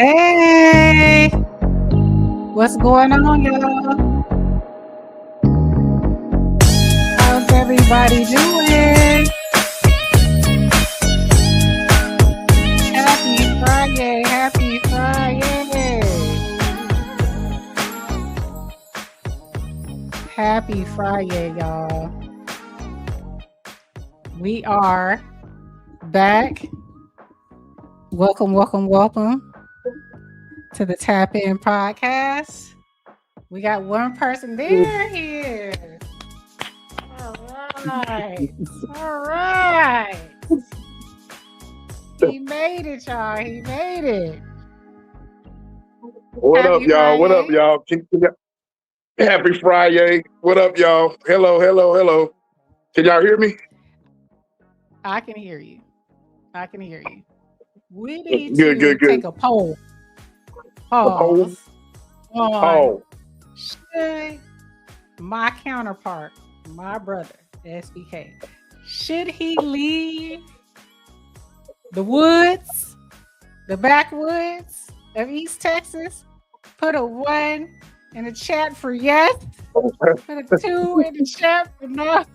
Hey, what's going on, y'all? How's everybody doing? Happy Friday, happy Friday. Happy Friday, y'all. We are back. Welcome to the Tap In podcast. We got one person there here. All right. He made it, y'all. He made it. What up, y'all? What up, y'all? Happy Friday. What up, y'all? Hello. Can y'all hear me? I can hear you. We need to take a poll. Pause. Oh. Should my counterpart, my brother, SBK, should he leave the woods, the backwoods of East Texas? Put a 1 in the chat for yes. Put a 2 in the chat for no.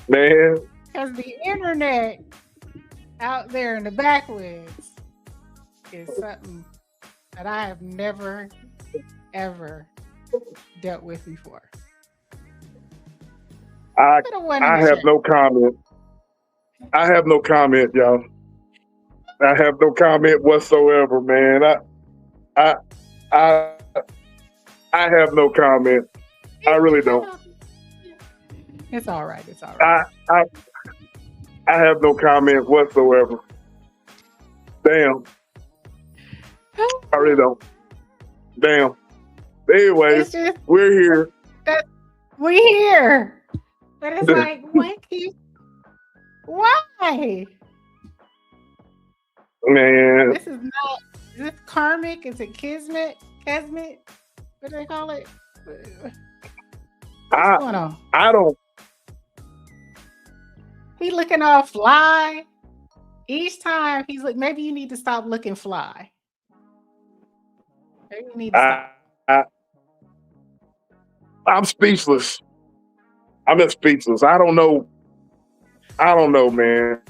Man. Because the internet out there in the backwoods is something that I have never, ever dealt with before. I have no comment. I have no comment, y'all. I have no comment whatsoever, man. I have no comment. I really don't. It's all right. I have no comment whatsoever. Damn. I really don't. Damn. Anyways, we're here. We're here. But it's like, why? Man. This is this karmic? Is it kismet? What do they call it? What's going on? I don't. He looking all fly. Each time he's like, maybe you need to stop looking fly. Maybe you need to stop. I'm speechless. I'm just speechless. I don't know, man.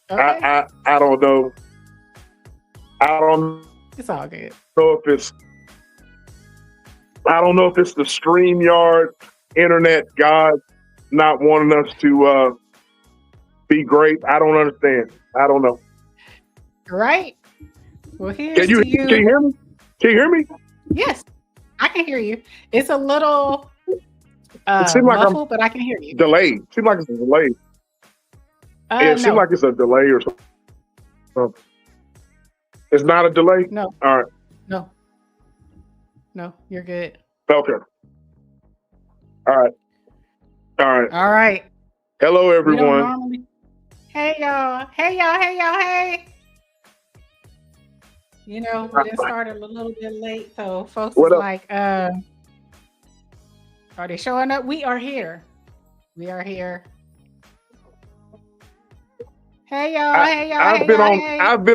Okay. I don't know. It's all good. I don't know if it's the StreamYard internet god not wanting us to be great. I don't understand. I don't know. Right? Well, Can you hear me? Can you hear me? Yes, I can hear you. It's a little muffled, but I can hear you. Delayed. It seems like it's a delay. It seems like it's a delay or something. It's not a delay? No. All right. No, you're good. Okay. All right. Hello, everyone. Hey, y'all. Hey. You know, we just started a little bit late, so folks is like, are they showing up? We are here. Hey, y'all. I've been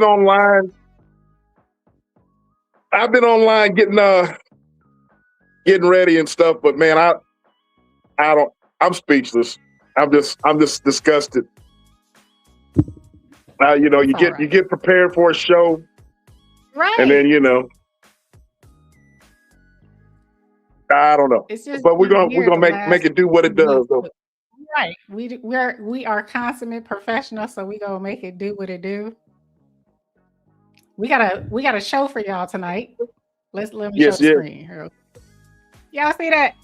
online. I've been online getting ready and stuff, but man, I'm speechless. I'm just disgusted. You get prepared for a show, right? And then I don't know. But we're gonna make it do what it does, though. Right. We are consummate professionals, so we gonna make it do what it do. We got a show for y'all tonight. Let me show the screen here. Y'all see that?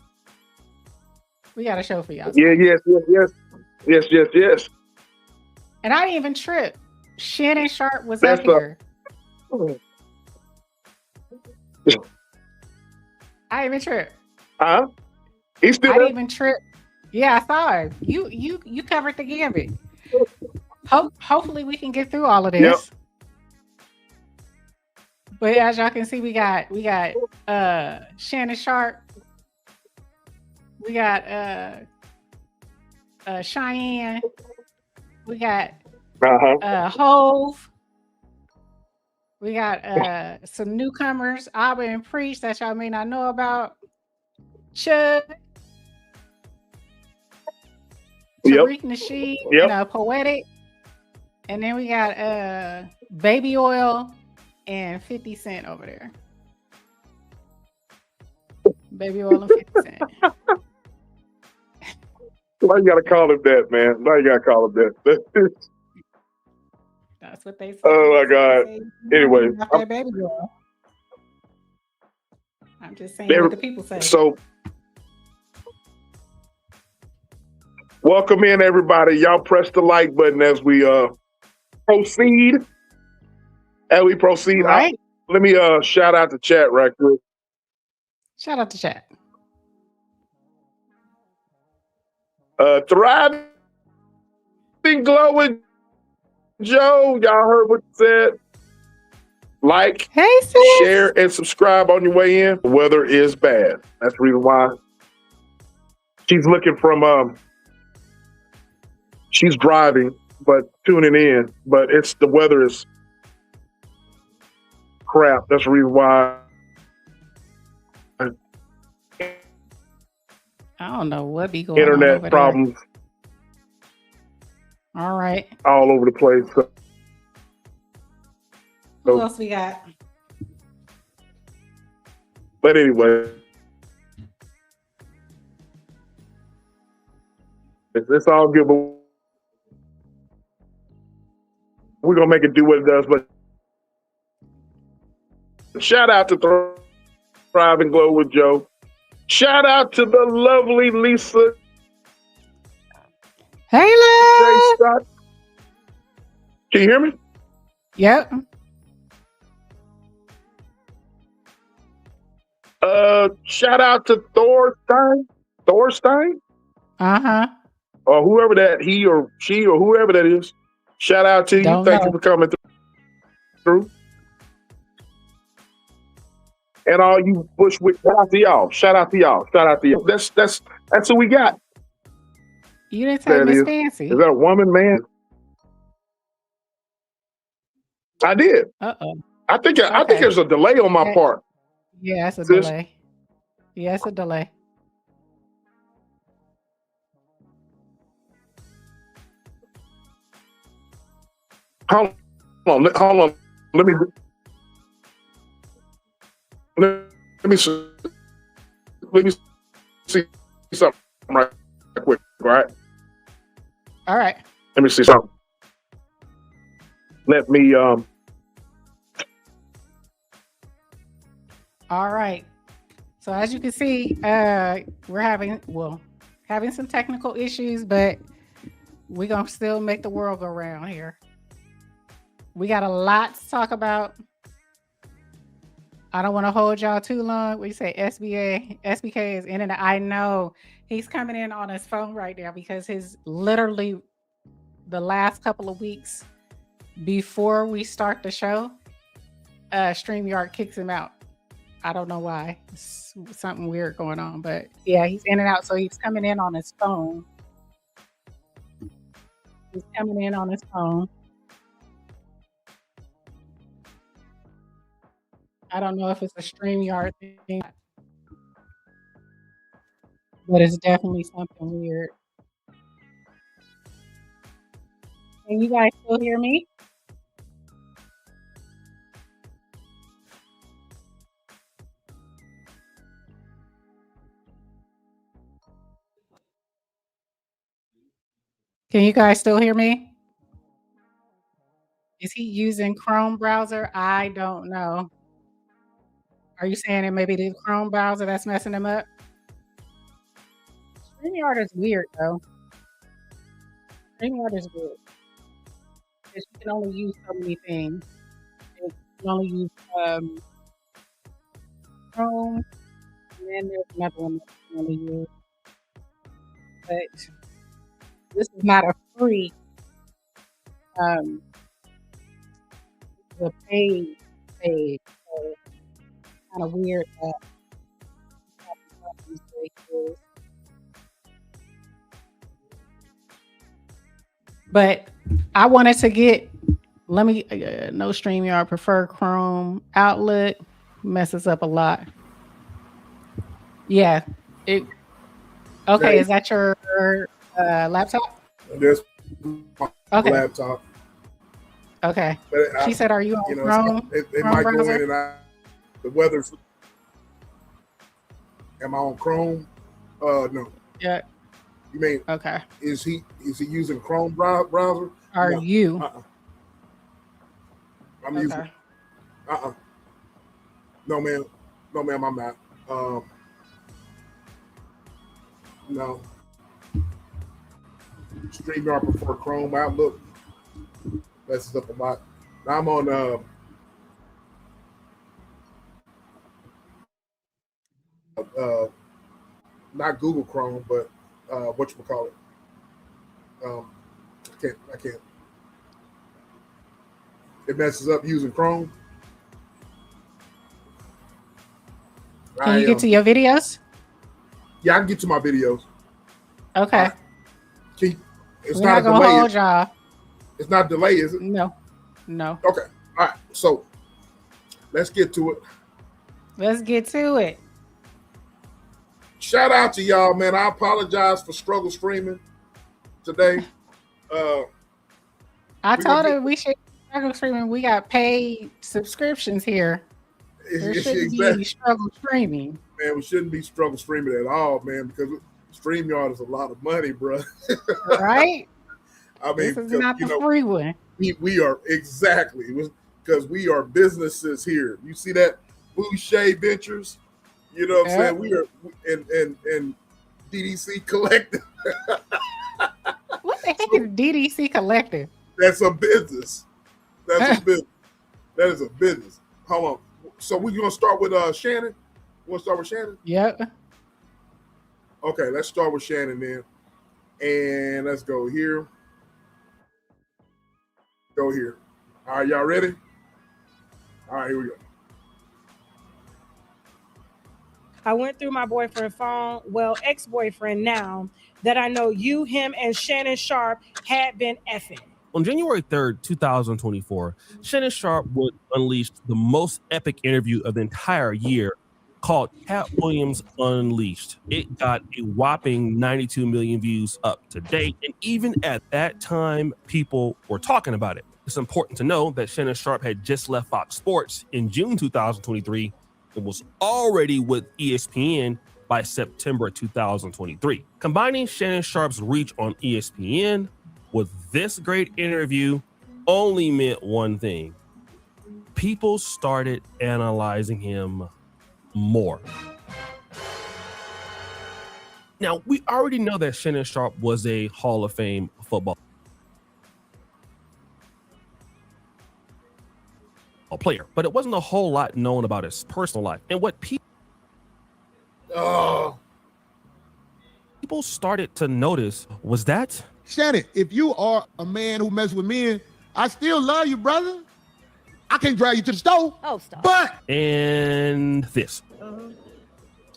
We got a show for y'all tonight. Yes. And I didn't even trip. Shannon Sharpe was up here. I didn't even trip. He's still I didn't even trip. Yeah, I saw him. You covered the gambit. Hopefully we can get through all of this. Yep. But as y'all can see, we got Shannon Sharpe. We got Cheyenne. We got Hove. We got some newcomers, Abba and Preach, that y'all may not know about. Chud, Yep. Tariq Nasheed, Yep. and Poetic. And then we got Baby Oil and 50 Cent over there. Baby Oil and 50 Cent. Why you gotta call him that, man? Why you gotta call him that? That's what they say. Oh my God. Anyway, After Baby Oil. I'm just saying what the people say. So, welcome in everybody. Y'all press the like button as we proceed. Right. Let me shout out the chat right quick. Shout out to chat. Thriving Glowing Joe, y'all heard what you said. Like, hey, sis. share, and subscribe on your way in. The weather is bad. That's the reason why she's looking from she's driving, but tuning in. But the weather is crap. That's the reason why. I don't know what be going on Internet over problems. There. All right. All over the place. Who else we got? But anyway, it's all good. But we're gonna make it do what it does. But shout out to Thrive and Glow with Joe. Shout out to the lovely Lisa. Hey, love. Can you hear me? Yep. Shout out to Thorstein. Uh-huh. Or whoever that he or she or whoever that is. Shout out to you. Thank you for coming through. And all you Bushwick, shout out to y'all. Shout out to y'all. Shout out to y'all. That's who we got. You didn't say Miss Fancy. Is that a woman, man? I did. Uh-oh. I think there's a delay on my part. Yeah, it's a delay. Yeah, it's a delay. Hold on. Let me see something right quick. Right. All right. Let me see something. Let me All right. So as you can see, we're having some technical issues, but we're gonna still make the world go round here. We got a lot to talk about. I don't want to hold y'all too long. We say SBK is in and I know he's coming in on his phone right now because literally the last couple of weeks before we start the show, StreamYard kicks him out. I don't know why. It's something weird going on, but yeah, he's in and out. So he's coming in on his phone. I don't know if it's a StreamYard thing, but it's definitely something weird. Can you guys still hear me? Can you guys still hear me? Is he using Chrome browser? I don't know. Are you saying it maybe the Chrome browser that's messing him up? StreamYard is weird, though. StreamYard is weird. Because you can only use so many things. You can only use Chrome, and then there's another one that you can only use. But this is not a free, the paid page. So kind of weird that but I wanted to get Let me no StreamYard, prefer Chrome. Outlook messes up a lot. Yeah. It okay, is that your laptop? That's my Okay. laptop. Okay. But She said, "Are you on you know, Chrome?" it Chrome might go browser? in and out. The weather's. Am I on Chrome? No. Yeah. You mean Okay. is he using Chrome browser? Are No. you? I'm using. Okay. No, ma'am. No, ma'am. I'm not. No. StreamYard prefer Chrome. Outlook messes up a lot. Now I'm on not Google Chrome, but whatchamacallit. I can't. It messes up using Chrome. Can you get to your videos? Yeah, I can get to my videos. Okay. It's We're not not a gonna delay. hold y'all. It's not a delay, is it? No. Okay. All right. So let's get to it. Let's get to it. Shout out to y'all, man. I apologize for struggle streaming today. I told her we should struggle streaming. We got paid subscriptions here. There shouldn't be any struggle streaming. Man, we shouldn't be struggle streaming at all, man, because StreamYard is a lot of money, bro. Right? I mean, this is not the free one. We are exactly because we are businesses here. You see that Boucher Ventures? You know what I'm saying? We are and DDC Collective. What the heck is DDC Collective? That's a business. That's a business. That is a business. Hold on. So we're gonna start with Shannon. You want to start with Shannon? Yep. Okay, let's start with Shannon then, and let's go here. Go here. All right, y'all ready? All right, here we go. I went through my boyfriend's phone, well, ex-boyfriend now, that I know you, him, and Shannon Sharpe had been effing. On January 3rd, 2024, Shannon Sharpe would unleash the most epic interview of the entire year called Cat Williams Unleashed. It got a whopping 92 million views up to date, and even at that time, people were talking about it. It's important to know that Shannon Sharpe had just left Fox Sports in June 2023 and was already with ESPN by September 2023. Combining Shannon Sharpe's reach on ESPN with this great interview only meant one thing. People started analyzing him more. Now, we already know that Shannon Sharpe was a Hall of Fame football player, but it wasn't a whole lot known about his personal life. And what people started to notice was that Shannon, if you are a man who messes with men, I still love you, brother. I can't drive you to the stove. Oh, stop. But and this.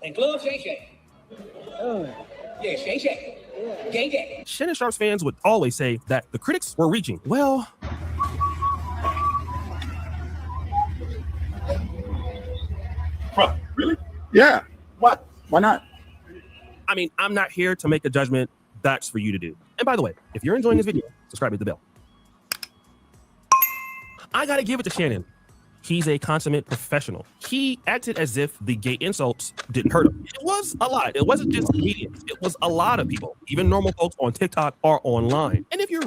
And Glove Shay Shay. Yeah, Shay Shay. Gang gang. Shannon Sharpe's fans would always say that the critics were reaching. Well, Really? Yeah. What? Why not? I mean, I'm not here to make a judgment. That's for you to do. And by the way, if you're enjoying this video, subscribe to the bell. I gotta give it to Shannon. He's a consummate professional. He acted as if the gay insults didn't hurt him. It was a lot. It wasn't just comedians. It was a lot of people, even normal folks on TikTok or online. And if you're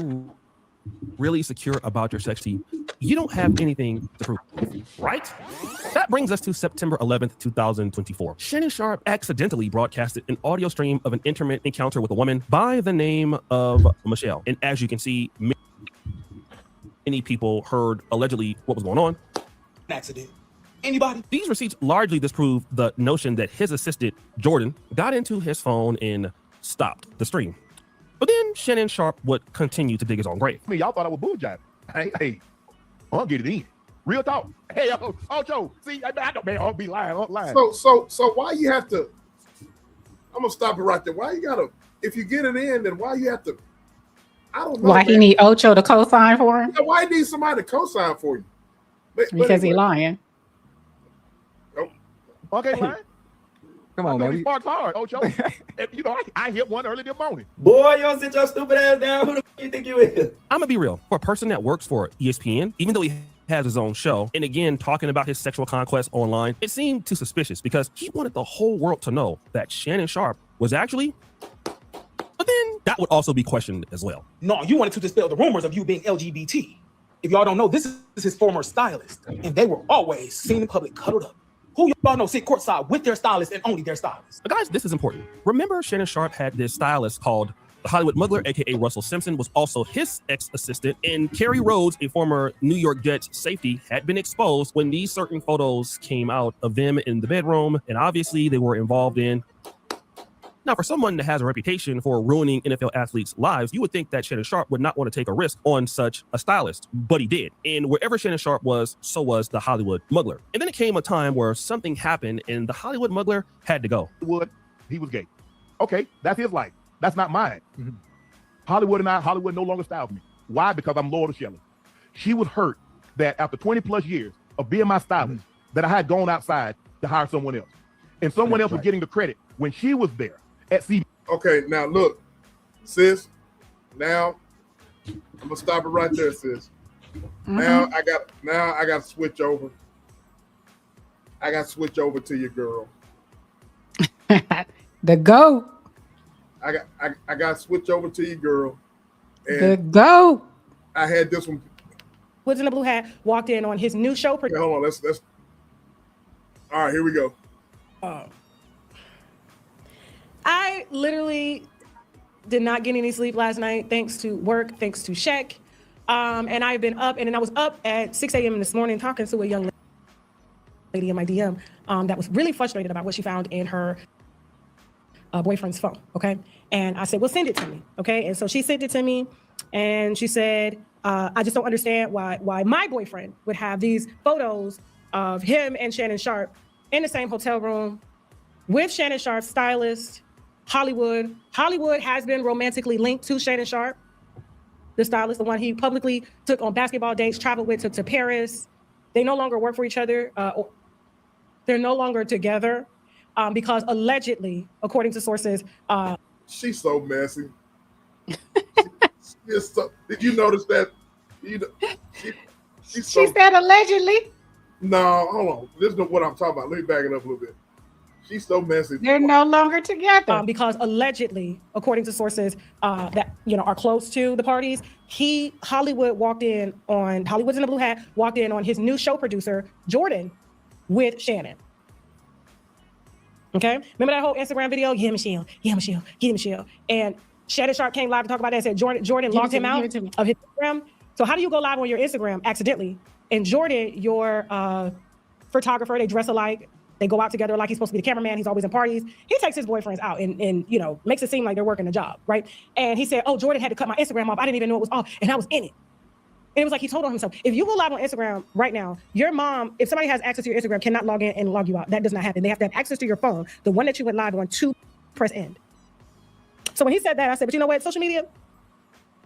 really secure about your sexy, you don't have anything to prove, right? That brings us to September 11th, 2024. Shannon Sharpe accidentally broadcasted an audio stream of an intimate encounter with a woman by the name of Michelle. And as you can see, many people heard allegedly what was going on. Accident. Anybody? These receipts largely disprove the notion that his assistant, Jordan, got into his phone and stopped the stream. But then Shannon Sharpe would continue to dig his own grave. I mean, y'all thought I was bullshitting. Hey, I'll get it in. Real talk. Hey, Joe, see, I know, man, I'll be lying. So why you have to? I'm gonna stop it right there. Why you gotta? If you get it in, then why you have to I don't know. Why he need Ocho to co-sign for him? Yeah, why need somebody to co-sign for you? Because he lying. Okay, Ryan. Come on, man. We sparked hard, Ocho. You know, I hit one early this morning. Boy, you don't sit your stupid ass down. Who the fuck you think you is? I'm gonna be real. For a person that works for ESPN, even though he has his own show, and again talking about his sexual conquest online, it seemed too suspicious because he wanted the whole world to know that Shannon Sharpe was actually. But then that would also be questioned as well. No, you wanted to dispel the rumors of you being LGBT. If y'all don't know, this is his former stylist, and they were always seen in public cuddled up. Who y'all know sit courtside with their stylist and only their stylist? But guys, this is important. Remember, Shannon Sharpe had this stylist called the Hollywood Muggler, aka Russell Simpson, was also his ex-assistant, and Kerry Rhodes, a former New York Jets safety, had been exposed when these certain photos came out of them in the bedroom, and obviously they were involved in. Now, for someone that has a reputation for ruining NFL athletes' lives, you would think that Shannon Sharpe would not want to take a risk on such a stylist, but he did. And wherever Shannon Sharpe was, so was the Hollywood Muggler. And then it came a time where something happened and the Hollywood Muggler had to go. He was gay. Okay, that's his life. That's not mine. Mm-hmm. Hollywood no longer styles me. Why? Because I'm loyal to Shelley. She was hurt that after 20 plus years of being my stylist, that I had gone outside to hire someone else. And someone else was getting the credit when she was there. Okay, now look, sis. Now I'm gonna stop it right there, sis. Now I got to switch over. I got to switch over to your girl. The GOAT. I got to switch over to your girl. And the GOAT. I had this one. Woods in the Blue Hat walked in on his new show. Okay, hold on, let's. All right, here we go. I literally did not get any sleep last night, thanks to work, thanks to Shaq. And I've been up, and then I was up at 6 a.m. this morning talking to a young lady in my DM that was really frustrated about what she found in her boyfriend's phone, okay? And I said, well, send it to me, okay? And so she sent it to me, and she said, I just don't understand why my boyfriend would have these photos of him and Shannon Sharpe in the same hotel room with Shannon Sharpe's stylist, Hollywood. Hollywood has been romantically linked to Shannon Sharpe, the stylist, the one he publicly took on basketball dates, traveled with to Paris. They no longer work for each other. They're no longer together because allegedly, according to sources, she's so messy. Did you notice that? She said allegedly. No, hold on. This is what I'm talking about. Let me back it up a little bit. She's so messy. They're no longer together because allegedly, according to sources that are close to the parties, Hollywood's in the Blue Hat walked in on his new show producer Jordan with Shannon. Okay, remember that whole Instagram video? Yeah, Michelle, get Michelle. And Shannon Sharpe came live to talk about that and said Jordan locked him out of his Instagram. So how do you go live on your Instagram accidentally? And Jordan, your photographer, they dress alike. They go out together like he's supposed to be the cameraman. He's always in parties. He takes his boyfriends out and makes it seem like they're working a job, right? And he said, oh, Jordan had to cut my Instagram off. I didn't even know it was off, and I was in it. And it was like he told on himself, if you go live on Instagram right now, your mom, if somebody has access to your Instagram, cannot log in and log you out. That does not happen. They have to have access to your phone, the one that you went live on, to press end. So when he said that, I said, but you know what? Social media,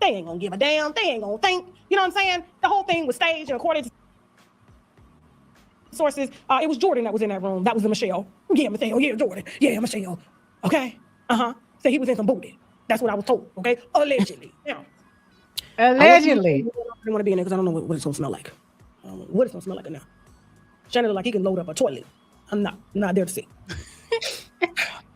they ain't going to give a damn. They ain't going to think. You know what I'm saying? The whole thing was staged, and according to sources, it was Jordan that was in that room. That was the Michelle. Yeah, Michelle. Yeah, Jordan. Yeah, Michelle. Okay. So he was in some booty. That's what I was told. Okay. Allegedly. Yeah. Allegedly. I don't want to be in there because I don't know what it's going to smell like. I don't know what it's going to smell like now. Shannon look like he can load up a toilet. I'm not there to see.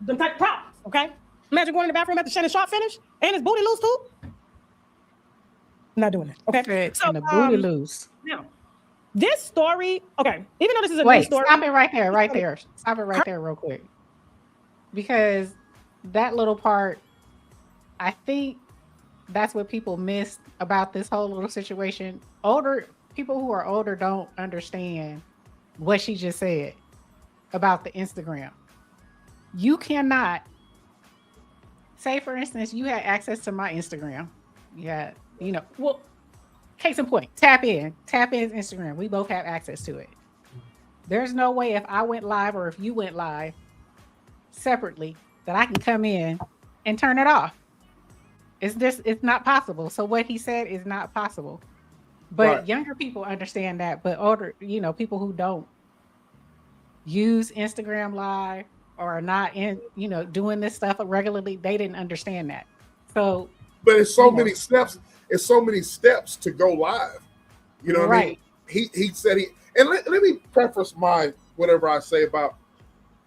Them type of problems. Okay. Imagine going in the bathroom after Shannon Sharpe finished and his booty loose too. I'm not doing that. Okay. So, and the booty loose. Now, this story, okay, even though this is a new story. Stop it right there. Stop it right there real quick. Because that little part, I think that's what people miss about this whole little situation. People who are older don't understand what she just said about the Instagram. You cannot say, for instance, you had access to my Instagram. Yeah, case in point, tap in Instagram. We both have access to it. There's no way if I went live or if you went live separately that I can come in and turn it off. It's not possible. So what he said is not possible. But Right. younger people understand that, but older, people who don't use Instagram Live or are not doing this stuff regularly, they didn't understand that. So, But it's so you know, many steps. It's so many steps to go live. You know what I mean? right. He said and let me preface my whatever I say about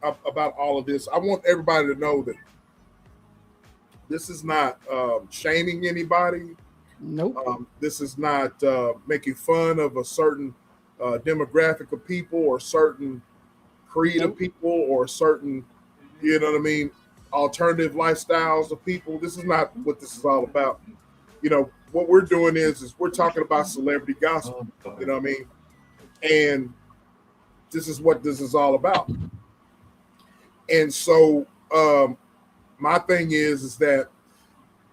all of this. I want everybody to know that this is not shaming anybody. Nope. This is not making fun of a certain demographic of people or certain creed of people or certain, you know what I mean, alternative lifestyles of people. This is not what this is all about. What we're doing is we're talking about celebrity gospel. You know what I mean? And this is what this is all about. And so my thing is that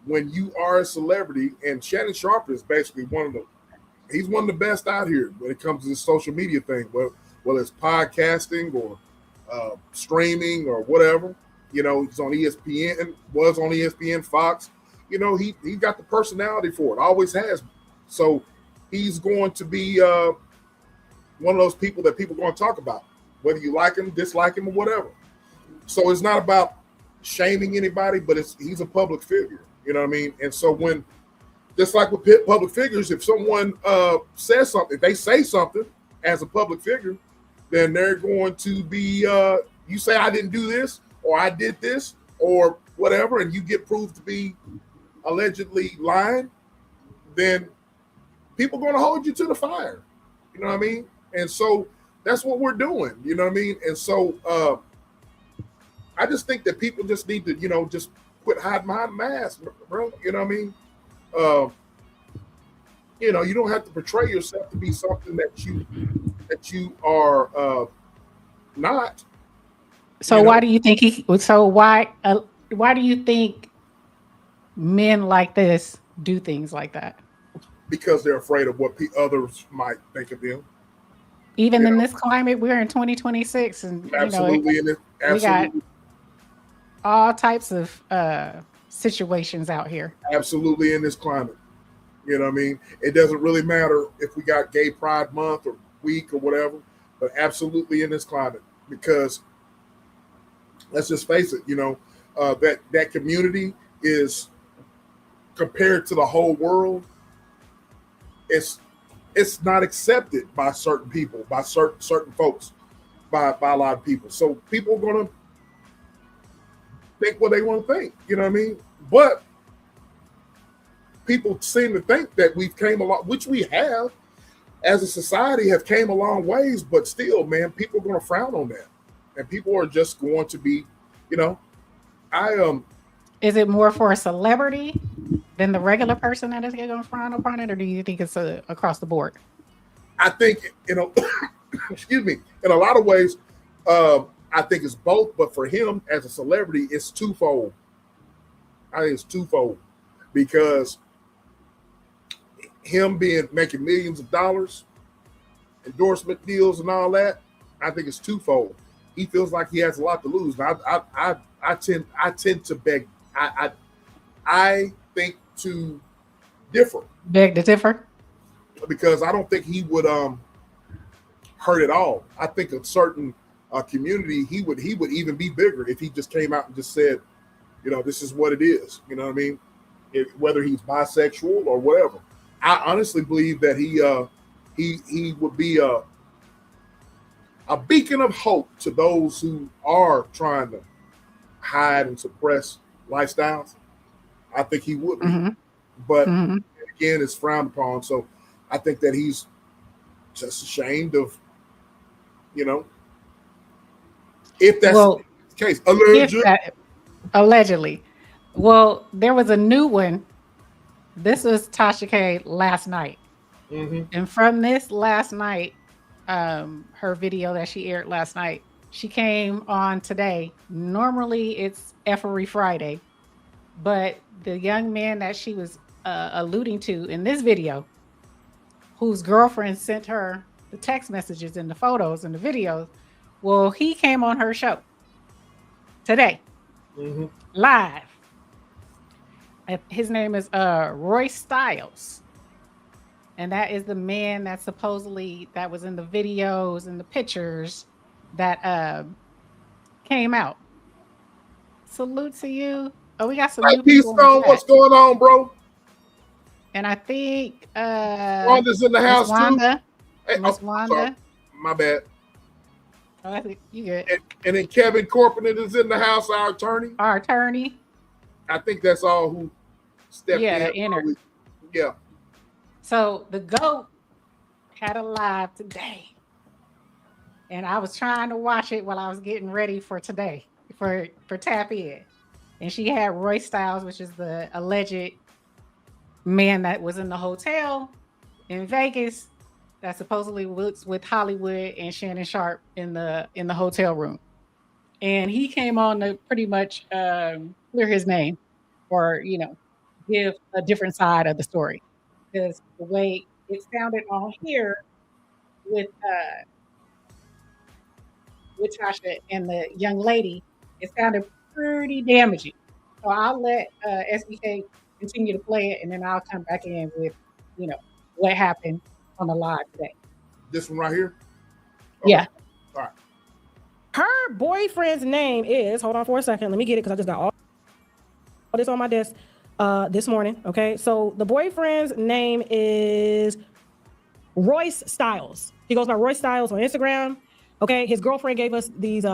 when you are a celebrity, and Shannon Sharpe is basically he's one of the best out here when it comes to this social media thing, whether it's podcasting or streaming or whatever. He's on ESPN, was on ESPN, Fox. He got the personality for it, always has. So he's going to be one of those people that people are going to talk about, whether you like him, dislike him, or whatever. So it's not about shaming anybody, but he's a public figure. You know what I mean? And so when, just like with public figures, if someone says something, if they say something as a public figure, then they're going to be, you say I didn't do this, or I did this, or whatever, and you get proved to be allegedly lying, then people are going to hold you to the fire. You know what I mean? And so that's what we're doing. You know what I mean? And so I just think that people just need to, just quit hiding behind masks, bro. You know what I mean? You don't have to portray yourself to be something that you are not. So why do you think why do you think men like this do things like that? Because they're afraid of what others might think of them. Even in this climate, we're in 2026, and absolutely, we got all types of situations out here. Absolutely, in this climate, you know what I mean. It doesn't really matter if we got Gay Pride Month or week or whatever, but absolutely in this climate, because let's just face it, that community is, compared to the whole world, it's not accepted by certain people, by certain folks, by a lot of people. So people are going to think what they want to think, you know what I mean? But people seem to think that we've came a lot, which we have as a society, have came a long ways, but still, man, people are going to frown on that. And people are just going to be, Is it more for a celebrity than the regular person that is going to frown upon it, or do you think it's across the board? I think, excuse me, in a lot of ways, I think it's both, but for him as a celebrity, it's twofold. I think it's twofold because him making millions of dollars, endorsement deals and all that, I think it's twofold. He feels like he has a lot to lose. I tend to beg. I think to differ. Beg to differ? Because I don't think he would hurt at all. I think a certain community, he would even be bigger if he just came out and just said, this is what it is. You know what I mean? Whether he's bisexual or whatever. I honestly believe that he would be a beacon of hope to those who are trying to hide and suppress lifestyles. I think he would be. Mm-hmm. But again, it's frowned upon. So I think that he's just ashamed of, if that's the case. Allegedly. Well, there was a new one. This was Tasha K last night. Mm-hmm. And from this last night, her video that she aired last night, she came on today. Normally it's Effery Friday, but the young man that she was alluding to in this video, whose girlfriend sent her the text messages and the photos and the videos, well, he came on her show today, live. His name is Roy Styles. And that is the man that supposedly that was in the videos and the pictures that came out. Salute to you. Oh, we got some new people in the Keystone, chat. what's going on, bro? And I think Wanda's in the house Wanda. too. Hey, Miss oh, Wanda. sorry. My bad. Oh, I think you good. And then Kevin Corporate is in the house, our attorney. Our attorney. I think that's all who stepped Yeah, in. the inner. Yeah. So the GOAT had a live today. And I was trying to watch it while I was getting ready for today, for Tap In. And she had Roy Styles, which is the alleged man that was in the hotel in Vegas that supposedly was with Hollywood and Shannon Sharpe in the hotel room. And he came on to pretty much clear his name or, give a different side of the story. Because the way it sounded on here with Tasha and the young lady, it sounded pretty damaging. So I'll let SBK continue to play it, and then I'll come back in with, what happened on the live today. This one right here? Okay. Yeah. All right. Her boyfriend's name is, hold on for a second, let me get it because I just got all this on my desk this morning. Okay, so the boyfriend's name is Royce Styles. He goes by Royce Styles on Instagram. Okay, his girlfriend gave us these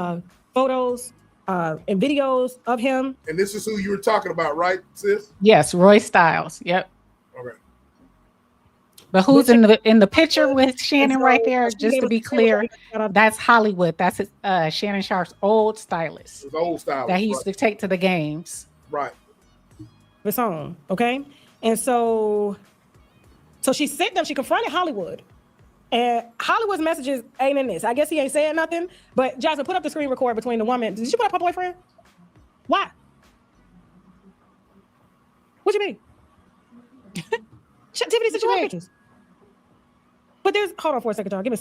photos and videos of him. And this is who you were talking about, right, sis? Yes, Roy Styles. Yep. Okay. But who's in the picture with Shannon right there? Just to be clear, that's Hollywood. That's Shannon Sharpe's old stylist. His old stylist that he used to take to the games. Right. The song, okay? And so she sent them, she confronted Hollywood. And Hollywood's messages ain't in this. I guess he ain't saying nothing. But Jasmine, put up the screen record between the woman. Did you put up her boyfriend? Why? What you mean? Tiffany said you want pictures. But there's, hold on for a second, y'all. Give me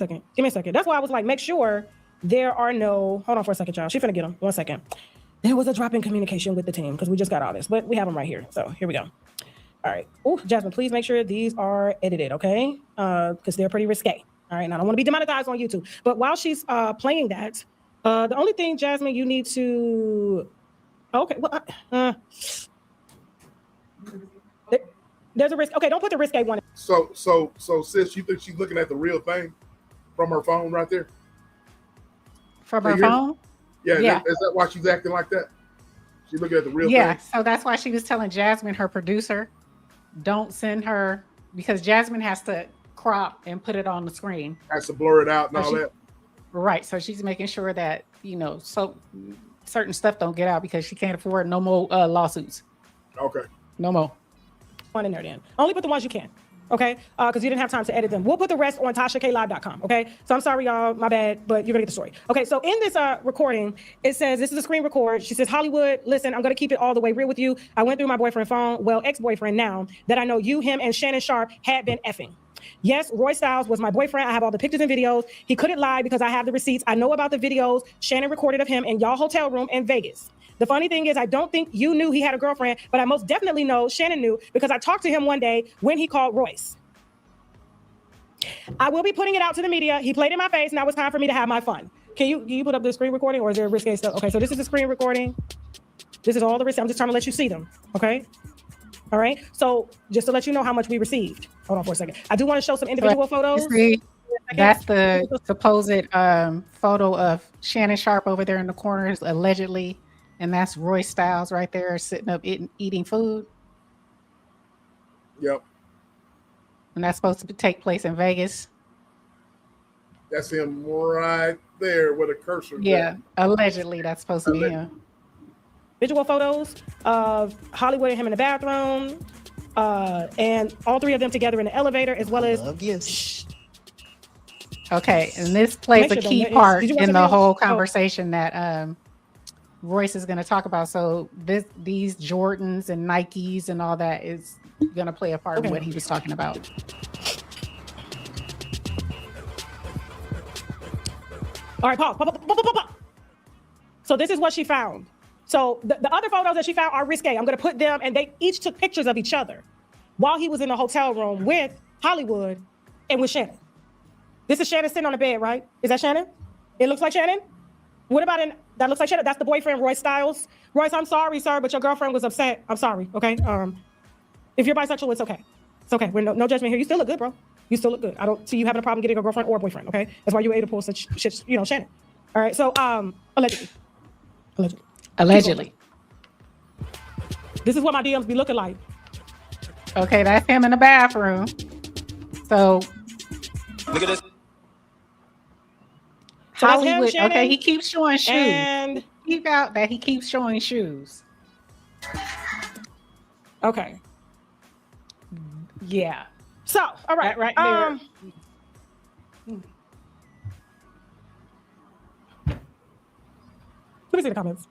a second. That's why I was like, make sure there are no, hold on for a second, y'all. She finna get them. 1 second. There was a drop in communication with the team because we just got all this, but we have them right here. So here we go. All right. Oh, Jasmine, please make sure these are edited, okay? Because they're pretty risque. All right. Now, I don't want to be demonetized on YouTube. But while she's playing that, the only thing, Jasmine, you need to, okay. Well, there's a risk. Okay, don't put the risque one. So, sis, you think she's looking at the real thing from her phone right there? From her phone? Yeah. Is that why she's acting like that? She's looking at the real thing? Yeah, so that's why she was telling Jasmine, her producer, don't send her, because Jasmine has to crop and put it on the screen. Has to blur it out and all that. Right, so she's making sure that, so certain stuff don't get out because she can't afford no more lawsuits. Okay. No more. One in there then. Only put the ones you can. Okay, because you didn't have time to edit them. We'll put the rest on TashaKLive.com. Okay, so I'm sorry, y'all, my bad, but you're gonna get the story. Okay, so in this recording, it says this is a screen record. She says, Hollywood, listen, I'm gonna keep it all the way real with you. I went through my boyfriend's phone, well, ex-boyfriend now, that I know you, him, and Shannon Sharpe had been effing. Yes, Roy Styles was my boyfriend. I have all the pictures and videos. He couldn't lie because I have the receipts. I know about the videos Shannon recorded of him in y'all hotel room in Vegas. The funny thing is, I don't think you knew he had a girlfriend, but I most definitely know Shannon knew because I talked to him one day when he called Royce. I will be putting it out to the media. He played in my face. Now it's time for me to have my fun. Can you put up the screen recording or is there risque stuff? Okay, so this is the screen recording. This is all the receipts. I'm just trying to let you see them. Okay. All right. So just to let you know how much we received. Hold on for a second. I do want to show some individual photos. That's the supposed photo of Shannon Sharpe over there in the corner, allegedly. And that's Roy Styles right there sitting up eating food. Yep. And that's supposed to take place in Vegas. That's him right there with a cursor. Yeah, there. Allegedly that's supposed to be him. Visual photos of Hollywood and him in the bathroom, and all three of them together in the elevator, as well as. Okay, and this plays a key part in the whole conversation that Royce is going to talk about. So these Jordans and Nikes and all that is going to play a part in what he was talking about. All right, pause. So this is what she found. So the other photos that she found are risque. I'm going to put them, and they each took pictures of each other while he was in the hotel room with Hollywood and with Shannon. This is Shannon sitting on the bed, right? Is that Shannon? It looks like Shannon? What about that looks like Shannon? That's the boyfriend, Royce Styles. Royce, I'm sorry, sir, but your girlfriend was upset. I'm sorry, okay? If you're bisexual, it's okay. It's okay. We're no judgment here. You still look good, bro. You still look good. I don't see you having a problem getting a girlfriend or a boyfriend, okay? That's why you were able to pull such shit, Shannon. All right, so allegedly. This is what my DMs be looking like. Okay, that's him in the bathroom. So Look at this. So that's him, Hollywood. Shannon, Okay, he keeps showing shoes. and Keep out that he keeps showing shoes. okay. Yeah. So, all right, Right there. Let me see the comments.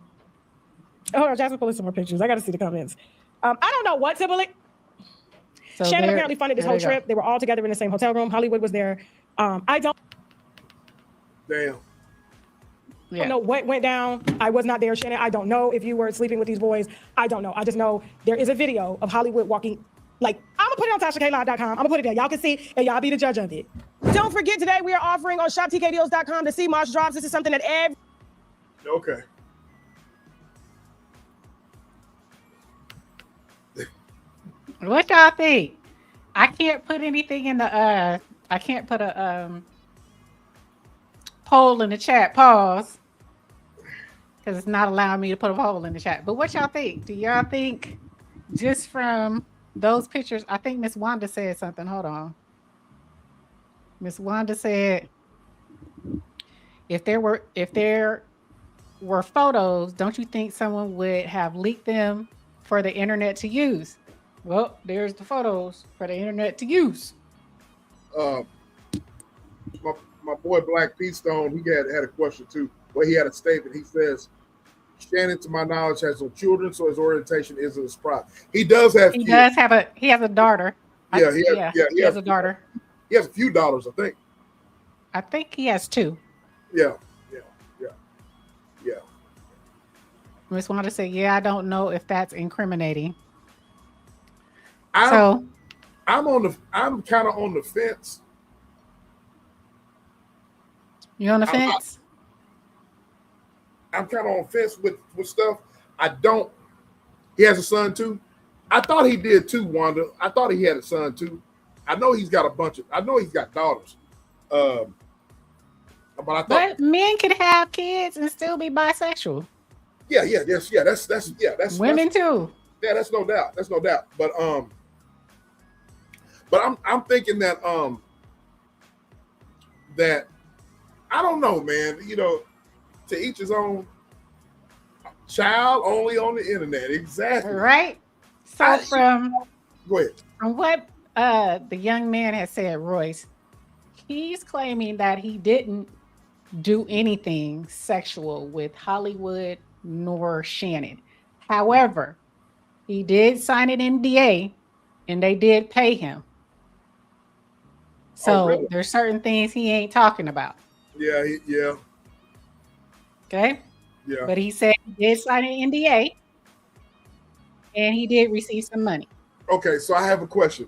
Oh, Jasmine pulling some more pictures. I got to see the comments. I don't know what to believe. So Shannon apparently funded this there whole they go. trip. They were all together in the same hotel room. Hollywood was there. I don't Damn. Yeah. know what went down. I was not there, Shannon. I don't know if you were sleeping with these boys. I don't know. I just know there is a video of Hollywood walking. Like, I'm gonna put it on TashaKLive.com. I'm gonna put it there. Y'all can see, and y'all be the judge of it. Don't forget, today we are offering on shoptkdeals.com the Sea Moss drops. This is something that every Okay. What y'all think? I can't put anything in the I can't put a poll in the chat. Pause. Because it's not allowing me to put a poll in the chat. But what y'all think? Do y'all think just from those pictures? I think Miss Wanda said something. Hold on. Miss Wanda said if there were photos, don't you think someone would have leaked them for the internet to use? Well, there's the photos for the internet to use. My boy Black P Stone, he had a question too. Well, he had a statement. He says, Shannon, to my knowledge, has no children, so his orientation isn't a surprise. He does have He kids. does have he has a daughter. Yeah, he has a daughter. He has a few daughters, I think. I think he has two. Yeah. Miss Wanda said, yeah, I don't know if that's incriminating. I'm kind of on the fence. You on the fence? I'm kind of on the fence with stuff. He has a son too. I thought he did too, Wanda. I thought he had a son too. I know he's got daughters. But men can have kids and still be bisexual. That's women too. Yeah, that's no doubt. But I'm thinking that that I don't know, man. You know, to each his own. Child only on the internet, exactly. Right. So go ahead. From what the young man has said, Royce, he's claiming that he didn't do anything sexual with Hollywood nor Shannon. However, he did sign an NDA and they did pay him. So really? There's certain things he ain't talking about. Yeah. Okay. Yeah. But he said he did sign an NDA and he did receive some money. Okay, so I have a question.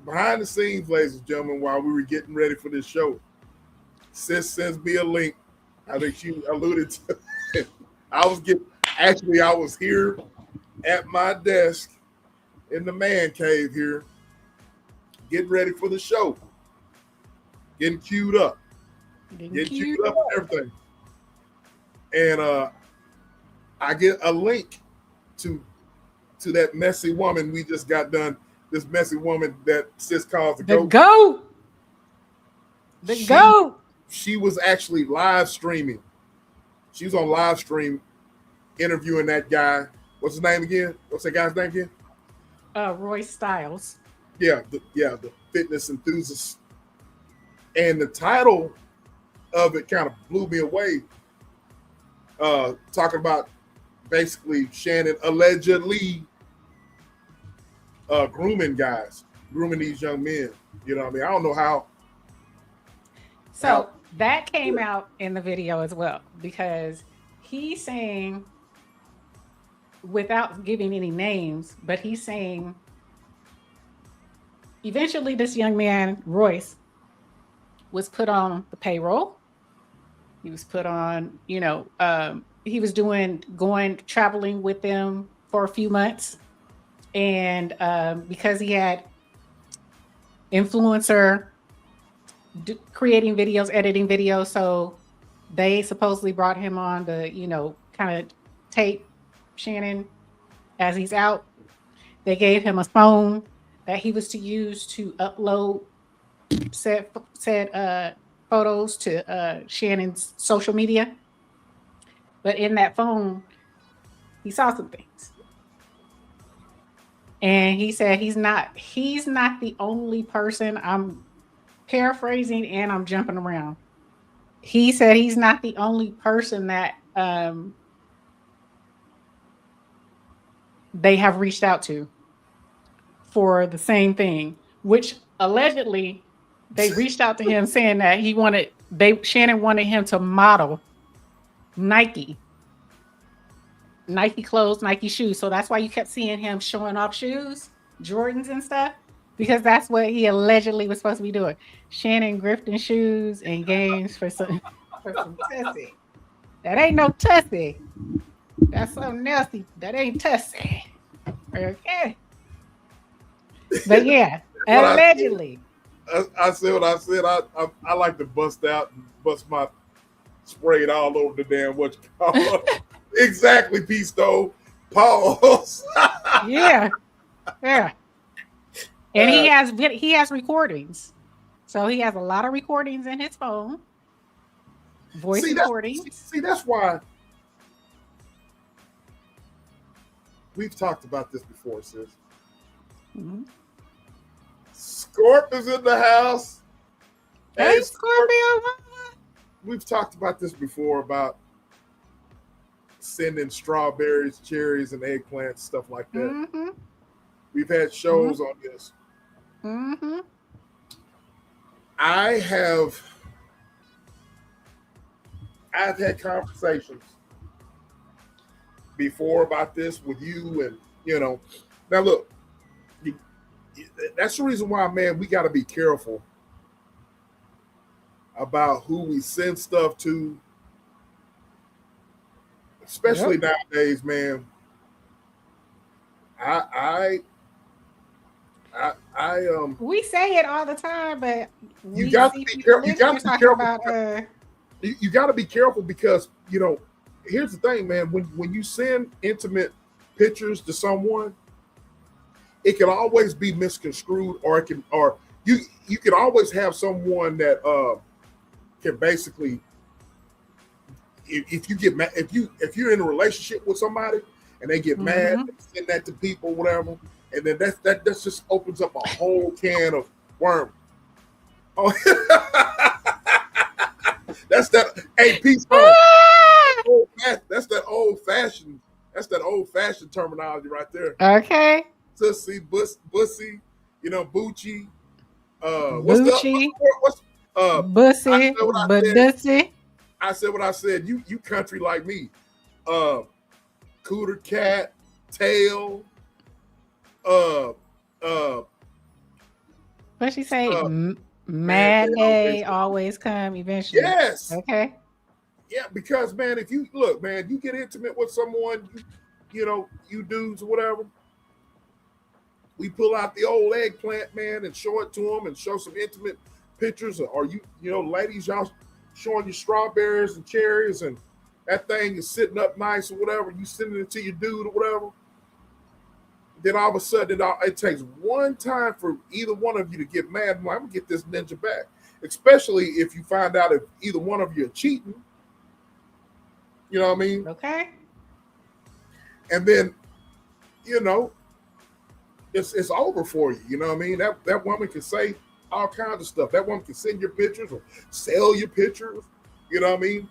Behind the scenes, ladies and gentlemen, while we were getting ready for this show, Sis sends me a link. I think she alluded to it. I was here at my desk in the man cave here, getting ready for the show, getting queued up, and everything. And I get a link to that messy woman we just got done. This messy woman that Sis calls the GOAT. The GOAT. She was actually live streaming. She was on live stream interviewing that guy. What's his name again? What's that guy's name again? Royce Styles. Yeah, the fitness enthusiast. And the title of it kind of blew me away. Talking about basically Shannon allegedly grooming these young men. You know what I mean? I don't know how. So that came out in the video as well, because he's saying, without giving any names, but he's saying eventually this young man, Royce, was put on the payroll. He was put on, he was traveling with them for a few months. And because he had influencer creating videos, editing videos, so they supposedly brought him on to, kind of tape Shannon as he's out. They gave him a phone that he was to use to upload said photos to Shannon's social media. But in that phone, he saw some things. And he said he's not the only person. I'm paraphrasing and I'm jumping around. He said he's not the only person that they have reached out to for the same thing, which allegedly they reached out to him saying that Shannon wanted him to model Nike clothes, Nike shoes. So that's why you kept seeing him showing off shoes, Jordans and stuff, because that's what he allegedly was supposed to be doing. Shannon grifting shoes and games for some tussie. That ain't no tussie. That's something else. That ain't tussie. Okay. But yeah, allegedly. I said what I said. I like to bust out and bust my sprayed all over the damn what you call it. Exactly, P-Stove. Pause. Yeah. And he has recordings. So he has a lot of recordings in his phone. Voice recordings. That's why we've talked about this before, sis. Mm-hmm. Scorp is in the house. Hey, Scorpio. We've talked about this before about sending strawberries, cherries, and eggplants, stuff like that. Mm-hmm. We've had shows on this. Mm-hmm. I've had conversations before about this with you, and now look, that's the reason why, man, we got to be careful about who we send stuff to, especially nowadays, man. We say it all the time, but you got to be careful. You got to be careful. You got to be careful because here's the thing, man. When you send intimate pictures to someone, it can always be misconstrued, or you can always have someone that can basically, if you get mad, if you're in a relationship with somebody and they get mad, they send that to people, whatever, and then that just opens up a whole can of worms. Oh, that's that. Hey, peace. That's that old fashioned terminology right there. Okay. Tussy, bussy, Bucci. Bucci. What's Bussy, Bussy. I said what I said. You country like me. Cooter cat, tail. What she say? Mad day always come eventually. Yes. Okay. Yeah, because man, if you look, man, you get intimate with someone, you dudes or whatever. We pull out the old eggplant, man, and show it to them, and show some intimate pictures. Or ladies, y'all showing you strawberries and cherries, and that thing is sitting up nice or whatever. You sending it to your dude or whatever. Then all of a sudden, it takes one time for either one of you to get mad. I'm gonna get this ninja back, especially if you find out if either one of you are cheating. You know what I mean? Okay. And then, it's over for you. You know what I mean? That woman can say all kinds of stuff. That woman can send your pictures or sell your pictures. You know what I mean?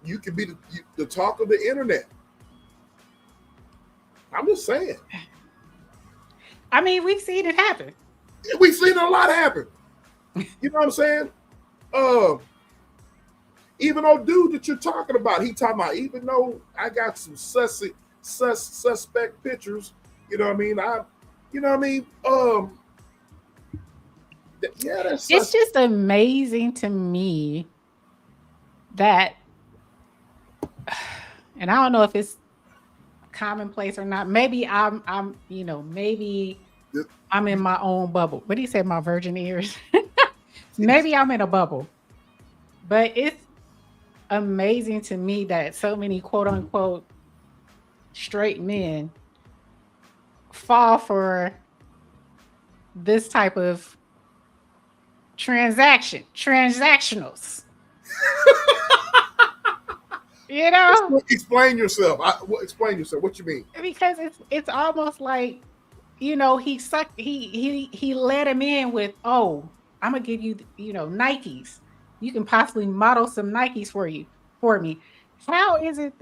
You can be the talk of the internet. I'm just saying. I mean, we've seen it happen. We've seen a lot happen. You know what I'm saying? even though dude that you're talking about, he talking about, even though I got some suspect pictures, you know what I mean? Yeah, that's it's just amazing to me that, and I don't know if it's commonplace or not. Maybe I'm maybe I'm in my own bubble. What do you say, my virgin ears? Maybe I'm in a bubble. But it's amazing to me that so many quote unquote straight men fall for this type of transactionals. You know, explain yourself. Explain yourself. What you mean? Because it's almost like, you know, he let him in with, oh, I'm gonna give you, Nikes. You can possibly model some Nikes for me. How is it?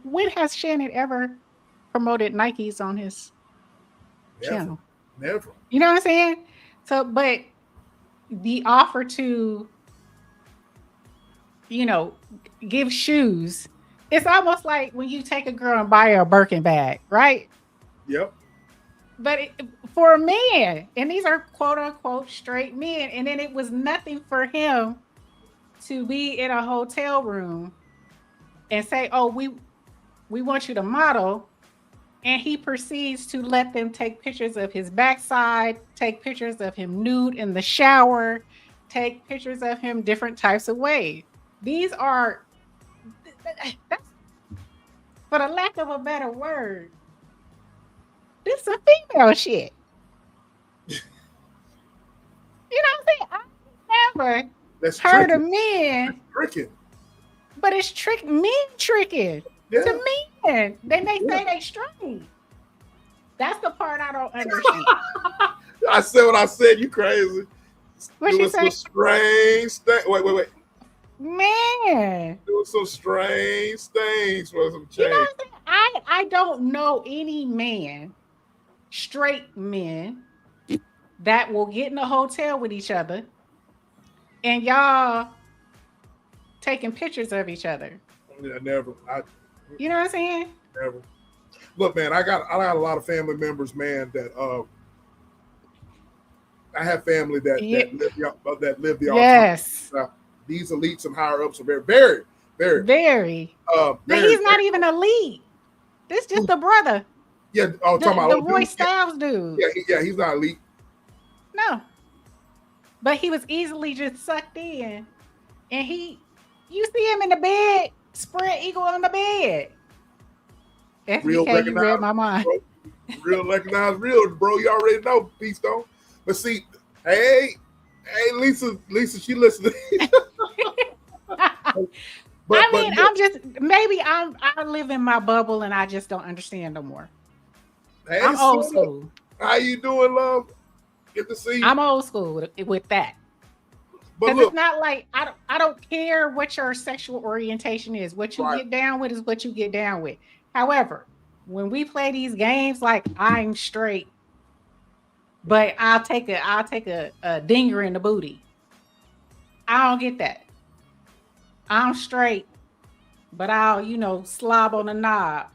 When has Shannon ever promoted Nikes on his channel? Never. You know what I'm saying? So, but the offer to, give shoes, it's almost like when you take a girl and buy her a Birkin bag, right? Yep. But for a man, and these are quote unquote straight men, and then it was nothing for him to be in a hotel room and say, oh, we want you to model. And he proceeds to let them take pictures of his backside, take pictures of him nude in the shower, take pictures of him different types of ways. These are, for the lack of a better word, this is some female shit. You know what I'm saying? I never heard of men. Tricking. But it's men tricking to men. Then they say they straight. That's the part I don't understand. I said what I said. You crazy. What you say? Strange thing. Wait. Man. Doing some strange things for some change. You know what I'm saying? I don't know any man, straight men, that will get in a hotel with each other and y'all taking pictures of each other. Yeah, never. You know what I'm saying? Never. Look, man, I got a lot of family members, man, that I have family that live the yes. These elites and higher ups are very. But he's not even elite. This just the brother. Yeah. Oh, talking about the Roy Styles dude. Yeah, he's not elite. No. But he was easily just sucked in. And you see him in the bed, spread eagle on the bed. SBK, you read my mind. Bro. Real recognized real, bro. You already know, P Stone. But see, hey, Lisa, she listening. I live in my bubble and I just don't understand no more. Hey, I'm old school. How you doing, love? Good to see you. I'm old school with that. Because it's not like I don't care what your sexual orientation is. What you get down with is what you get down with. However, when we play these games, like I'm straight, but I'll take a dinger in the booty. I don't get that. I'm straight, but I'll slob on the knob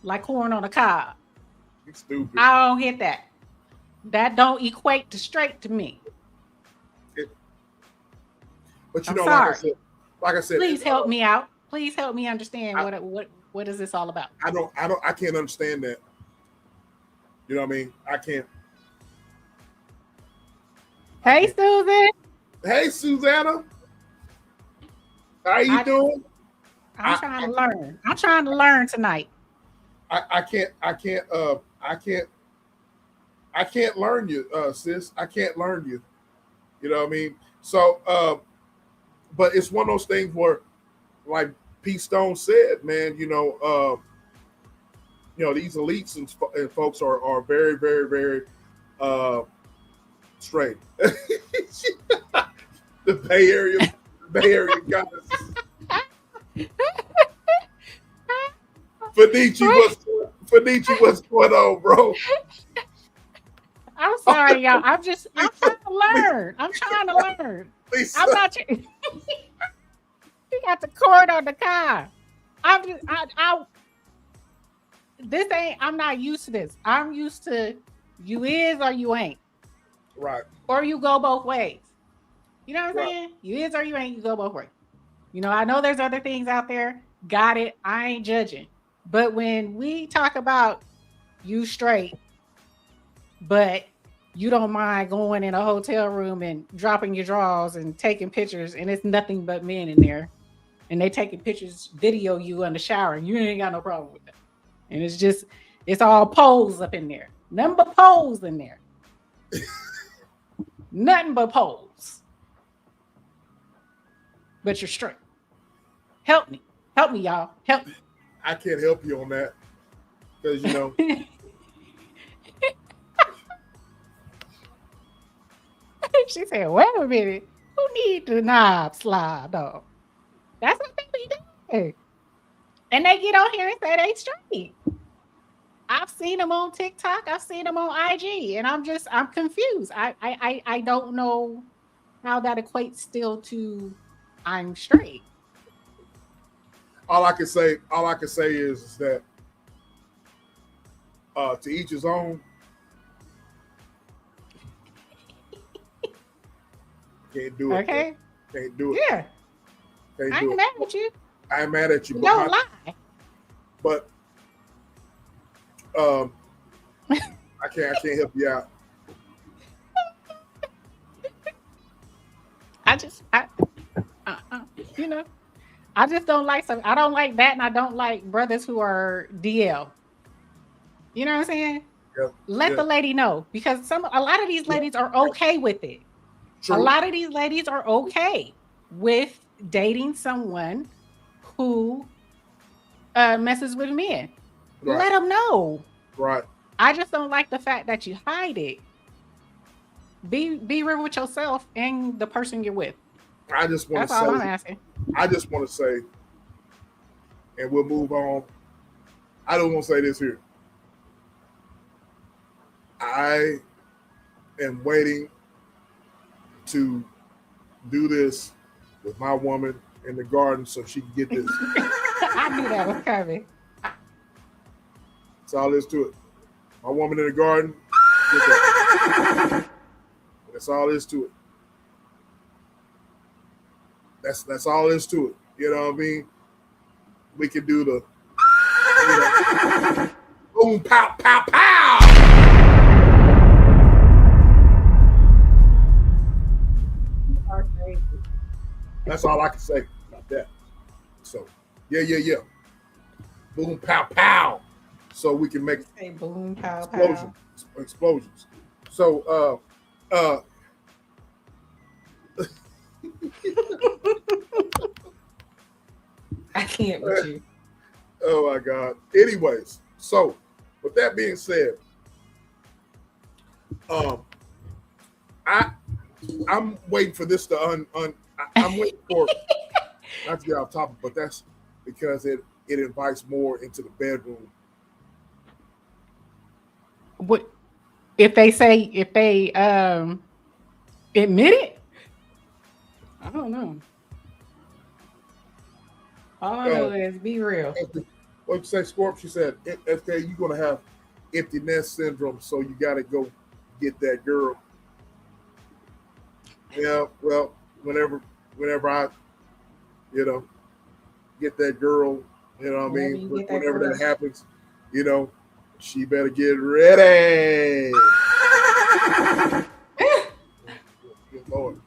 like corn on a cob. You stupid. I don't get that. That don't equate to straight to me. But I'm sorry. like I said, please help me out. Please help me understand what is this all about. I can't understand that. You know what I mean? I can't. Hey, Susan. Hey, Susanna. How you doing? I'm trying to learn. I'm trying to learn tonight. I can't learn you, sis. I can't learn you. You know what I mean? So, but it's one of those things where, like P Stone said, man, these elites and folks are very, very, very straight. The Bay Area guys. Fenici, what's going on, bro? I'm sorry, y'all. I'm trying to learn. I'm trying to learn. Lisa. I'm not. He got the cord on the car. I'm not used to this. I'm used to you is or you ain't. Right. Or you go both ways. You know what I'm Right. saying? You is or you ain't, you go both ways. You know, I know there's other things out there. Got it. I ain't judging. But when we talk about you straight, but you don't mind going in a hotel room and dropping your drawers and taking pictures, and it's nothing but men in there, and they taking pictures, video you in the shower, and you ain't got no problem with that. And it's all poles up in there. Nothing but poles in there. Nothing but poles. But you're straight. Help me, y'all. Help me. I can't help you on that because you know. She said, "Wait a minute. Who need the knob slide though?" That's what they be doing. And they get on here and say they straight. I've seen them on TikTok. I've seen them on IG, and I'm confused. I don't know how that equates still to I'm straight. All I can say is that to each his own. Can't do it. Okay. Can't do it. Yeah. Can't I do ain't it. mad at you. I ain't mad at you. Don't lie. But I can't help you out. You know, I just don't like some. I don't like that, and I don't like brothers who are DL. You know what I'm saying? Yeah, Let the lady know, because a lot of these ladies are okay with it. True. A lot of these ladies are okay with dating someone who messes with men. Right. Let them know. Right. I just don't like the fact that you hide it. Be real with yourself and the person you're with. I just want That's to say. all I'm asking. I just want to say, and we'll move on. I don't want to say this here. I am waiting to do this with my woman in the garden so she can get this. I knew that was coming. That's all there is to it. My woman in the garden, get that. That's all there is to it. That's all there is to it. You know what I mean? We can do the boom, pow, pow, pow. That's all I can say about that. So, yeah. Boom, pow, pow. So we can make boom, pow, explosions. So, I can't with you. Oh my God. Anyways, so with that being said, I'm waiting for this to I'm waiting for not to get off topic, but that's because it invites more into the bedroom. What if they admit it? I don't know. All I know is be real. What you say, Scorp? She said, "FK, you're gonna have empty nest syndrome, so you got to go get that girl." Yeah, well, whenever I, get that girl, you know what I mean? Whenever that happens, she better get ready. Good Lord.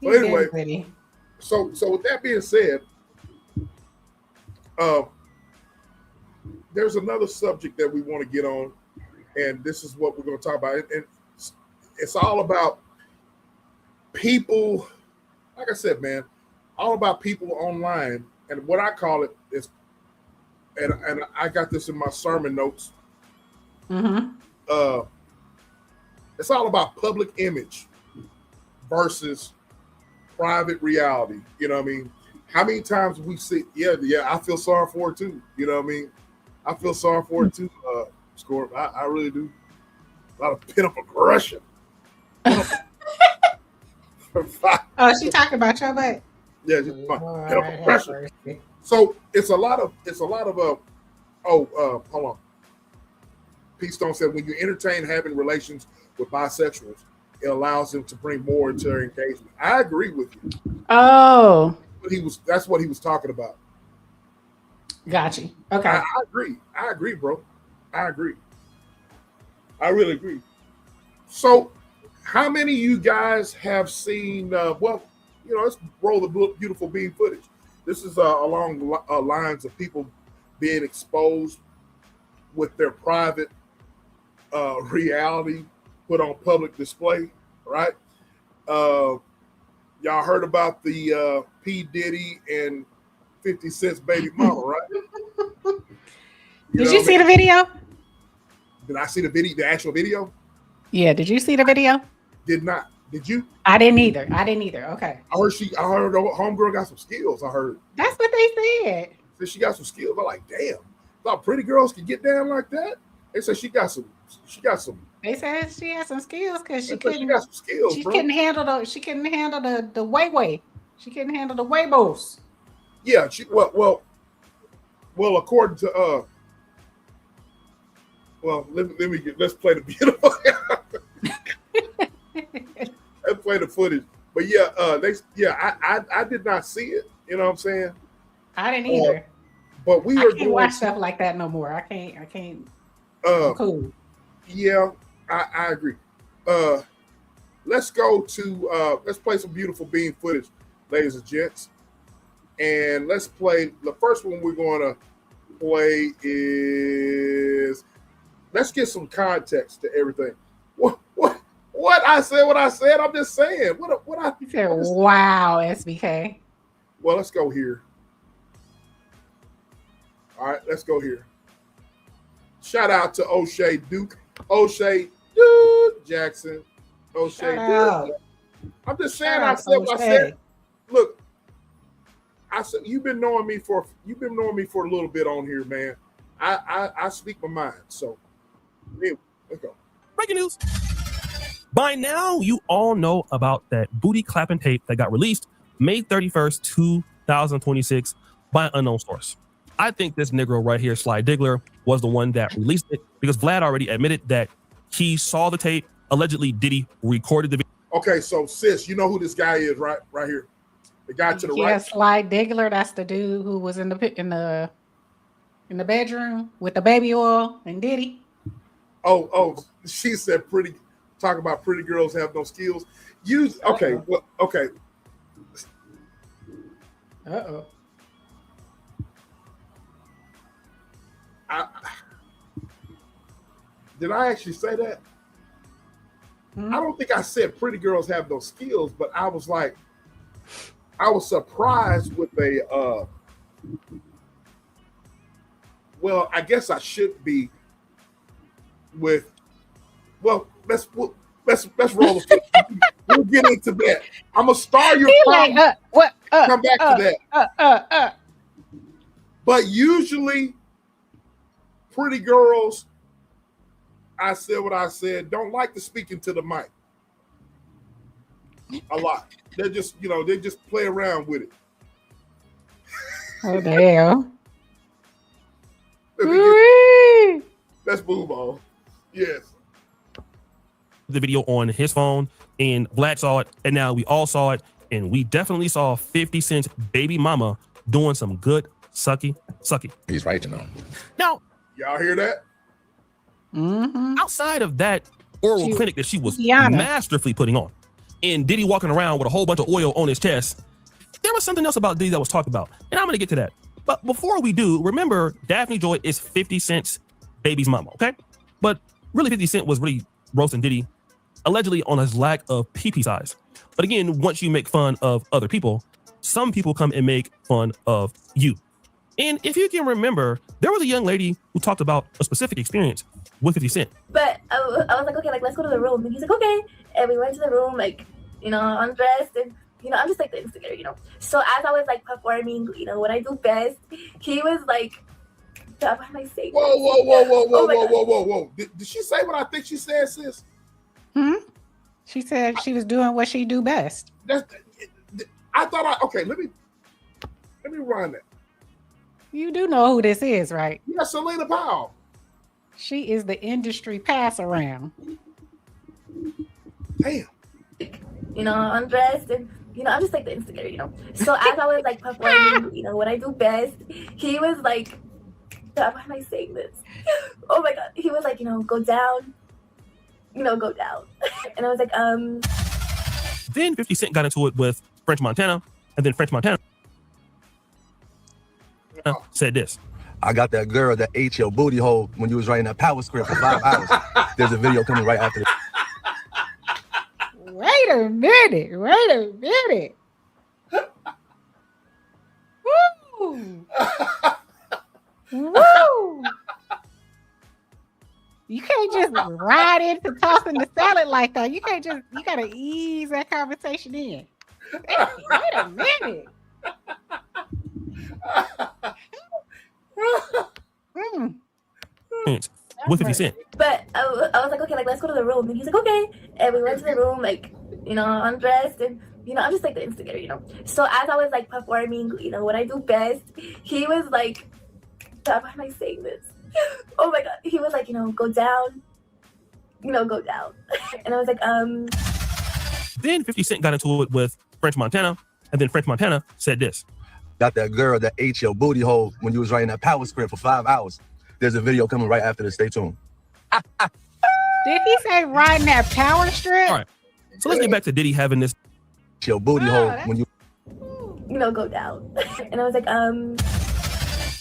But anyway, so with that being said, there's another subject that we want to get on, and this is what we're going to talk about. And it's all about people, like I said, man, all about people online. And what I call it is, and I got this in my sermon notes. Mm-hmm. It's all about public image versus private reality. You know what I mean? How many times we see, yeah, I feel sorry for it too. You know what I mean? I feel sorry for it too, Scorp. I really do. A lot of pent-up aggression. Oh, she talking about your butt. Yeah, just fun. Lord Get up have pressure. mercy. So it's a lot of hold on. Pete Stone said when you entertain having relations with bisexuals, it allows them to bring more into their engagement. I agree with you. Oh, That's what he was talking about. got you. Okay. I agree, bro. I agree. I really agree. So, how many of you guys have seen? Let's roll the beautiful bean footage. This is along the lines of people being exposed with their private reality put on public display, right? Y'all heard about the P. Diddy and 50 Cent's baby mama, right? Did you see the video? Did I see the video? The actual video? Yeah. Did you see the video? Did not. Did you? I didn't either. Okay. I heard the homegirl got some skills. I heard. That's what they said. Said she got some skills. I'm like, damn. Thought pretty girls could get down like that. They said she got some. They said she had some skills because she She got some skills, She bro. couldn't handle the way. She couldn't handle the Weibos. Yeah. Well. According to let's play the beautiful. Let's play the footage. But I did not see it. You know what I'm saying? I didn't either. But I can't watch stuff like that no more. I can't. Cool. Yeah, I agree. Let's go to let's play some beautiful bean footage, ladies and gents. And let's play the first one we're gonna play is let's get some context to everything. What I said, I'm just saying. You said, wow, SBK. Well, let's go here. All right, let's go here. Shout out to O'Shea Duke Jackson. O'Shea Duke. I'm just saying I said what I said. Look, I said you've been knowing me for a little bit on here, man. I speak my mind. So anyway, let's go. Breaking news. By now, you all know about that booty clapping tape that got released May 31st, 2026 by an unknown source. I think this Negro right here, Sly Diggler, was the one that released it because Vlad already admitted that he saw the tape. Allegedly, Diddy recorded the video. Okay, so sis, you know who this guy is, right here. The guy to the right. Yeah, Sly Diggler. That's the dude who was in the bedroom with the baby oil and Diddy. Oh, she said pretty. Talk about pretty girls have no skills. Okay. Uh-oh. Did I actually say that? I don't think I said pretty girls have no skills, but I was surprised with well, I guess I should be with, well, let's roll the film. We'll get into that. I'm gonna star your comment. Come back to that. But usually, pretty girls, I said what I said, don't like to speak into the mic a lot. They just play around with it. Oh, damn. That's move on. Yes. The video on his phone, and Vlad saw it, and now we all saw it, and we definitely saw 50 Cent's baby mama doing some good sucky. He's right, you know. Now, y'all hear that? Mm-hmm. Outside of that oral clinic that she was masterfully putting on, and Diddy walking around with a whole bunch of oil on his chest, there was something else about Diddy that was talked about, and I'm going to get to that. But before we do, remember, Daphne Joy is 50 Cent's baby's mama, okay? But really, 50 Cent was really roasting Diddy, allegedly on his lack of pee-pee size. But again, once you make fun of other people, some people come and make fun of you. And if you can remember, there was a young lady who talked about a specific experience with 50 Cent. But I was like, okay, like, let's go to the room. And he's like, okay. And we went to the room, like, undressed. And, I'm just like the instigator, So as I was like performing, what I do best, he was like, what am I saying? Whoa. Did she say what I think she said, sis? She said she was doing what she do best. I thought okay, let me run that. You do know who this is, right? Yeah, Selena Powell. She is the industry pass around. Damn. You know, undressed and I'm just like the instigator, So as I was like performing, what I do best, he was like, God, why am I saying this? Oh my God. He was like, go down, go down. And I was like, Then 50 Cent got into it with French Montana, and then French Montana said this. I got that girl that ate your booty hole when you was writing that power script for 5 hours. There's a video coming right after this. Wait a minute. Woo! Woo! You can't just ride into tossing the salad like that. You gotta ease that conversation in. Wait a minute. With 50 Cent. but I was like, okay, like let's go to the room. And he's like, okay. And we went to the room, like, undressed and I'm just like the instigator, So as I was like performing, what I do best, he was like, God, why am I saying this? Oh my God. He was like, go down, go down. And I was like, Then 50 Cent got into it with French Montana, and then French Montana said this. Got that girl that ate your booty hole when you was writing that power script for 5 hours. There's a video coming right after this. Stay tuned. Did he say riding that power strip? All right. So let's get back to Diddy having this. Your booty hole when you go down. And I was like,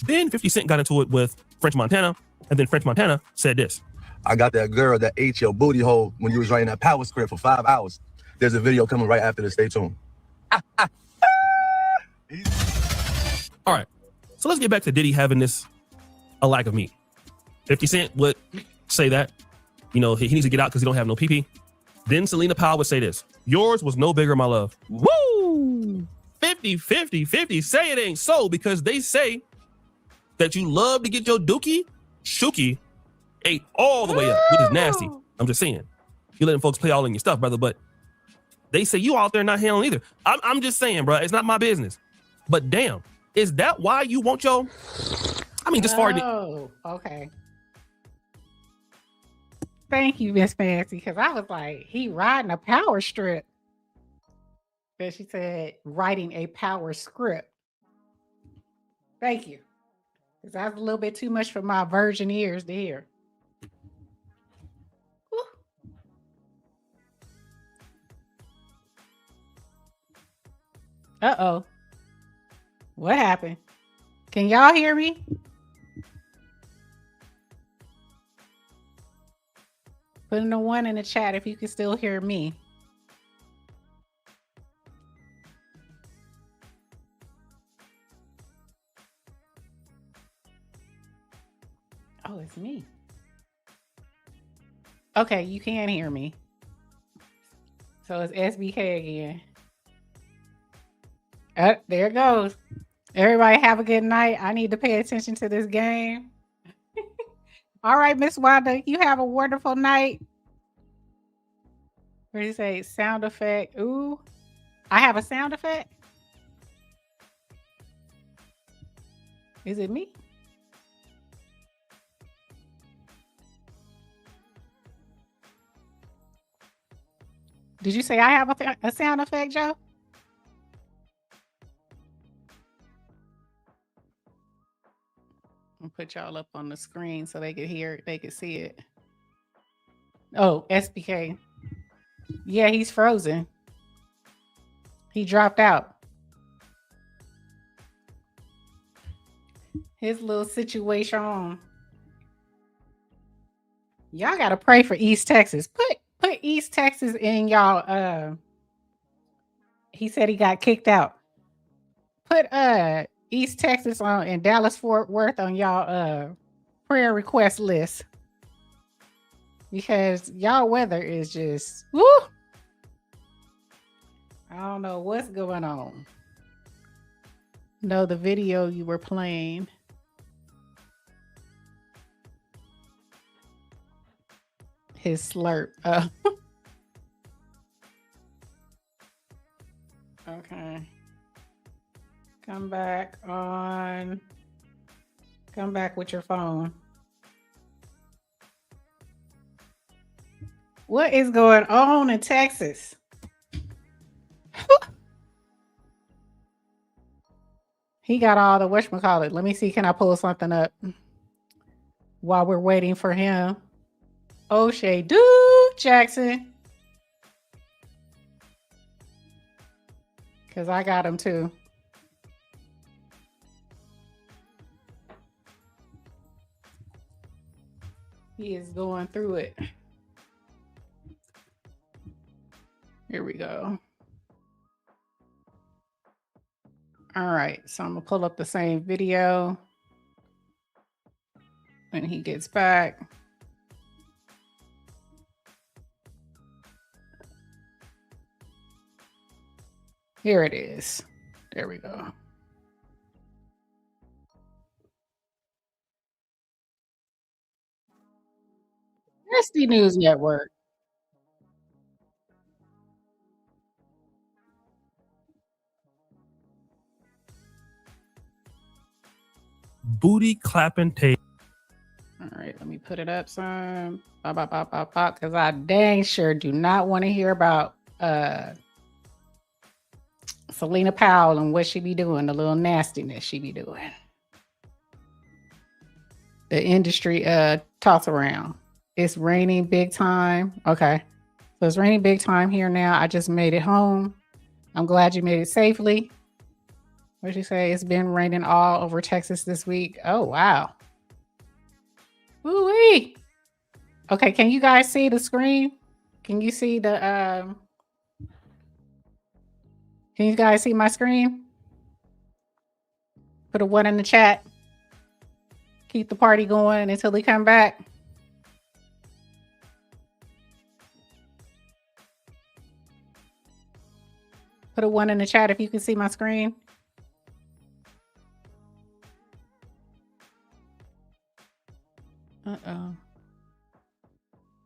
Then 50 Cent got into it with French Montana, and then French Montana said this. I got that girl that ate your booty hole when you was writing that power script for 5 hours. There's a video coming right after this. Stay tuned. All right. So let's get back to Diddy having this a lack of meat. 50 Cent would say that, he needs to get out because he don't have no PP. Then Selena Powell would say this. Yours was no bigger, my love. Woo! 50 say it ain't so, because they say that you love to get your dookie shookie ate all the way up, which is nasty. I'm just saying. You letting folks play all in your stuff, brother, but they say you out there not handling either. I'm just saying, bro, it's not my business. But damn, is that why you want your... just far... Oh, okay. Thank you, Miss Fancy, because I was like, he riding a power strip. But she said, writing a power script. Thank you. Because that's a little bit too much for my virgin ears to hear. Whew. Uh-oh. What happened? Can y'all hear me? Put in a 1 in the chat if you can still hear me. Oh, it's me. Okay, you can hear me. So it's SBK again. There it goes. Everybody have a good night. I need to pay attention to this game. All right, Miss Wanda, you have a wonderful night. What do you say? Sound effect. Ooh, I have a sound effect. Is it me? Did you say I have a sound effect, Joe? I'll put y'all up on the screen so they could hear it, they could see it. Oh, SBK. Yeah, he's frozen. He dropped out. His little situation. Y'all gotta pray for East Texas. Put East Texas in y'all. He said he got kicked out. Put East Texas on and Dallas Fort Worth on y'all prayer request list, because y'all weather is just woo. I don't know what's going on. No, the video you were playing. His slurp. Okay. Come back with your phone. What is going on in Texas? He got all the whatchamacallit. Let me see. Can I pull something up while we're waiting for him? O'Shea Duke Jackson. Because I got him too. He is going through it. Here we go. All right, so I'm gonna pull up the same video when he gets back. Here it is. There we go. Nasty News Network. Booty clapping tape. All right, let me put it up some. Because I dang sure do not want to hear about Selena Powell and what she be doing, the little nastiness she be doing. The industry toss around. It's raining big time. Okay. So it's raining big time here now. I just made it home. I'm glad you made it safely. What'd you say? It's been raining all over Texas this week. Oh, wow. Woo-wee. Okay, can you guys see the screen? Can you see the can you guys see my screen? Put a 1 in the chat. Keep the party going until we come back. Put a 1 in the chat if you can see my screen. Uh-oh.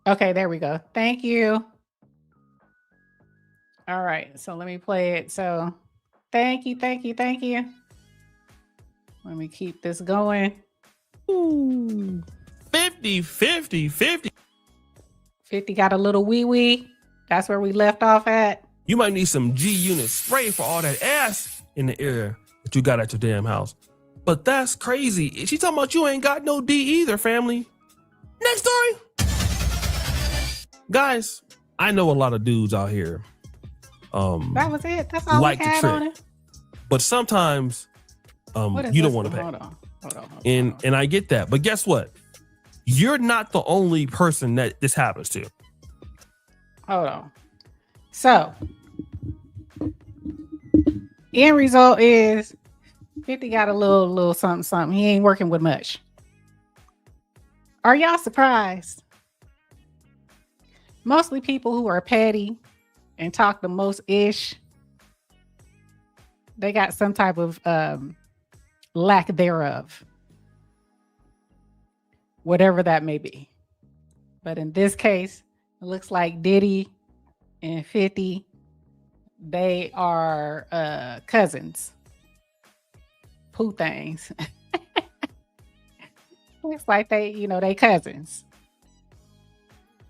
Okay, there we go. Thank you. All right, so let me play it. So thank you. Let me keep this going. Ooh, 50. 50 got a little wee-wee. That's where we left off at. You might need some G-Unit spray for all that ass in the air that you got at your damn house. But that's crazy. She talking about you ain't got no D either, family. Next story. Guys, I know a lot of dudes out here. That was it. That's all like we to had trick, on it. But sometimes you don't want to pay. Hold on. And I get that. But guess what? You're not the only person that this happens to. Hold on. So, end result is 50 got a little something. He ain't working with much. Are y'all surprised? Mostly people who are petty and talk the most ish, they got some type of lack thereof. Whatever that may be. But in this case, it looks like Diddy and 50, they are cousins. Pooh things. Looks like they cousins.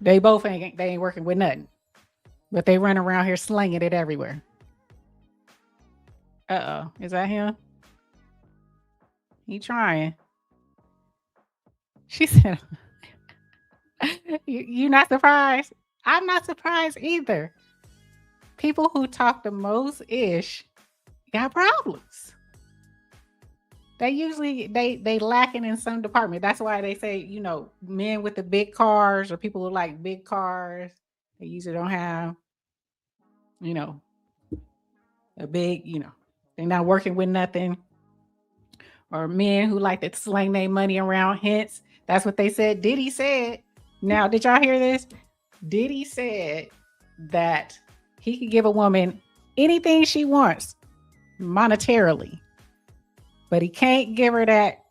They both ain't working with nothing. But they run around here slinging it everywhere. Uh-oh. Is that him? He trying. She said, you not surprised? I'm not surprised either. People who talk the most ish got problems. They usually they lacking in some department. That's why they say, men with the big cars or people who like big cars, they usually don't have, a big, they're not working with nothing. Or men who like to sling their money around. Hence, that's what they said. Diddy said. Now, did y'all hear this? Diddy said that he could give a woman anything she wants monetarily, but he can't give her that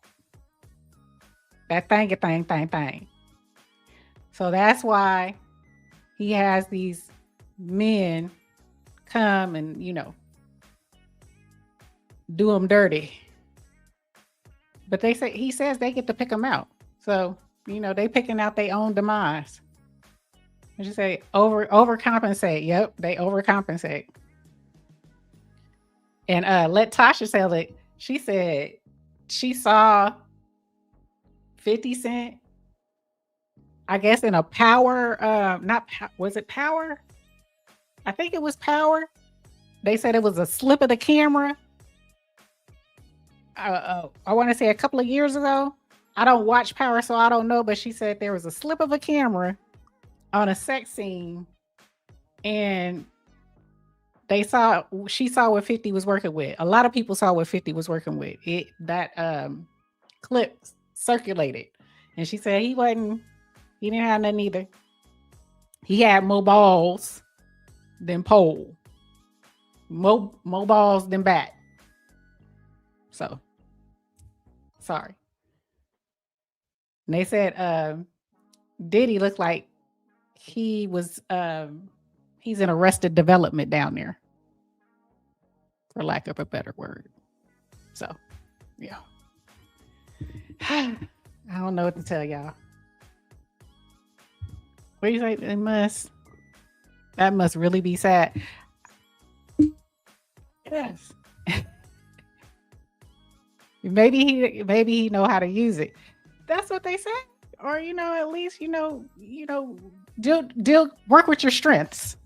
thing. So that's why he has these men come and, do them dirty. But he says they get to pick them out. So, they picking out their own demise. What you say? Overcompensate. Yep, they overcompensate. And let Tasha tell it. She said she saw 50 Cent, I guess, in a Power, was it Power? I think it was Power. They said it was a slip of the camera. I want to say a couple of years ago. I don't watch Power, so I don't know, but she said there was a slip of a camera on a sex scene, and she saw what 50 was working with. A lot of people saw what 50 was working with. That clip circulated, and she said he didn't have nothing either. He had more balls than pole, more balls than bat. So, sorry. And they said Diddy looked like he was he's in Arrested Development down there, for lack of a better word. So, yeah. I don't know what to tell y'all. What do you say? That must really be sad. Yes. Maybe he know how to use it. That's what they say. Or, at least, work with your strengths.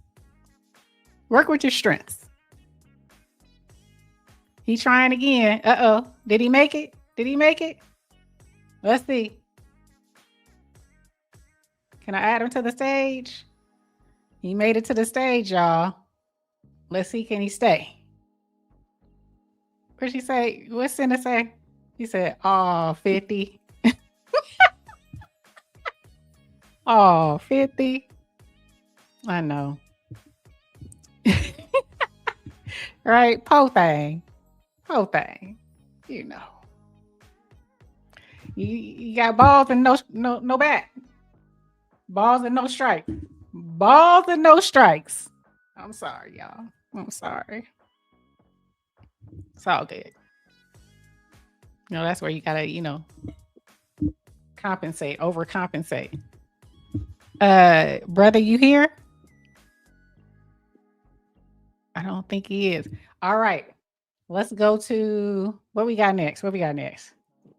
Work with your strengths. He's trying again. Uh-oh. Did he make it? Let's see. Can I add him to the stage? He made it to the stage, y'all. Let's see, can he stay? What'd she say? What's Cinda say? He said, "Oh, 50. Oh, 50. I know. Right? Po thing. You got balls and no bat. Balls and no strikes. I'm sorry, y'all. I'm sorry. It's all good. That's where you gotta, overcompensate. Brother, you here? I don't think he is. All right. Let's go to what we got next. I'm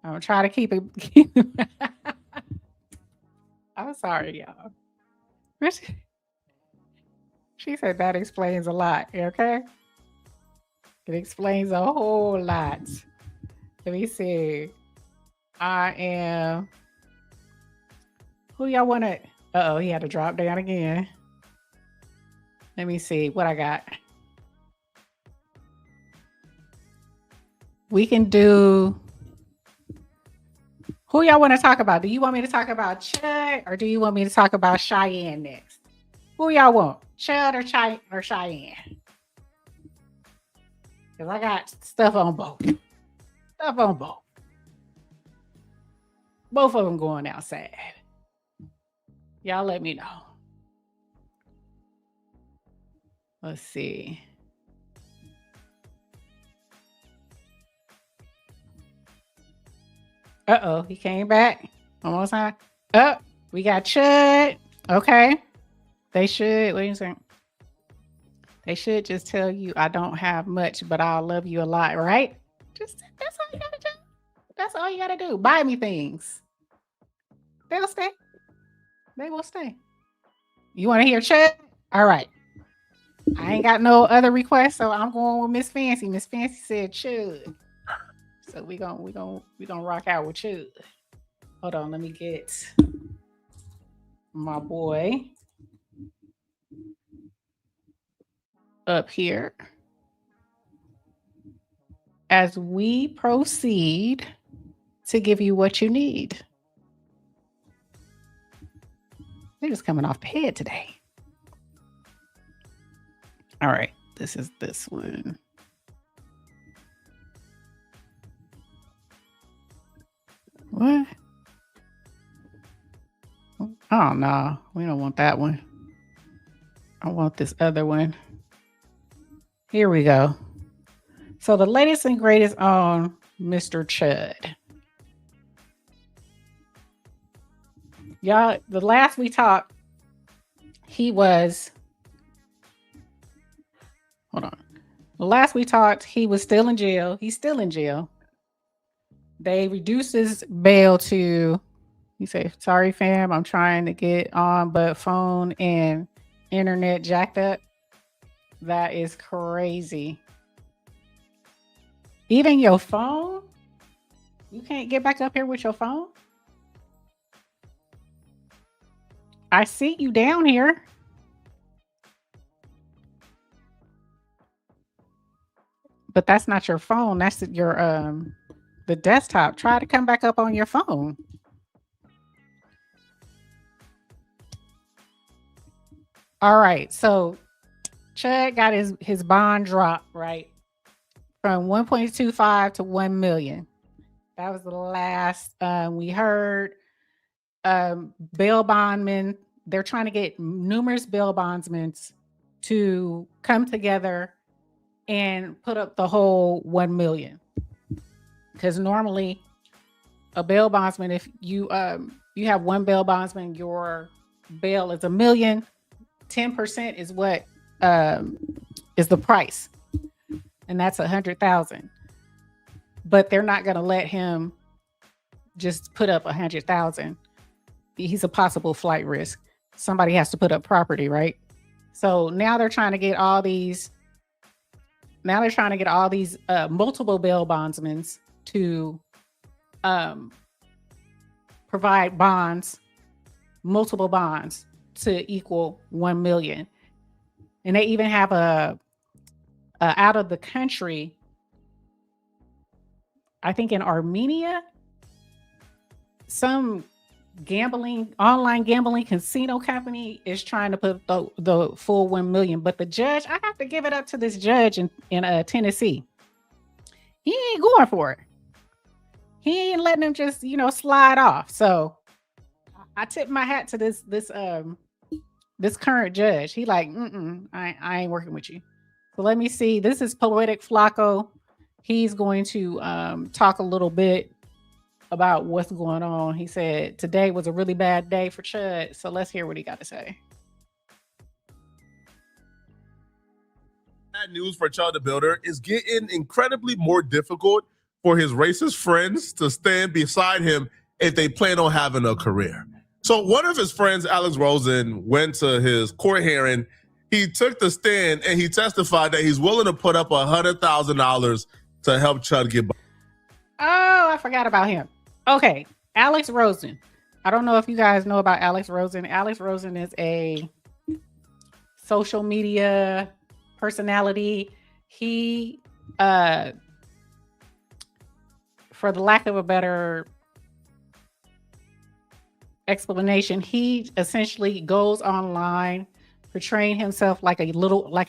gonna try to keep it. I'm sorry, y'all. She said that explains a lot. Okay. It explains a whole lot. Let me see. I am. Who y'all want to? Uh-oh, he had to drop down again. Let me see what I got. We can do. Who y'all want to talk about? Do you want me to talk about Chud, or do you want me to talk about Cheyenne next? Who y'all want? Chud or Cheyenne? Because I got stuff on both. Both of them going outside. Y'all let me know. Let's see. Uh-oh, he came back. Almost time. Oh, we got Chud. Okay. They should, what do you think? They should just tell you, I don't have much, but I'll love you a lot, right? That's all you gotta do. That's all you gotta do. Buy me things. They'll stay. They will stay. You want to hear Chud? All right. I ain't got no other requests, so I'm going with Miss Fancy. Miss Fancy said Chud. So we gonna rock out with Chud. Hold on, let me get my boy up here as we proceed to give you what you need. They're just coming off the head today. All right, this is this one. What? Oh, no, we don't want that one. I want this other one. Here we go. So the latest and greatest on Mr. Chud. Y'all, the last we talked, he was, hold on. The last we talked, he was still in jail. He's still in jail. They reduced his bail to, he said, sorry fam, I'm trying to get on, but phone and internet jacked up. That is crazy. Even your phone? You can't get back up here with your phone? I see you down here. But that's not your phone. That's your the desktop. Try to come back up on your phone. All right. So Chud got his bond dropped, right? From 1.25 to 1 million. That was the last we heard. Bail bondmen, they're trying to get numerous bail bondsmen to come together and put up the whole 1 million. Because normally a bail bondsman, if you have one bail bondsman, your bail is $1 million. 10% is what is the price, and that's 100,000. But they're not going to let him just put up 100,000. He's a possible flight risk. Somebody has to put up property, right? So now they're trying to get all these. Now they're trying to get all these multiple bail bondsmen to provide bonds, multiple bonds to equal 1 million. And they even have a out of the country, I think in Armenia, some online gambling casino company is trying to put the full 1 million. But the judge, I have to give it up to this judge in Tennessee. He ain't going for it. He ain't letting him just, slide off. So I tip my hat to this current judge. He like, I ain't working with you. So let me see. This is Poetic Flakko. He's going to talk a little bit about what's going on. He said today was a really bad day for Chud. So let's hear what he got to say. Bad news for Chud the Builder is getting incredibly more difficult for his racist friends to stand beside him if they plan on having a career. So one of his friends, Alex Rosen, went to his court hearing. He took the stand and he testified that he's willing to put up $100,000 to help Chud get by. Oh, I forgot about him. Okay, Alex Rosen. I don't know if you guys know about Alex Rosen. Alex Rosen is a social media personality. He, for the lack of a better explanation, he essentially goes online portraying himself like a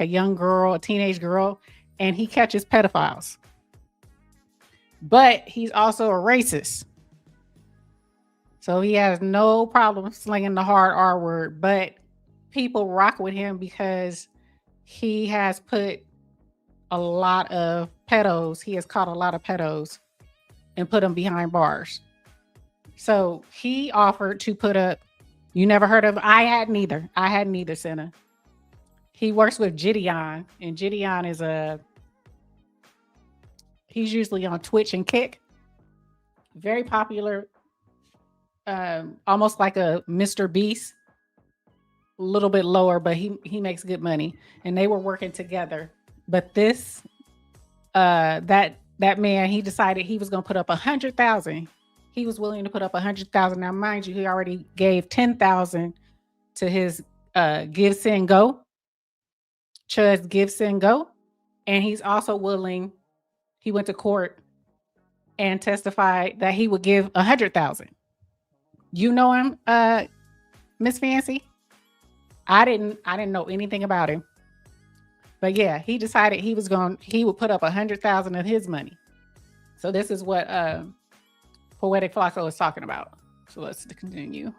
young girl, a teenage girl, and he catches pedophiles. But he's also a racist. So he has no problem slinging the hard R word, but people rock with him because he has put a lot of pedos. He has caught a lot of pedos and put them behind bars. So he offered to put up, you never heard of, I hadn't either, Senna. He works with Gideon, and Gideon is he's usually on Twitch and Kick. Very popular. Almost like a Mr. Beast. A little bit lower, but he makes good money. And they were working together. But this, that man, he decided he was going to put up 100,000. He was willing to put up 100,000. Now, mind you, he already gave 10,000 to his Give, Send, Go. Chud's Give, Send, Go. And he's also willing, he went to court and testified that he would give 100,000. You know him, Miss Fancy? I didn't know anything about him. But yeah, he decided he would put up 100,000 of his money. So this is what Poetic Flakko is talking about. So let's continue.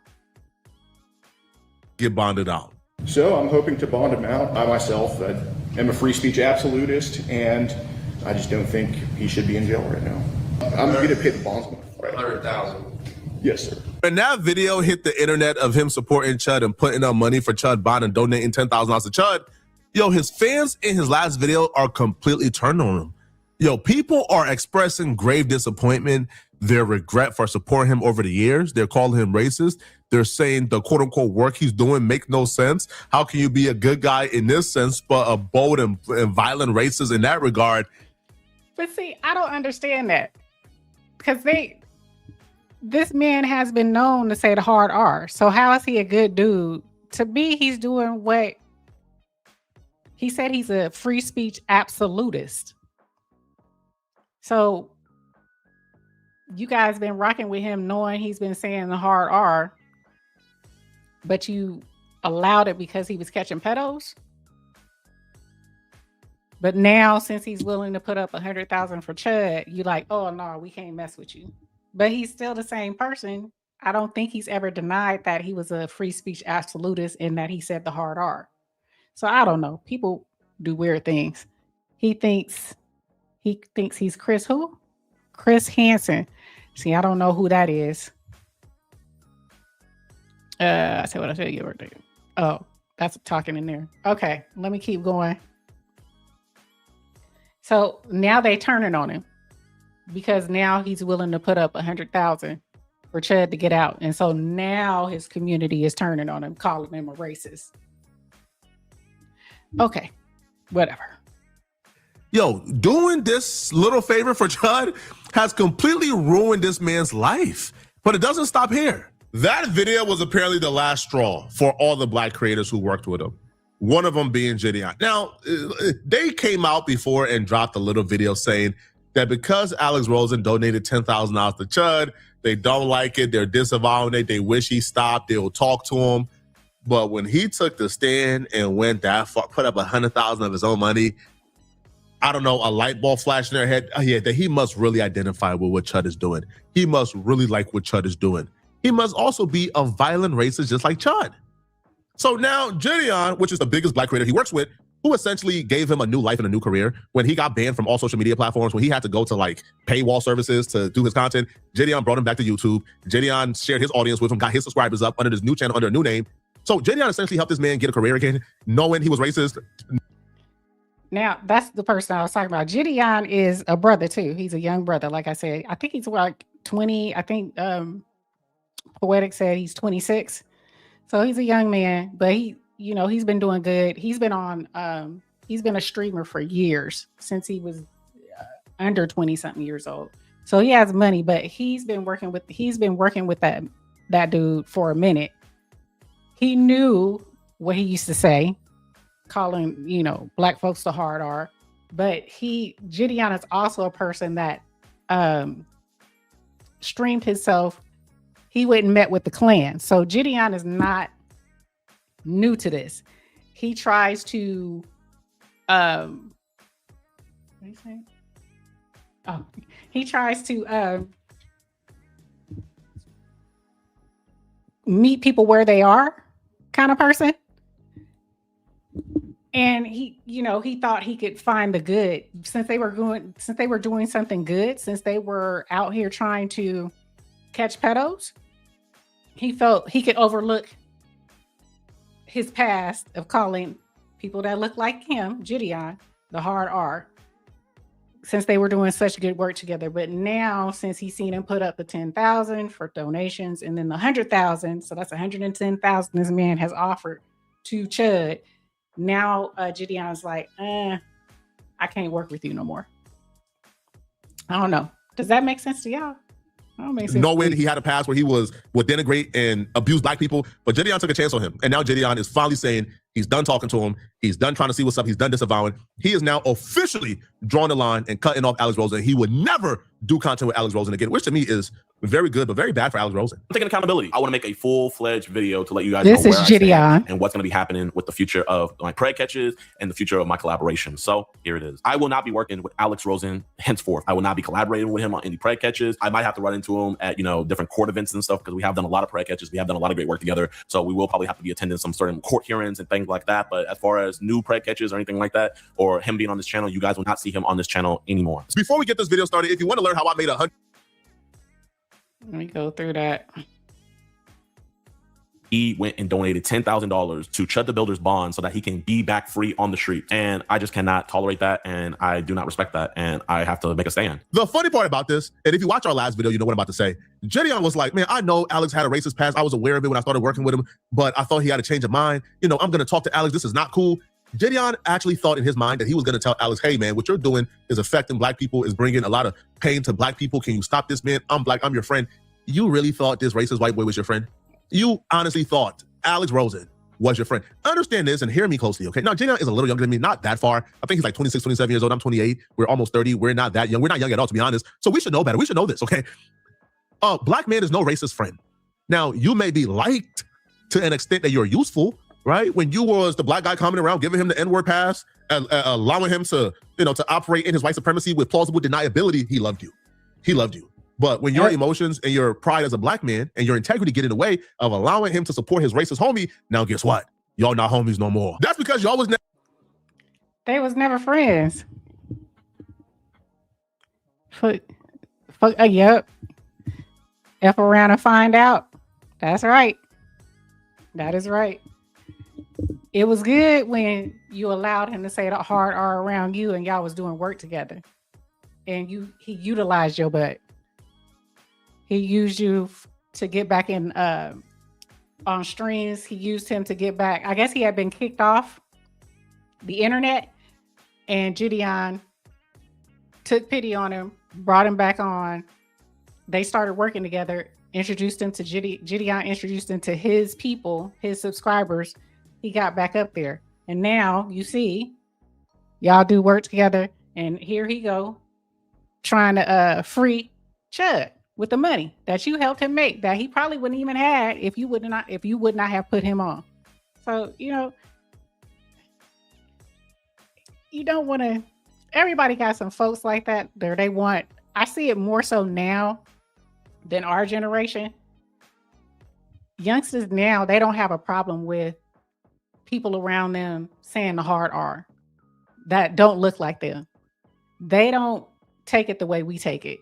Get bonded out. So I'm hoping to bond him out. I myself am a free speech absolutist, and I just don't think he should be in jail right now. I'm going to pay the bondsman. Right. 100,000. Yes, sir. When that video hit the internet of him supporting Chud and putting up money for Chud Bond and donating $10,000 to Chud, yo, his fans in his last video are completely turned on him. Yo, people are expressing grave disappointment, their regret for supporting him over the years. They're calling him racist. They're saying the quote unquote work he's doing makes no sense. How can you be a good guy in this sense, but a bold and violent racist in that regard? But see, I don't understand that. Because this man has been known to say the hard R. So how is he a good dude? To me, he's doing what he said. He's a free speech absolutist. So you guys been rocking with him knowing he's been saying the hard R, but you allowed it because he was catching pedos. But now, since he's willing to put up 100,000 for Chud, you like, oh no, we can't mess with you. But he's still the same person. I don't think he's ever denied that he was a free speech absolutist and that he said the hard R. So I don't know. People do weird things. He thinks he's Chris who? Chris Hansen. See, I don't know who that is. I said what I said. You Oh, that's talking in there. Okay, let me keep going. So now they turning on him because now he's willing to put up 100,000 for Chud to get out. And so now his community is turning on him, calling him a racist. Okay, whatever. Yo, doing this little favor for Chud has completely ruined this man's life. But it doesn't stop here. That video was apparently the last straw for all the black creators who worked with him. One of them being Gideon. Now, they came out before and dropped a little video saying that because Alex Rosen donated $10,000 to Chud, they don't like it, they're disavowing it, they wish he stopped, they'll talk to him. But when he took the stand and went that far, put up 100,000 of his own money, I don't know, a light bulb flashed in their head. Oh, yeah, that he must really identify with what Chud is doing. He must really like what Chud is doing. He must also be a violent racist just like Chud. So now Gideon, which is the biggest black creator he works with, who essentially gave him a new life and a new career when he got banned from all social media platforms, when he had to go to like paywall services to do his content, Gideon brought him back to YouTube. Gideon shared his audience with him, got his subscribers up under his new channel, under a new name. So Gideon essentially helped this man get a career again, knowing he was racist. Now, that's the person I was talking about. Gideon is a brother too. He's a young brother. Like I said, I think he's like 20. I think Poetic said he's 26. So he's a young man, but he's been doing good. He's been on, he's been a streamer for years, since he was under 20 something years old. So he has money, but he's been working with that dude for a minute. He knew what he used to say, calling, black folks the hard R, but Gideon is also a person that streamed himself. He went and met with the Klan. So Gideon is not new to this. He tries to meet people where they are, kind of person. And he thought he could find the good since they were doing something good, since they were out here trying to catch pedos. He felt he could overlook his past of calling people that look like him, Gideon, the hard R, since they were doing such good work together. But now, since he's seen him put up the 10,000 for donations and then the 100,000, so that's 110,000 this man has offered to Chud. Now Gideon's like, I can't work with you no more. I don't know. Does that make sense to y'all? Knowing he had a past where he would denigrate and abuse black people, but Gideon took a chance on him. And now Gideon is finally saying he's done talking to him. He's done trying to see what's up. He's done disavowing. He is now officially drawing the line and cutting off Alex Rosen. He would never do content with Alex Rosen again, which to me is very good, but very bad for Alex Rosen. I'm taking accountability. I want to make a full-fledged video to let you guys know where I stand and what's going to be happening with the future of my preg catches and the future of my collaboration. So here it is. I will not be working with Alex Rosen henceforth. I will not be collaborating with him on any preg catches. I might have to run into him at different court events and stuff because we have done a lot of preg catches. We have done a lot of great work together. So we will probably have to be attending some certain court hearings and things things like that. But as far as new preg catches or anything like that, or him being on this channel, you guys will not see him on this channel anymore. Before we get this video started, if you want to learn how I made $100. Let me go through that. He went and donated $10,000 to Chud the Builder's bond so that he can be back free on the street. And I just cannot tolerate that. And I do not respect that. And I have to make a stand. The funny part about this, and if you watch our last video, you know what I'm about to say. Gideon was like, man, I know Alex had a racist past. I was aware of it when I started working with him, but I thought he had a change of mind. You know, I'm going to talk to Alex. This is not cool. Gideon actually thought in his mind that he was going to tell Alex, hey, man, what you're doing is affecting black people, is bringing a lot of pain to black people. Can you stop this, man? I'm black. I'm your friend. You really thought this racist white boy was your friend? You honestly thought Alex Rosen was your friend? Understand this and hear me closely, okay? Now, Gideon is a little younger than me, not that far. I think he's like 26, 27 years old. I'm 28. We're almost 30. We're not that young. We're not young at all, to be honest. So we should know better. We should know this, okay? Black man is no racist friend. Now, you may be liked to an extent that you're useful, right? When you was the black guy coming around, giving him the N-word pass, allowing him to, you know, to operate in his white supremacy with plausible deniability, he loved you. He loved you. But when your emotions and your pride as a black man and your integrity get in the way of allowing him to support his racist homie, now guess what? Y'all not homies no more. That's because y'all was never. They was never friends. Yep. F around and find out. That's right. That is right. It was good when you allowed him to say the hard R around you and y'all was doing work together. And he utilized your butt. He used you to get back in on streams. He used him to get back. I guess he had been kicked off the internet, and Gideon took pity on him, brought him back on. They started working together, introduced him to Gideon, introduced him to his people, his subscribers. He got back up there. And now you see, y'all do work together. And here he go, trying to free Chud with the money that you helped him make, that he probably wouldn't even had if you would not have put him on. So, you know, you don't want to. Everybody got some folks like that there. They want. I see it more so now than our generation. Youngsters now, they don't have a problem with people around them saying the hard R that don't look like them. They don't take it the way we take it.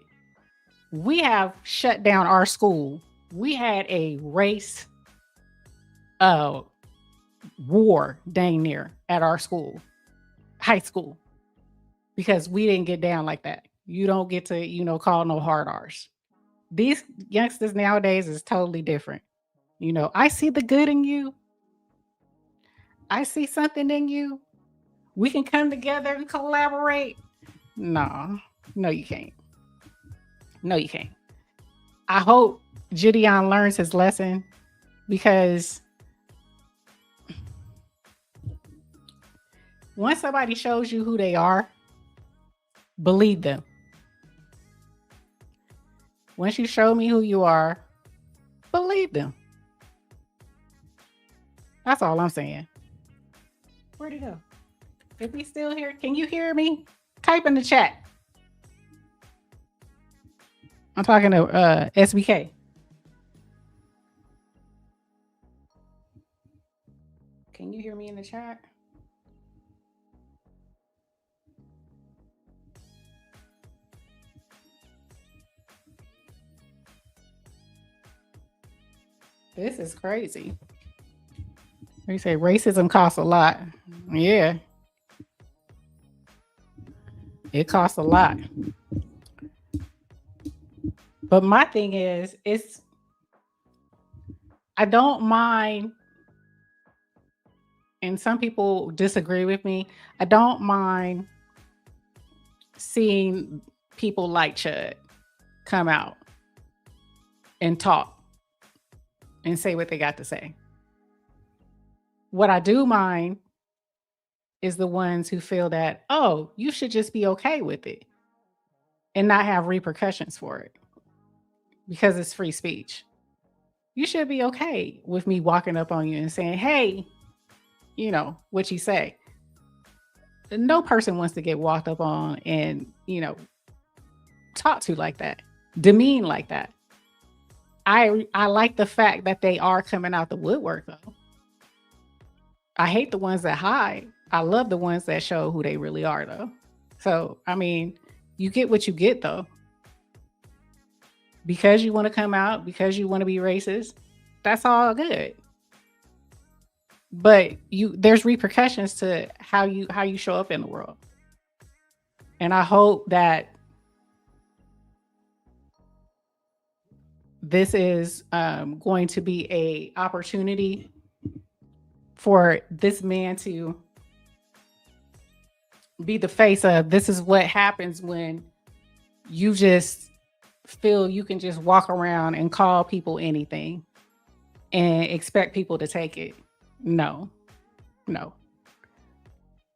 We have shut down our school. We had a race war dang near at our school, high school, because we didn't get down like that. You don't get to, you know, call no hard R's. These youngsters nowadays is totally different. You know, I see the good in you. I see something in you. We can come together and collaborate. No, you can't. No, you can't. I hope Gideon learns his lesson, because once somebody shows you who they are, believe them. Once you show me who you are, believe them. That's all I'm saying. Where'd he go? If he's still here, can you hear me? Type in the chat. I'm talking to SBK. Can you hear me in the chat? This is crazy. They say racism costs a lot. Yeah. It costs a lot. But my thing is, I don't mind, and some people disagree with me, I don't mind seeing people like Chud come out and talk and say what they got to say. What I do mind is the ones who feel that, oh, you should just be okay with it and not have repercussions for it because it's free speech. You should be okay with me walking up on you and saying, hey, you know, what you say. No person wants to get walked up on and, you know, talk to like that, demean like that. I like the fact that they are coming out the woodwork, though. I hate the ones that hide. I love the ones that show who they really are, though. So, I mean, you get what you get, though. Because you want to come out, because you want to be racist, that's all good. But there's repercussions to how you show up in the world. And I hope that this is going to be a opportunity for this man to be the face of, this is what happens when you just feel you can just walk around and call people anything and expect people to take it. No. What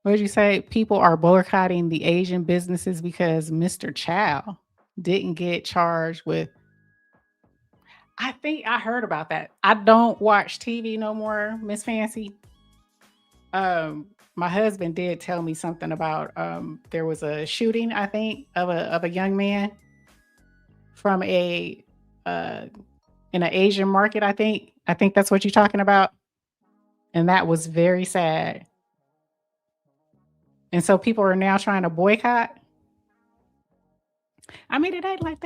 did you say? People are boycotting the Asian businesses because Mr. Chow didn't get charged with. I think I heard about that. I don't watch TV no more, Miss Fancy. My husband did tell me something about there was a shooting, I think, of a young man from in an Asian market. I think that's what you're talking about, and that was very sad. And so people are now trying to boycott. I mean, it ain't like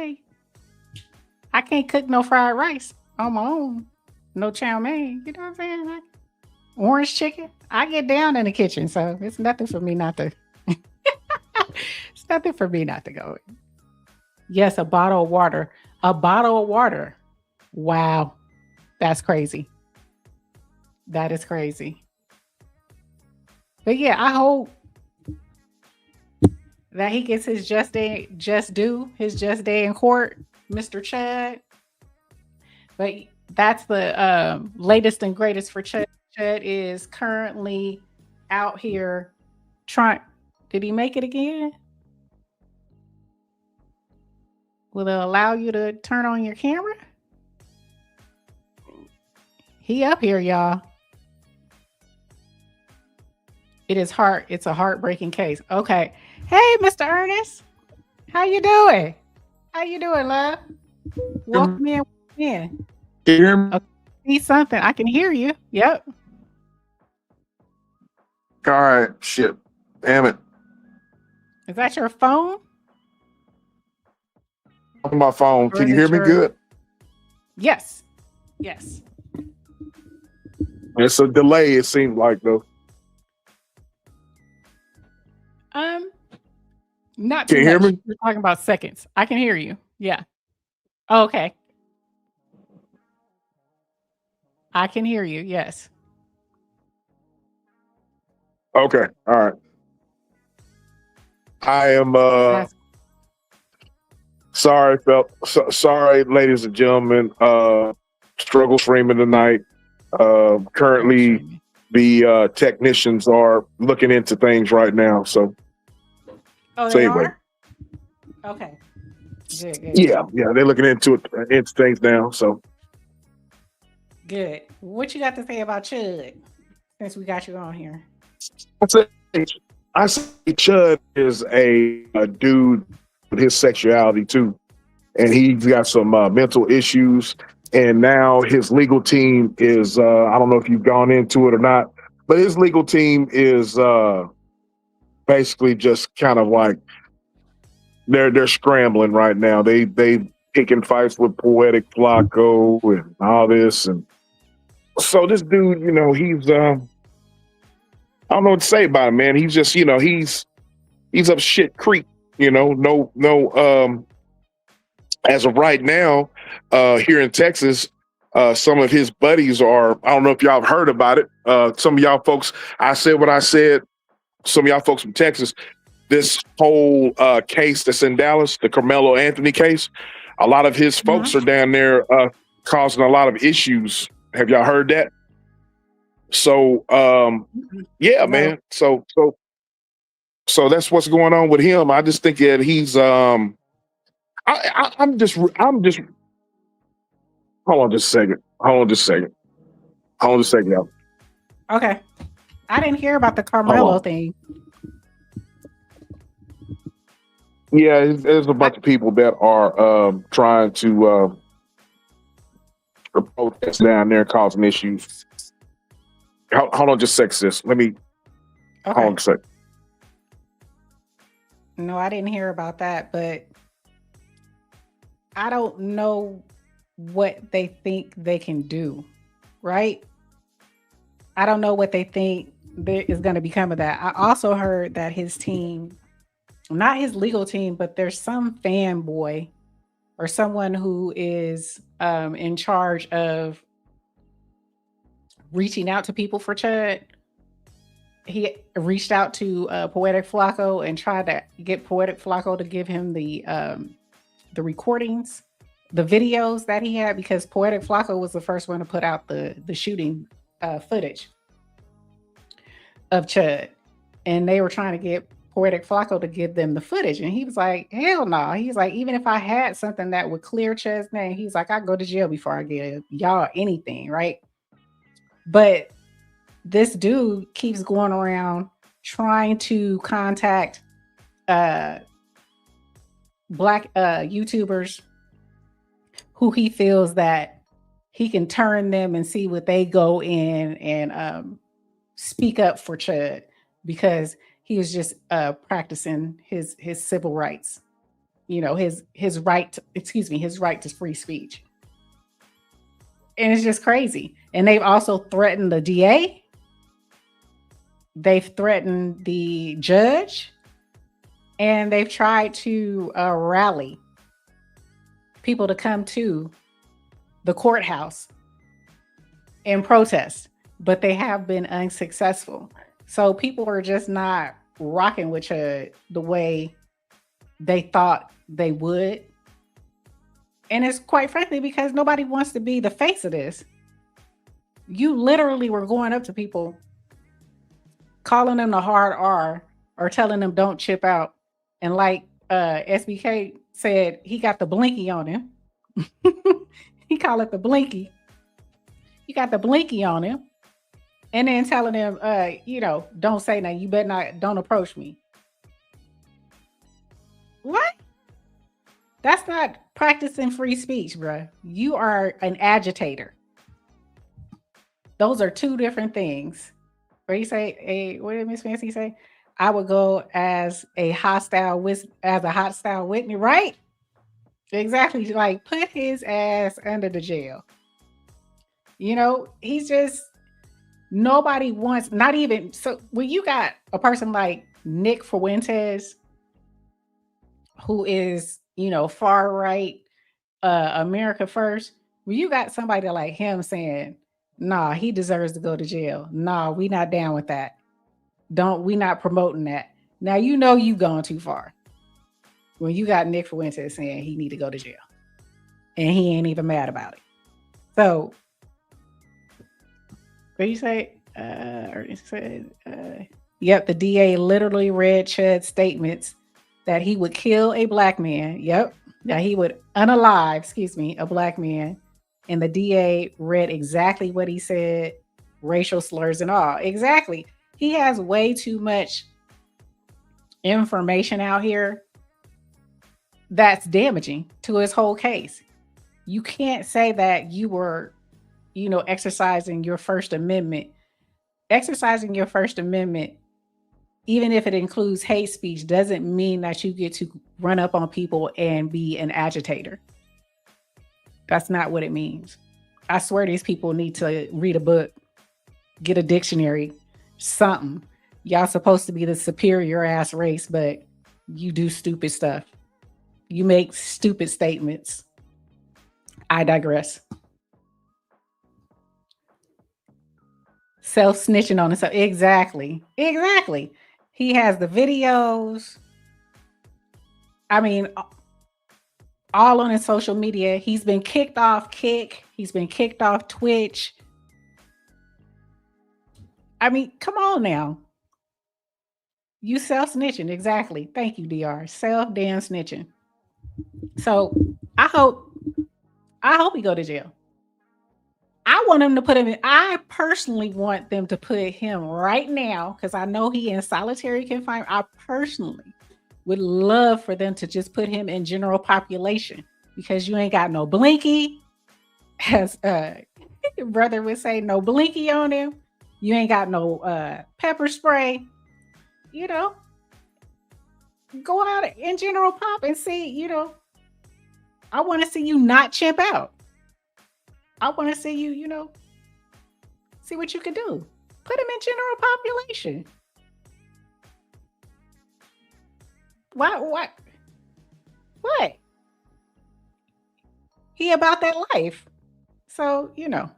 I can't cook no fried rice on my own, no chow mein. You know what I'm saying? Like, orange chicken. I get down in the kitchen, so it's nothing for me not to. It's nothing for me not to go. Yes, a bottle of water. A bottle of water. Wow, that's crazy. That is crazy. But yeah, I hope that he gets his just day in court, Mr. Chud. But that's the latest and greatest for Chud. Chud is currently out here trying. Did he make it again? Will it allow you to turn on your camera? He up here, y'all. It's a heartbreaking case. Okay. Hey, Mr. Ernest. How you doing? How you doing, love? Welcome in. Can you hear me? Okay. See something. I can hear you. Yep. All right. Shit. Damn it. Is that your phone? On my phone. Or Can you is hear it me good? Yes. Yes. It's a delay, it seemed like, though. Not Can too you hear much. me? We're talking about seconds. I can hear you. Yeah. Oh, okay. I can hear you. Yes. Okay. All right. I am sorry, sorry, ladies and gentlemen. Struggle streaming tonight. Currently the technicians are looking into things right now. So they anyway. are? Okay. Good. Yeah, they're looking into things now. So Good. What you got to say about Chud since we got you on here? I say Chud is a dude with his sexuality too, and he's got some mental issues. And now his legal team is I don't know if you've gone into it or not, but his legal team is basically just kind of like they're scrambling right now. They picking fights with Poetic Flakko and all this, and so this dude, he's I don't know what to say about him, man. He's just, he's up shit creek, no. As of right now, here in Texas, some of his buddies are, I don't know if y'all have heard about it. Some of y'all folks, I said what I said. Some of y'all folks from Texas, this whole case that's in Dallas, the Carmelo Anthony case, a lot of his folks are down there causing a lot of issues. Have y'all heard that? So, yeah, man. So that's what's going on with him. I just think that he's, I'm just, hold on just a second, y'all. Okay. I didn't hear about the Carmelo thing. Yeah, there's a bunch of people that are trying to protest down there, causing issues. Hold on just a sec, sis. Let me hold on a sec. No, I didn't hear about that, but I don't know what they think they can do, right? I don't know what they think there is going to become of that. I also heard that his team, not his legal team, but there's some fanboy or someone who is in charge of reaching out to people for Chud. He reached out to Poetic Flakko and tried to get Poetic Flakko to give him the recordings, the videos that he had, because Poetic Flakko was the first one to put out the shooting footage of Chud, and they were trying to get Poetic Flakko to give them the footage, and he was like, hell no. He's like, even if I had something that would clear Chud's name, he's like, I'd go to jail before I give y'all anything, right? But this dude keeps going around trying to contact black YouTubers who he feels that he can turn them and see what they go in and speak up for Chud, because he was just practicing his civil rights, you know, his right to free speech. And it's just crazy. And they've also threatened the DA. They've threatened the judge, and they've tried to rally people to come to the courthouse and protest, but they have been unsuccessful. So people are just not rocking with Chud the way they thought they would. And it's quite frankly because nobody wants to be the face of this. You literally were going up to people, calling them the hard R or telling them don't chip out. And like SBK said, he got the blinky on him. He called it the blinky. You got the blinky on him. And then telling him, you know, don't say nothing. You better not, don't approach me. What? That's not practicing free speech, bruh. You are an agitator. Those are two different things. Or you say, what did Miss Fancy say? I would go as a hostile witness, right? Exactly. Like, put his ass under the jail. You know, he's just, nobody wants, not even, so when you got a person like Nick Fuentes, who is, you know, far right, America first, when you got somebody like him saying, nah, he deserves to go to jail. Nah, we not down with that. We not promoting that. Now, you know, you've gone too far. When you got Nick Fuentes saying he need to go to jail and he ain't even mad about it. So, what do you say? Yep, the DA literally read Chud's statements that he would kill a black man. Yep, that he would unalive, a black man. And the DA read exactly what he said, racial slurs and all. Exactly. He has way too much information out here that's damaging to his whole case. You can't say that you were, you know, exercising your First Amendment. Exercising your First Amendment, even if it includes hate speech, doesn't mean that you get to run up on people and be an agitator. That's not what it means. I swear these people need to read a book, get a dictionary, something. Y'all supposed to be the superior ass race, but you do stupid stuff. You make stupid statements. I digress. Self-snitching on himself. Exactly. He has the videos. I mean, all on his social media. He's been kicked off Kick. He's been kicked off Twitch. I mean, come on now. You self-snitching. Exactly. Thank you, DR. Self-damn snitching. So I hope he go to jail. I want him to put him in. I personally want them to put him right now, because I know he in solitary confinement. I personally would love for them to just put him in general population, because you ain't got no blinky, as brother would say, no blinky on him. You ain't got no pepper spray. You know, go out in General Pop and see, you know, I want to see you not chimp out. I want to see you, you know, see what you can do. Put him in general population. What? He about that life. So, you know,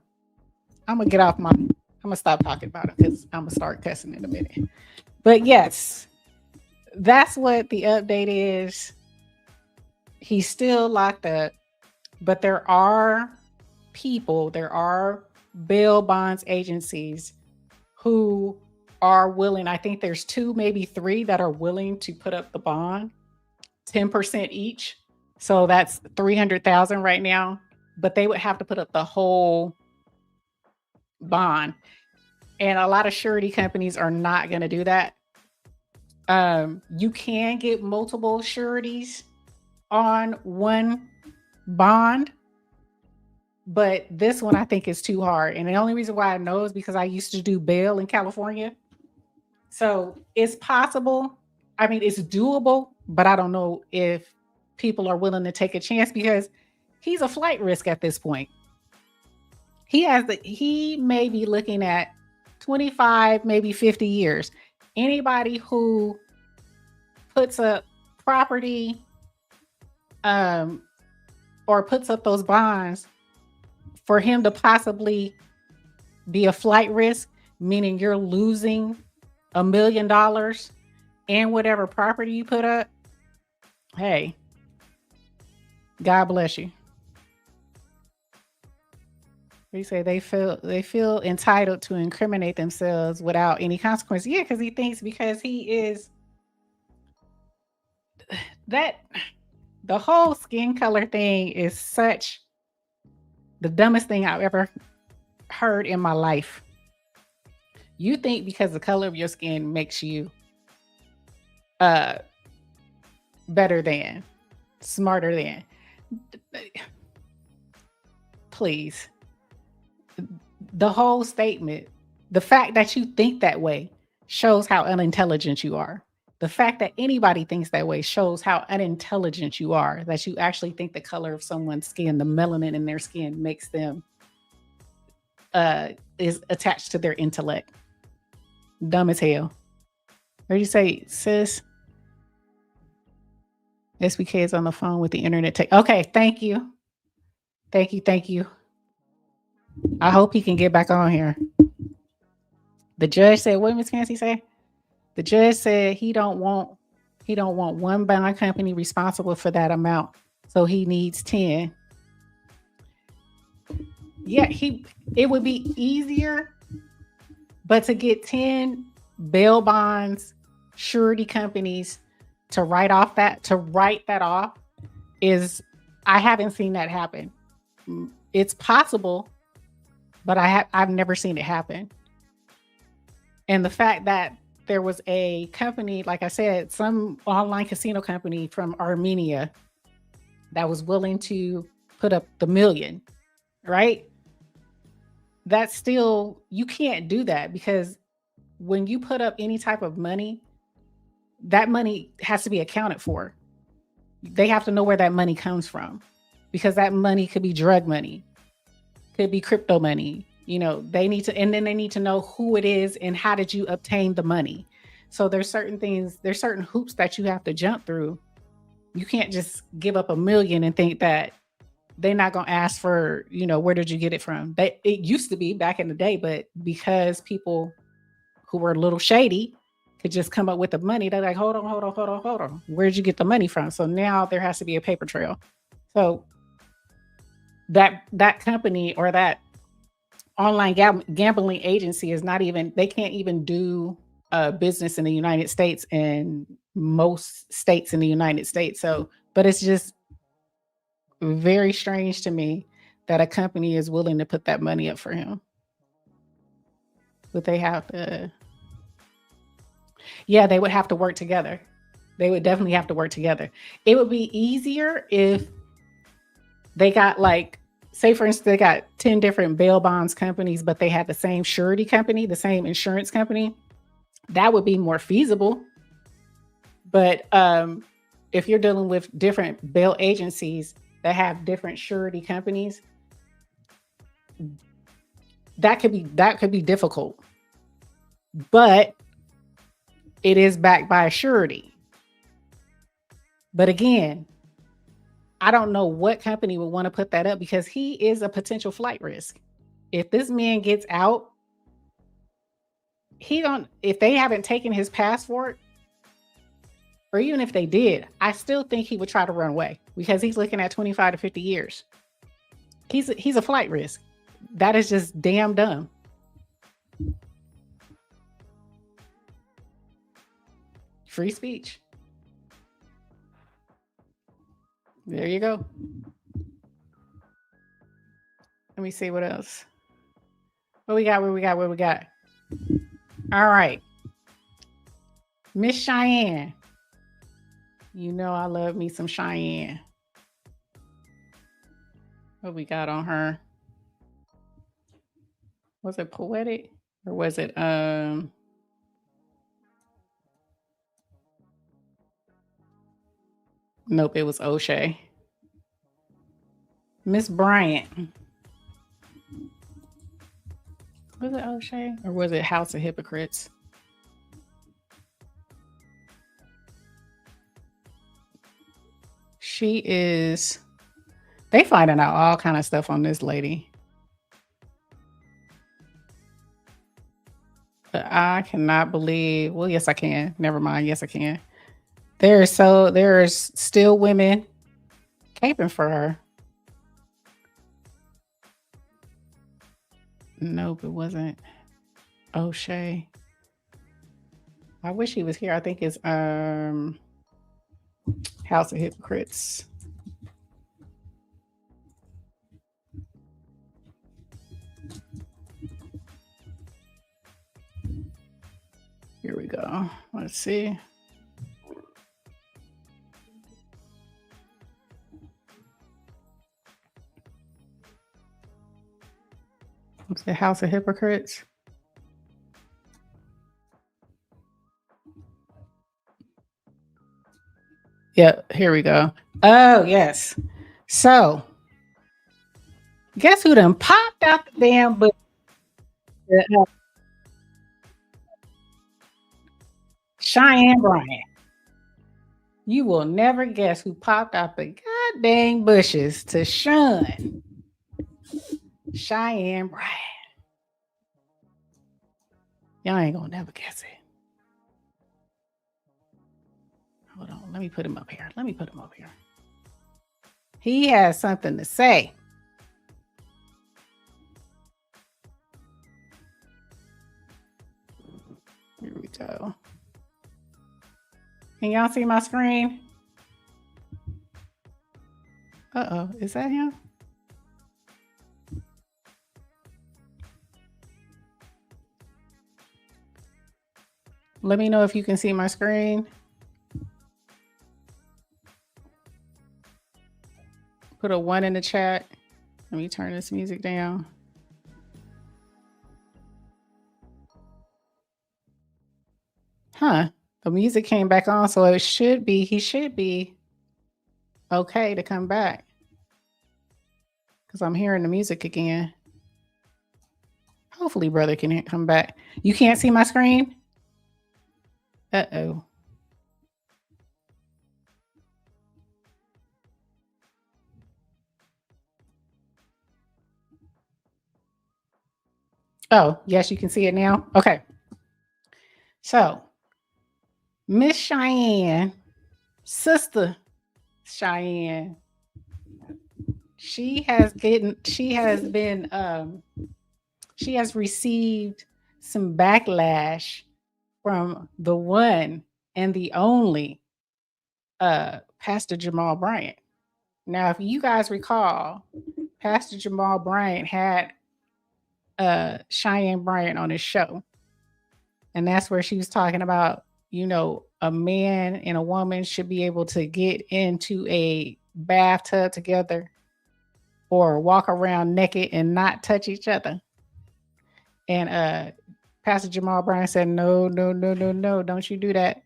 I'm gonna stop talking about it because I'm gonna start cussing in a minute. But yes, that's what the update is. He's still locked up, but there are bail bonds agencies who are willing. I think there's 2, maybe 3 that are willing to put up the bond, 10% each. So that's 300,000 right now, but they would have to put up the whole bond. And a lot of surety companies are not going to do that. You can get multiple sureties on one bond, but this one I think is too hard. And the only reason why I know is because I used to do bail in California. So it's possible. I mean, it's doable, but I don't know if people are willing to take a chance because he's a flight risk at this point. He may be looking at 25, maybe 50 years. Anybody who puts up property or puts up those bonds for him to possibly be a flight risk, meaning you're losing $1 million and whatever property you put up, hey, God bless you. They say they feel entitled to incriminate themselves without any consequence. Yeah, because he thinks because he is that the whole skin color thing is such the dumbest thing I've ever heard in my life. You think because the color of your skin makes you better than, smarter than. Please. The whole statement, the fact that you think that way shows how unintelligent you are. The fact that anybody thinks that way shows how unintelligent you are, that you actually think the color of someone's skin, the melanin in their skin makes them is attached to their intellect. Dumb as hell. What do you say, sis? SBK is on the phone with the internet tech. Okay, thank you. Thank you. I hope he can get back on here. The judge said, what did Ms. Fancy say? The judge said he don't want one bond company responsible for that amount. So he needs 10. Yeah, it would be easier, but to get 10 bail bonds, surety companies to write that off is, I haven't seen that happen. It's possible, but I've never seen it happen. And the fact that there was a company, like I said, some online casino company from Armenia that was willing to put up the $1 million, right? That's still, you can't do that because when you put up any type of money, that money has to be accounted for. They have to know where that money comes from because that money could be drug money, could be crypto money. You know, they need to, and then they need to know who it is and how did you obtain the money. So there's certain things, there's certain hoops that you have to jump through. You can't just give up $1 million and think that they're not going to ask for, you know, where did you get it from? It used to be back in the day, but because people who were a little shady could just come up with the money, they're like, hold on. Where'd you get the money from? So now there has to be a paper trail. So that company or that online gambling agency is not even, they can't even do business in the United States and most states in the United States. So, but it's just very strange to me that a company is willing to put that money up for him. But they have to, yeah, they would have to work together. They would definitely have to work together. It would be easier if they got like say for instance, they got 10 different bail bonds companies, but they had the same surety company, the same insurance company, that would be more feasible. But if you're dealing with different bail agencies that have different surety companies, that could be difficult. But it is backed by a surety. But again, I don't know what company would want to put that up because he is a potential flight risk. If this man gets out, if they haven't taken his passport, or even if they did, I still think he would try to run away because he's looking at 25 to 50 years. He's a flight risk. That is just damn dumb. Free speech. There you go. Let me see what else. What we got? All right. Miss Cheyenne. You know I love me some Cheyenne. What we got on her? Was it Poetic? Or was it nope, it was O'Shea. Miss Bryant. Was it O'Shea? Or was it House of Hypocrites? She is, they finding out all kind of stuff on this lady. But I cannot believe, well, yes, I can. Never mind. Yes, I can. There's still women caping for her. Nope, it wasn't O'Shea. I wish he was here. I think it's House of Hypocrites. Here we go. Let's see. What's the House of Hypocrites? Yep, here we go. Oh, yes. So, guess who done popped out the damn book? Cheyenne Bryant. You will never guess who popped out the goddamn bushes to shun Cheyenne Bryant. Y'all ain't gonna never guess it. Hold on, let me put him up here. He has something to say. Here we go. Can y'all see my screen? Uh-oh, is that him? Let me know if you can see my screen. Put a 1 in the chat. Let me turn this music down. Huh. The music came back on, so he should be okay to come back. Because I'm hearing the music again. Hopefully, brother can come back. You can't see my screen? Uh-oh. Oh, yes, you can see it now. Okay. So, Miss Cheyenne, Sister Cheyenne, she has received some backlash from the one and the only Pastor Jamal Bryant. Now, if you guys recall, Pastor Jamal Bryant had Cheyenne Bryant on his show. And that's where she was talking about, you know, a man and a woman should be able to get into a bathtub together or walk around naked and not touch each other. And Pastor Jamal Bryant said, no, don't you do that.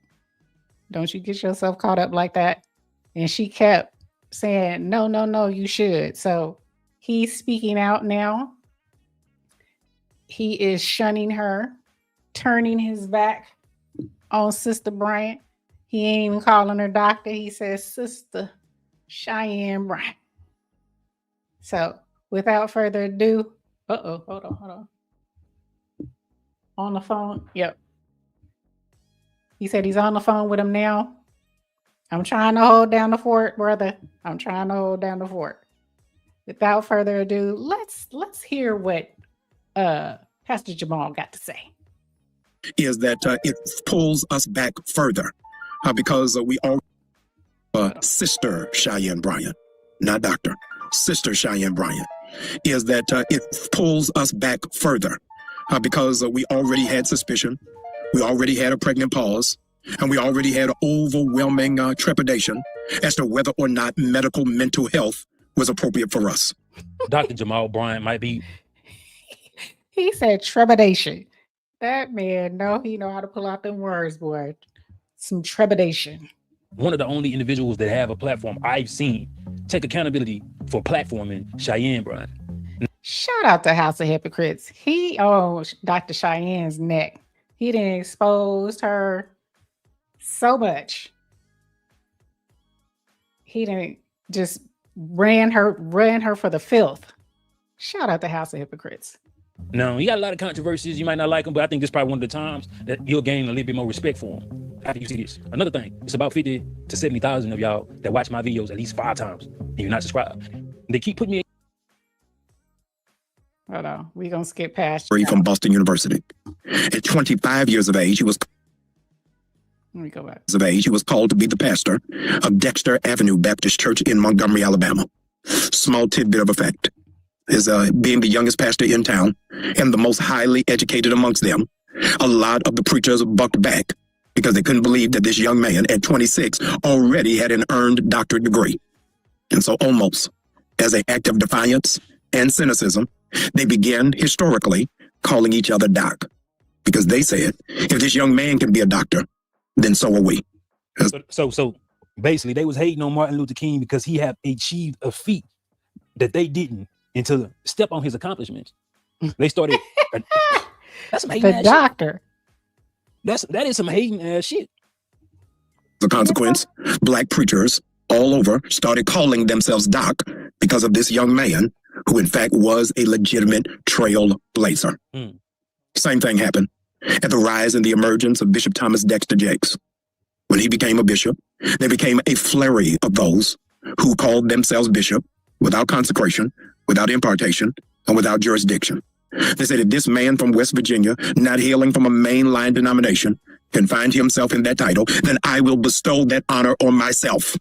Don't you get yourself caught up like that. And she kept saying, no, you should. So he's speaking out now. He is shunning her, turning his back on Sister Bryant. He ain't even calling her doctor. He says, Sister Cheyenne Bryant. So without further ado, hold on. On the phone. Yep. He said he's on the phone with him now. I'm trying to hold down the fort, brother. I'm trying to hold down the fort. Without further ado, let's hear what Pastor Jamal got to say. Is that it pulls us back further because we all Sister Cheyenne Bryant, not Doctor. Sister Cheyenne Bryant, is that it pulls us back further because we already had suspicion, we already had a pregnant pause, and we already had overwhelming trepidation as to whether or not medical mental health was appropriate for us. Dr. Jamal Bryant might be. He said trepidation. That man, he know how to pull out them words, boy. Some trepidation. One of the only individuals that have a platform I've seen take accountability for platforming Cheyenne Bryant. Shout out to House of Hypocrites. He owns Dr. Cheyenne's neck. He done exposed her so much. He done just ran her for the filth. Shout out to House of Hypocrites. No, he got a lot of controversies. You might not like him, but I think this is probably one of the times that you'll gain a little bit more respect for him after you see this. Another thing, it's about 50 to 70,000 of y'all that watch my videos at least 5 times and you're not subscribed. They keep putting me in. Hold on, we're going to skip past. From Boston University. At 25 years of age, Let me go back. He was called to be the pastor of Dexter Avenue Baptist Church in Montgomery, Alabama. Small tidbit of a fact is being the youngest pastor in town and the most highly educated amongst them, a lot of the preachers bucked back because they couldn't believe that this young man at 26 already had an earned doctorate degree. And so almost as an act of defiance and cynicism, they began historically calling each other doc because they said, if this young man can be a doctor, then so are we. So basically they was hating on Martin Luther King because he had achieved a feat that they didn't, and to step on his accomplishments. They started that's some hating the doctor. That is some hating ass shit. As a consequence, black preachers all over started calling themselves doc because of this young man who in fact was a legitimate trailblazer. Same thing happened at the rise and the emergence of Bishop Thomas Dexter Jakes. When he became a bishop, there became a flurry of those who called themselves bishop without consecration, without impartation, and without jurisdiction. They said if this man from West Virginia, not hailing from a mainline denomination, can find himself in that title, then I will bestow that honor on myself.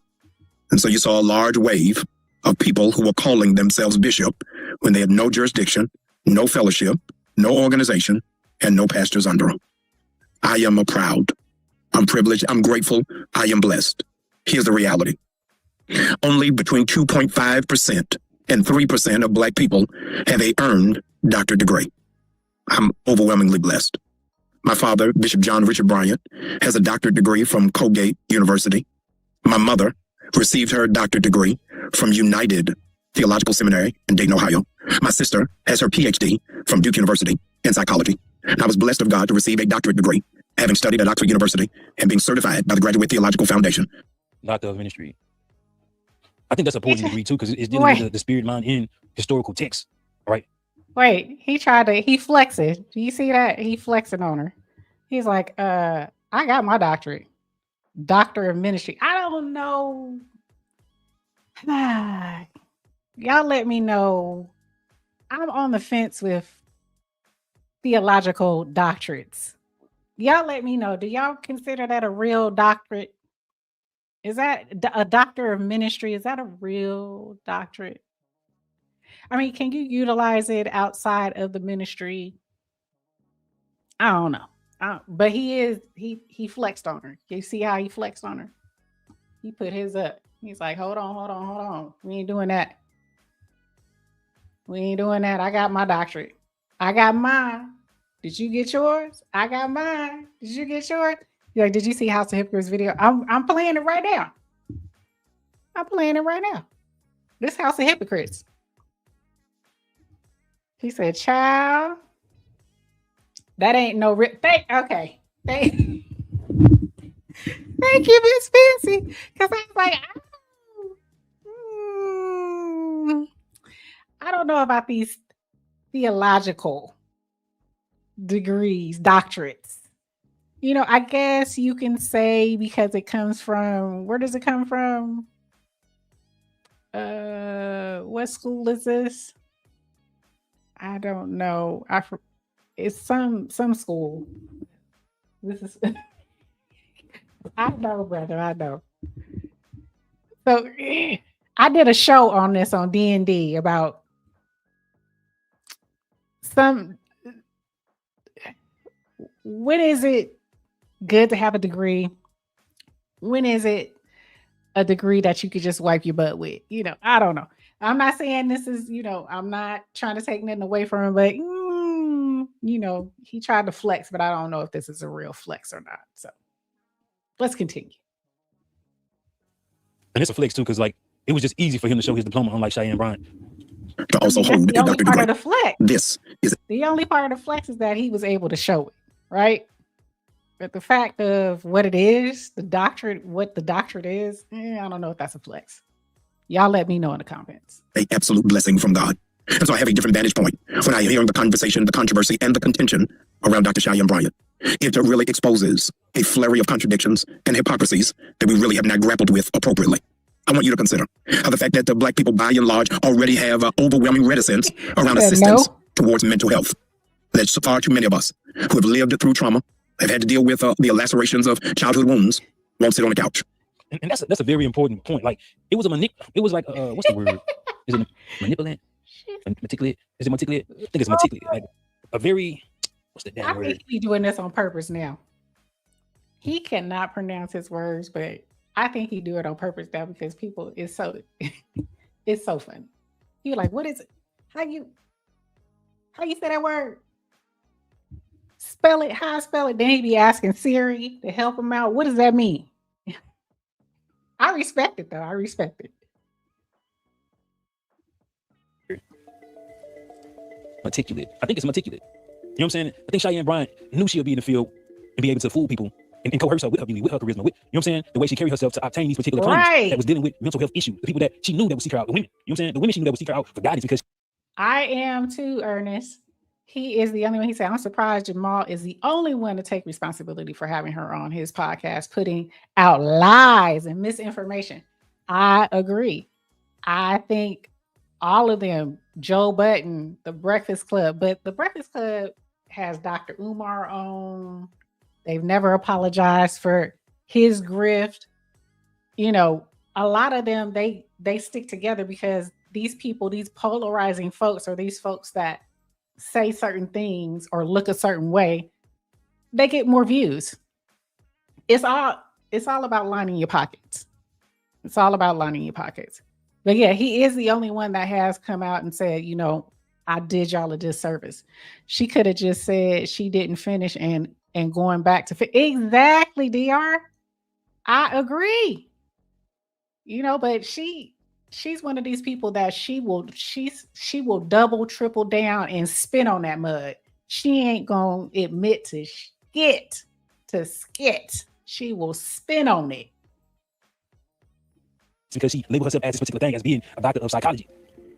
And so you saw a large wave of people who were calling themselves bishop when they had no jurisdiction, no fellowship, no organization, and no pastors under them. I am proud. I'm privileged. I'm grateful. I am blessed. Here's the reality. Only between 2.5% and 3% of black people have a earned doctorate degree. I'm overwhelmingly blessed. My father, Bishop John Richard Bryant, has a doctorate degree from Colgate University. My mother received her doctorate degree from United Theological Seminary in Dayton, Ohio. My sister has her PhD from Duke University in psychology. And I was blessed of God to receive a doctorate degree, having studied at Oxford University and being certified by the Graduate Theological Foundation. Doctor of Ministry. I think that's a poetry degree too, because it's dealing with the spirit mind in historical texts, right? Wait, he flexing. Do you see that? He flexing on her. He's like, I got my doctorate. Doctor of Ministry. I don't know. Y'all let me know. I'm on the fence with theological doctorates. Y'all let me know. Do y'all consider that a real doctorate? Is that a doctor of ministry? Is that a real doctorate? I mean, can you utilize it outside of the ministry? I don't know. But he flexed on her. You see how he flexed on her? He put his up. He's like, hold on. We ain't doing that. We ain't doing that. I got my doctorate. I got mine. Did you get yours? I got mine. Did you get yours? You're like, did you see House of Hypocrites video? I'm playing it right now. I'm playing it right now. This House of Hypocrites. He said, child, that ain't no okay. Thank you, Miss Fancy. Because I was like, I don't know about these theological degrees, doctorates. You know, I guess you can say because it comes from, where does it come from? What school is this? I don't know. It's some school. This is I know, brother. I know. So I did a show on this on D&D about when is it good to have a degree? When is it a degree that you could just wipe your butt with? You know, I don't know. I'm not saying this is, you know, I'm not trying to take nothing away from him, but you know, he tried to flex, but I don't know if this is a real flex or not. So let's continue. And it's a flex too, because like it was just easy for him to show his diploma, unlike Cheyenne Bryant. To also hold the only part of the flex. This is the only part of the flex is that he was able to show it, right? But the fact of what it is, the doctorate, what the doctorate is, I don't know if that's a flex. Y'all let me know in the comments. an absolute blessing from God. And so I have a different vantage point when I hear the conversation, the controversy, and the contention around Dr. Cheyenne Bryant. It really exposes a flurry of contradictions and hypocrisies that we really have not grappled with appropriately. I want you to consider how the fact that the Black people, by and large, already have overwhelming reticence around assistance towards mental health. There's far too many of us who have lived through trauma, have had to deal with the lacerations of childhood wounds, won't sit on the couch. And that's a very important point. Like it was what's the word? Is it manipulant? Meticulate? Is it meticulate? I think it's meticulate. Like a very what's the damn word? I think he's doing this on purpose now. He cannot pronounce his words, but I think he do it on purpose now because people it's so it's so funny. You're like, what is it? How you say that word? Spell it, how I spell it. Then he be asking Siri to help him out. What does that mean? I respect it though. I respect it. Meticulate. I think it's meticulate. You know what I'm saying? I think Cheyenne Bryant knew she'll be in the field and be able to fool people and coerce her with her beauty, with her charisma, with, you know what I'm saying? The way she carried herself to obtain these particular claims that was dealing with mental health issues. The people that she knew that would seek her out, the women. You know what I'm saying? The women she knew that would seek her out for guidance because I am too, Ernest. He is the only one. He said, I'm surprised Jamal is the only one to take responsibility for having her on his podcast, putting out lies and misinformation. I agree. I think all of them, Joe Budden, The Breakfast Club, but The Breakfast Club has Dr. Umar on. They've never apologized for his grift. You know, a lot of them, they stick together because these people, these polarizing folks, or these folks that say certain things or look a certain way, they get more views. It's all about lining your pockets. It's all about lining your pockets. But yeah, he is the only one that has come out and said, you know, I did y'all a disservice. She could have just said she didn't finish and going back to exactly, DR. I agree. You know, but she's one of these people that she will double, triple down and spin on that mud. She ain't gonna admit to skit. She will spin on it. Because she labeled herself as this particular thing as being a doctor of psychology.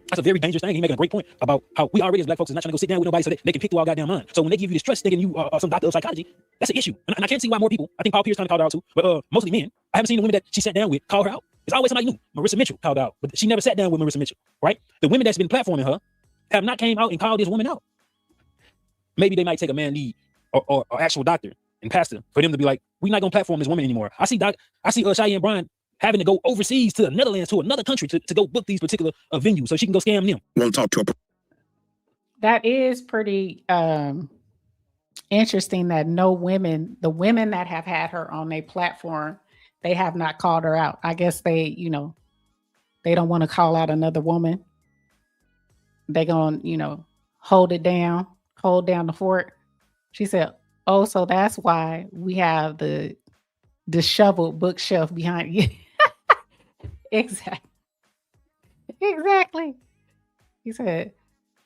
That's a very dangerous thing. He's making a great point about how we already as Black folks is not trying to go sit down with nobody so they can pick through our goddamn mind. So when they give you this trust thinking you are some doctor of psychology, that's an issue. And I can't see why more people, I think Paul Pierce kind of called her out too, but mostly men. I haven't seen the women that she sat down with call her out. It's always somebody new. Marissa Mitchell called out, but she never sat down with Marissa Mitchell, right? The women that's been platforming her have not came out and called this woman out. Maybe they might take a man lead or actual doctor and pastor for them to be like, we're not gonna platform this woman anymore. I see Cheyenne Bryant having to go overseas to the Netherlands, to another country to go book these particular venues so she can go scam them. Won't talk to her. That is pretty interesting that the women that have had her on a platform, they have not called her out. I guess they don't want to call out another woman. they gonna, hold down the fort. She said, oh, so that's why we have the disheveled bookshelf behind you. Exactly. He said,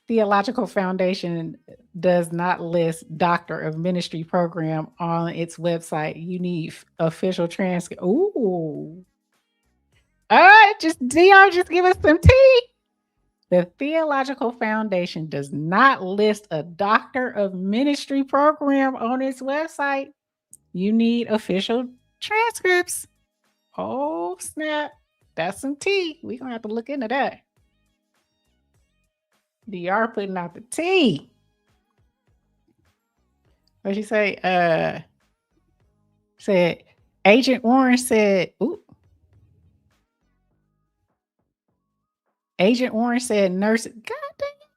Theological Foundation does not list Doctor of Ministry program on its website. You need official transcript. Ooh. DR, just give us some tea. The Theological Foundation does not list a Doctor of Ministry program on its website. You need official transcripts. Oh, snap. That's some tea. We're going to have to look into that. DR putting out the tea. What'd she say? Said Agent Orange said, ooh. Agent Orange said nurses. God dang it.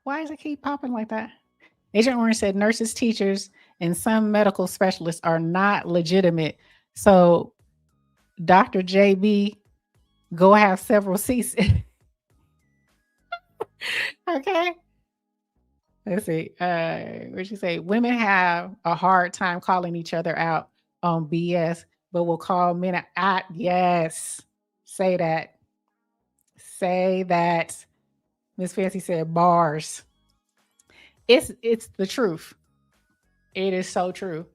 Why does it keep popping like that? Agent Orange said nurses, teachers, and some medical specialists are not legitimate. So Dr. JB, go have several seats. Okay. Let's see. What'd you say? Women have a hard time calling each other out on BS, but will call men out. Yes. Say that. Say that. Miss Fancy said bars. It's the truth. It is so true.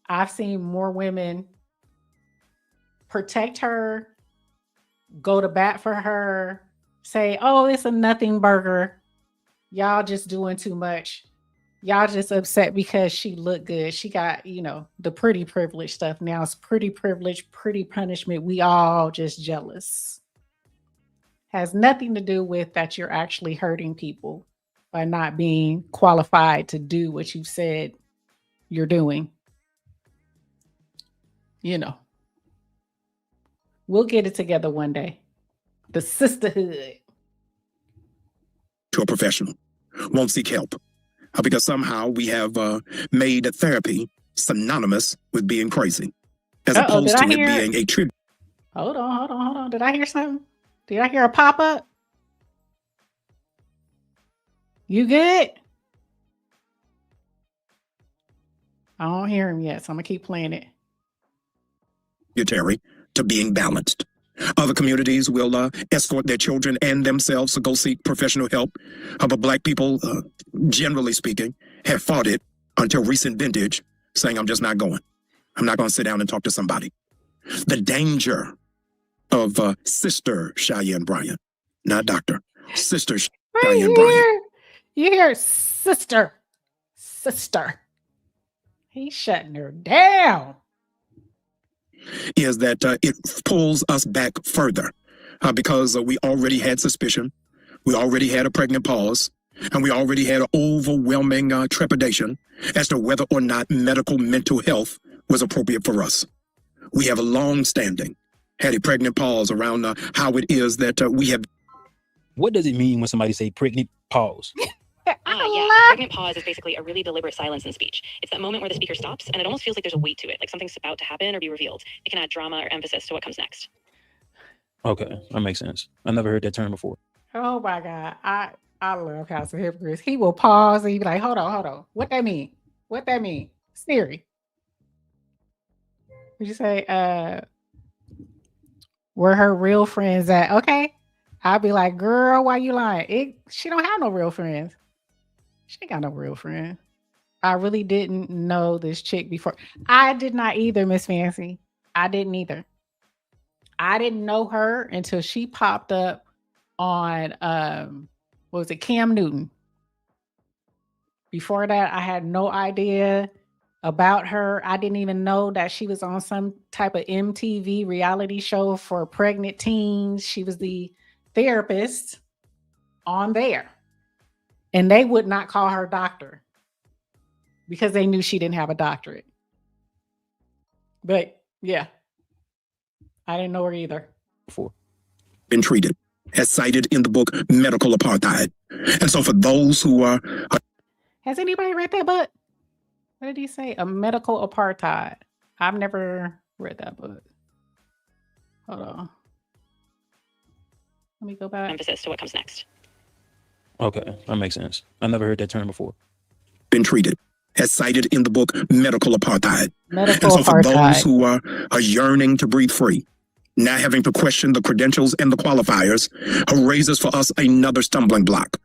I've seen more women protect her, go to bat for her, say, oh, it's a nothing burger. Y'all just doing too much. Y'all just upset because she looked good. She got, the pretty privilege stuff. Now it's pretty privilege, pretty punishment. We all just jealous. Has nothing to do with that you're actually hurting people by not being qualified to do what you said you're doing. We'll get it together one day. The sisterhood. To a professional won't seek help because somehow we have made therapy synonymous with being crazy, as opposed to it being a tribute. Hold on. Did I hear something? Did I hear a pop up? You good? I don't hear him yet, so I'm gonna keep playing it. To being balanced. Other communities will escort their children and themselves to go seek professional help. But Black people, generally speaking, have fought it until recent vintage, saying, I'm just not going. I'm not going to sit down and talk to somebody. The danger of Sister Cheyenne Bryant, not Doctor, Sister Cheyenne Bryant. You hear sister. He's shutting her down. Is that it pulls us back further because we already had suspicion, we already had a pregnant pause, and we already had an overwhelming trepidation as to whether or not medical mental health was appropriate for us. We have a long-standing, had a pregnant pause around how it is that we have. What does it mean when somebody say pregnant pause? Pregnant pause is basically a really deliberate silence in speech. It's that moment where the speaker stops and it almost feels like there's a weight to it, like something's about to happen or be revealed. It can add drama or emphasis to what comes next. Okay, that makes sense. I never heard that term before. Oh my God. I love House of Hypocrites. He will pause and he'll be like, hold on. What that mean? Siri. Would you say, where her real friends at? Okay. I'll be like, girl, why you lying? She don't have no real friends. She ain't got no real friend. I really didn't know this chick before. I did not either, Miss Fancy. I didn't either. I didn't know her until she popped up on what was it, Cam Newton. Before that, I had no idea about her. I didn't even know that she was on some type of MTV reality show for pregnant teens. She was the therapist on there. And they would not call her doctor because they knew she didn't have a doctorate. But yeah, I didn't know her either. Been treated, as cited in the book Medical Apartheid. And so for those who are... Has anybody read that book? What did he say? A Medical Apartheid. I've never read that book. Hold on. Let me go back. Emphasis to what comes next. Okay, that makes sense. I never heard that term before. Been treated, as cited in the book Medical Apartheid. Medical And so for those apartheid. who are yearning to breathe free, not having to question the credentials and the qualifiers, raises for us another stumbling block.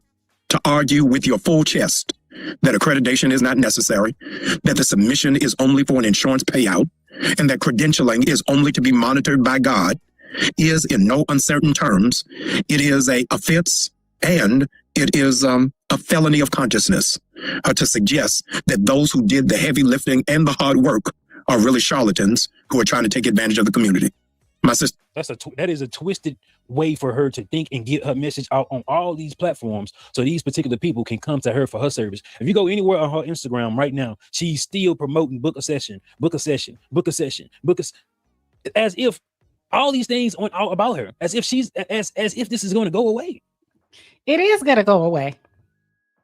To argue with your full chest that accreditation is not necessary, that the submission is only for an insurance payout, and that credentialing is only to be monitored by God, is in no uncertain terms, it is a offense and it is a felony of consciousness to suggest that those who did the heavy lifting and the hard work are really charlatans who are trying to take advantage of the community. My sister. That is a twisted way for her to think and get her message out on all these platforms, so these particular people can come to her for her service. If you go anywhere on her Instagram right now, she's still promoting book a session, book a session, book a session, as if all these things are all about her, as if she's as if this is going to go away. It is going to go away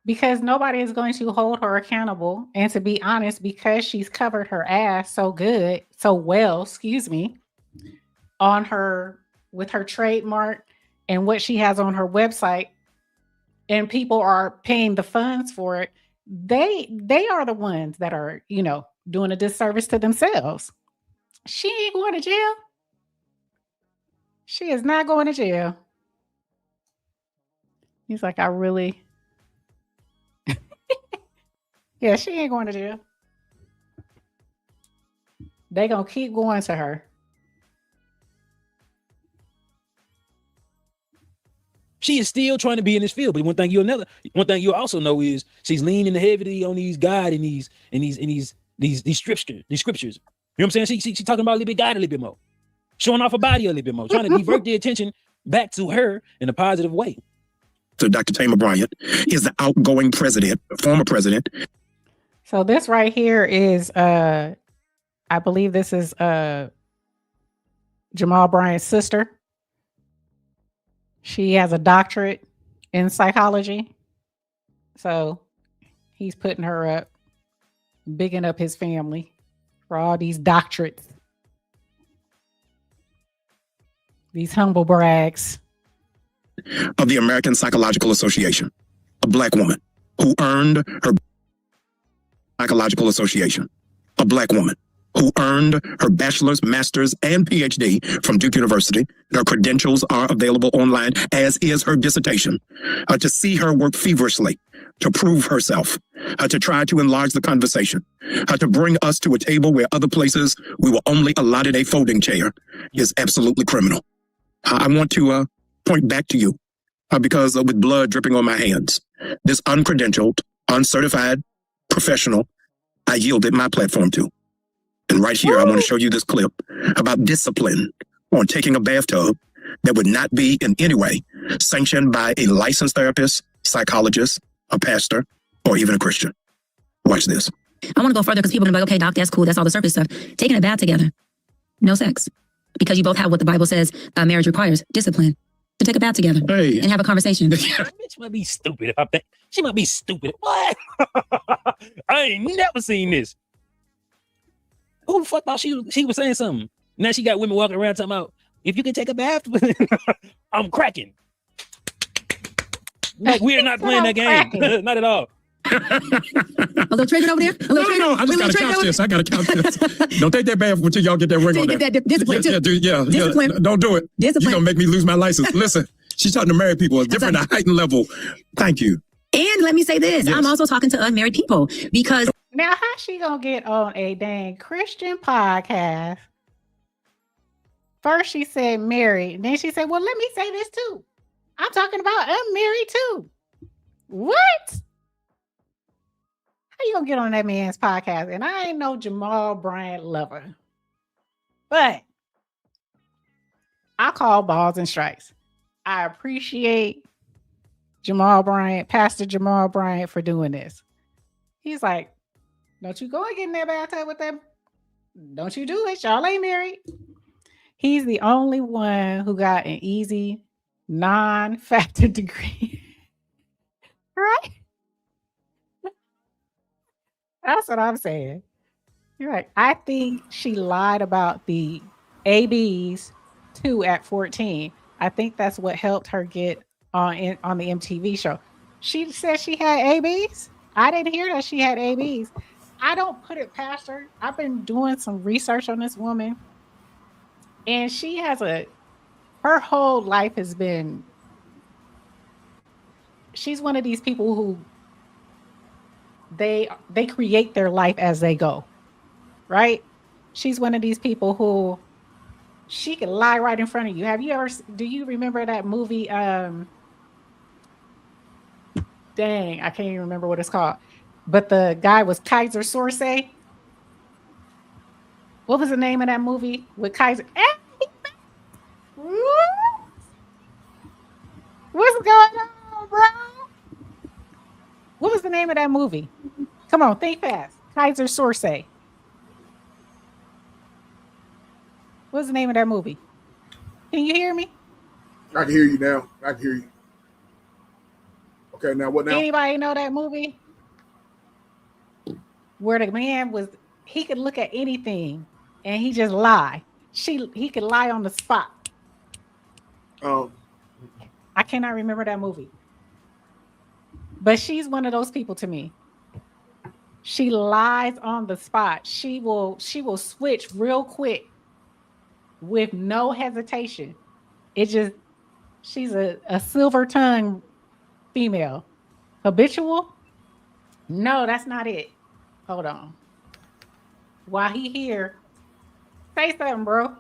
because nobody is going to hold her accountable. And to be honest, because she's covered her ass so well, on her with her trademark and what she has on her website, and people are paying the funds for it, they are the ones that are, doing a disservice to themselves. She ain't going to jail. She is not going to jail. He's like, I really yeah, she ain't going to jail. They gonna keep going to her. She is still trying to be in this field, but one thing you'll also know is she's leaning heavily on these God and these scriptures. You know what I'm saying? She talking about a little bit God a little bit more, showing off her body a little bit more, trying to divert the attention back to her in a positive way. So Dr. Cheyenne Bryant is the outgoing president, former president. So this right here is, I believe this is Jamal Bryant's sister. She has a doctorate in psychology. So he's putting her up, bigging up his family for all these doctorates. These humble brags. Of the American Psychological Association, a Black woman who earned her Psychological Association, a Black woman who earned her bachelor's, master's, and PhD from Duke University. Her credentials are available online, as is her dissertation. To see her work feverishly, to prove herself, to try to enlarge the conversation, to bring us to a table where other places we were only allotted a folding chair is absolutely criminal. I want to point back to you because with blood dripping on my hands, this uncredentialed, uncertified professional, I yielded my platform to. And right here, I want to show you this clip about discipline on taking a bathtub that would not be in any way sanctioned by a licensed therapist, psychologist, a pastor, or even a Christian. Watch this. I want to go further because people are like, okay, doc, that's cool. That's all the surface stuff. Taking a bath together, no sex. Because you both have what the Bible says marriage requires, discipline. To take a bath together and have a conversation. Bitch might be stupid if I think. She might be stupid. What? I ain't never seen this. Who the fuck thought she was saying something? Now she got women walking around talking about, if you can take a bath, I'm cracking. Like, we are not playing that game. Not at all. A little trigger over there? No, I just gotta couch this. I gotta couch this. Don't take that bath until y'all get that ring on there. Discipline. Yeah. Don't do it. You're gonna make me lose my license. Listen, she's talking to married people. It's different, a heightened level. Thank you. And let me say this. Yes. I'm also talking to unmarried people because now how she gonna get on a dang Christian podcast? First she said married, then she said, well, let me say this too. I'm talking about unmarried too. What? How you gonna get on that man's podcast? And I ain't no Jamal Bryant lover, but I call balls and strikes. I appreciate Jamal Bryant, Pastor Jamal Bryant, for doing this. He's like, don't you go and get in that bathtub with them. Don't you do it. Y'all ain't married. He's the only one who got an easy non-factor degree. Right? That's what I'm saying. You're right. I think she lied about the ABs too at 14. I think that's what helped her get on the MTV show. She said she had ABs. I didn't hear that she had ABs. I don't put it past her. I've been doing some research on this woman, and she has her whole life has been, she's one of these people who they create their life as they go, right? She's one of these people who she can lie right in front of you. Do you remember that movie? Dang, I can't even remember what it's called. But the guy was Kaiser Sorsay. What was the name of that movie with Kaiser? What's going on, bro? What was the name of that movie? Come on, think fast. Kaiser Sorsay. What's the name of that movie? Can you hear me? I can hear you now. I can hear you. Okay, now what now? Anybody know that movie? Where the man he could look at anything and he just lie. He could lie on the spot. I cannot remember that movie. But she's one of those people to me. She lies on the spot. She will switch real quick with no hesitation. She's a silver tongue female. Habitual? No, that's not it. Hold on. While he here, say something, bro.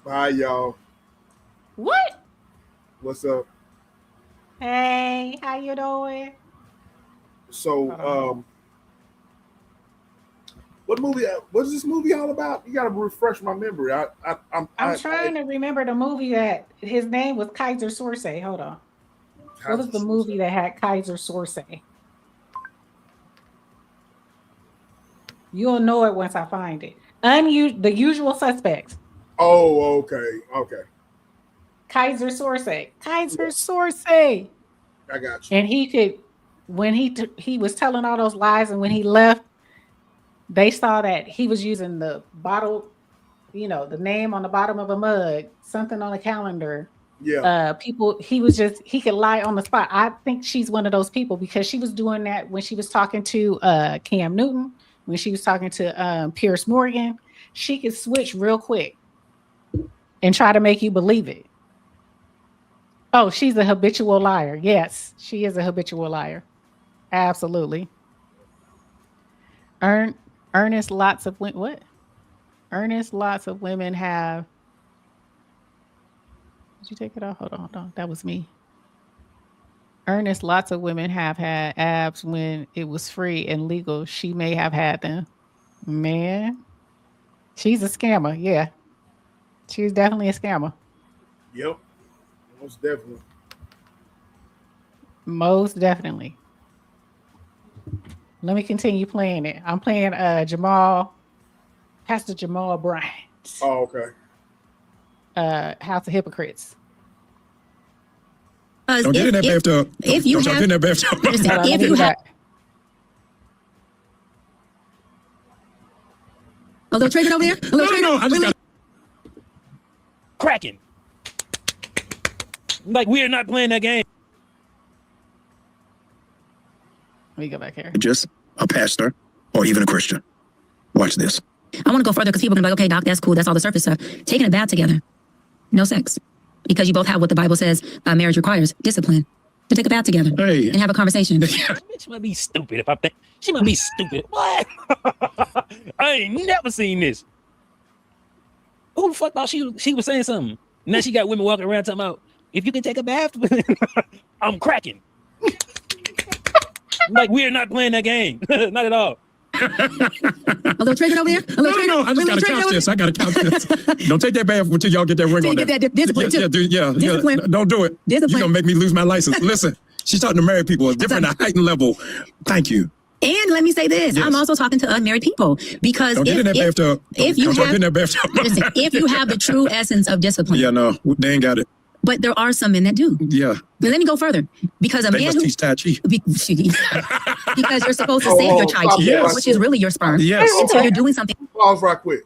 Hi, y'all. What? What's up? Hey, how you doing? So, what movie? What's this movie all about? You got to refresh my memory. I'm trying to remember the movie that his name was Kaiser Sorsay. Hold on. What was the movie that had Kaiser Sorsay? You'll know it once I find it. The Usual Suspects. Oh, okay. Kaiser Sorsay. Kaiser Sorsay. I got you. And he could, when he was telling all those lies, and when he left, they saw that he was using the bottle, the name on the bottom of a mug, something on a calendar. Yeah. He could lie on the spot. I think she's one of those people because she was doing that when she was talking to Cam Newton, when she was talking to Pierce Morgan. She could switch real quick and try to make you believe it. Oh, she's a habitual liar. Yes, she is a habitual liar. Absolutely. Earnest lots of women. Earnest lots of women have. Did you take it off? Hold on. That was me. Earnest lots of women have had abs when it was free and legal. She may have had them. Man, she's a scammer. Yeah, she's definitely a scammer. Yep, most definitely. Most definitely. Let me continue playing it. I'm playing Pastor Jamal Bryant. Oh, okay. House of Hypocrites. Don't get in that bathtub. Don't jump in that bathtub. If you have a little trigger over there? A little trigger? No, I just got Cracking. Like we're not playing that game. Let me go back here. just a pastor or even a Christian. Watch this. I want to go further because people can be like, okay, Doc, that's cool. That's all the surface stuff. Taking a bath together. No sex. Because you both have what the Bible says marriage requires. Discipline. To take a bath together. Hey. And have a conversation. Bitch might be stupid if I think. She might be stupid. What? I ain't never seen this. Who the fuck thought she was saying something? Now she got women walking around talking about, if you can take a bath, I'm cracking. Like we're not playing that game. Not at all. A little trigger over there? A little trigger? No, I just got to count this. I got to count this. Don't take that bath until y'all get that ring on Get there. that discipline too. Yeah. Don't do it. You're going to make me lose my license. Listen, she's talking to married people. It's different, a heightened level. Thank you. And let me say this. Yes. I'm also talking to unmarried people because Don't get in that bathtub. If you Don't jump in that bathtub. Listen, if you have the true essence of discipline. Yeah, no, they ain't got it. But there are some men that do. Yeah. But let me go further. Because a They man must who teach Tai Chi. because you're supposed to save your Tai Chi, yes. which is really your sperm. Yes. Until you're doing something. Pause right quick.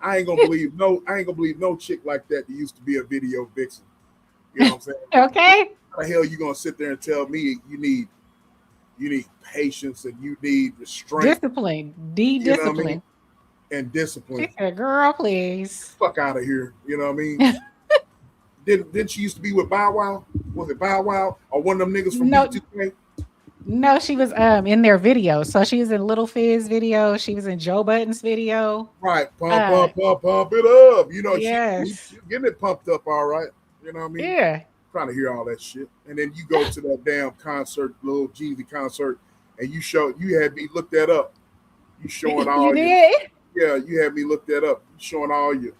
I ain't gonna believe no chick like that used to be a video vixen. You know what I'm saying? Okay. How the hell you gonna sit there and tell me you need patience and you need restraint, discipline, you know what I discipline. mean? And discipline. She said, "Girl, please, Fuck out of here." You know what I mean? Didn't she used to be with Bow Wow? Was it Bow Wow or one of them niggas from No. B2K? No, she was in their video. So she was in Little Fizz video. She was in Joe Budden's video. Right, pump it up. You know, yes. she getting it pumped up, all right. You know what I mean? Yeah. Trying to hear all that shit, and then you go to that damn concert, little Jeezy concert, and you had me look that up. You showing all you did? Yeah, you had me look that up. You showing all your,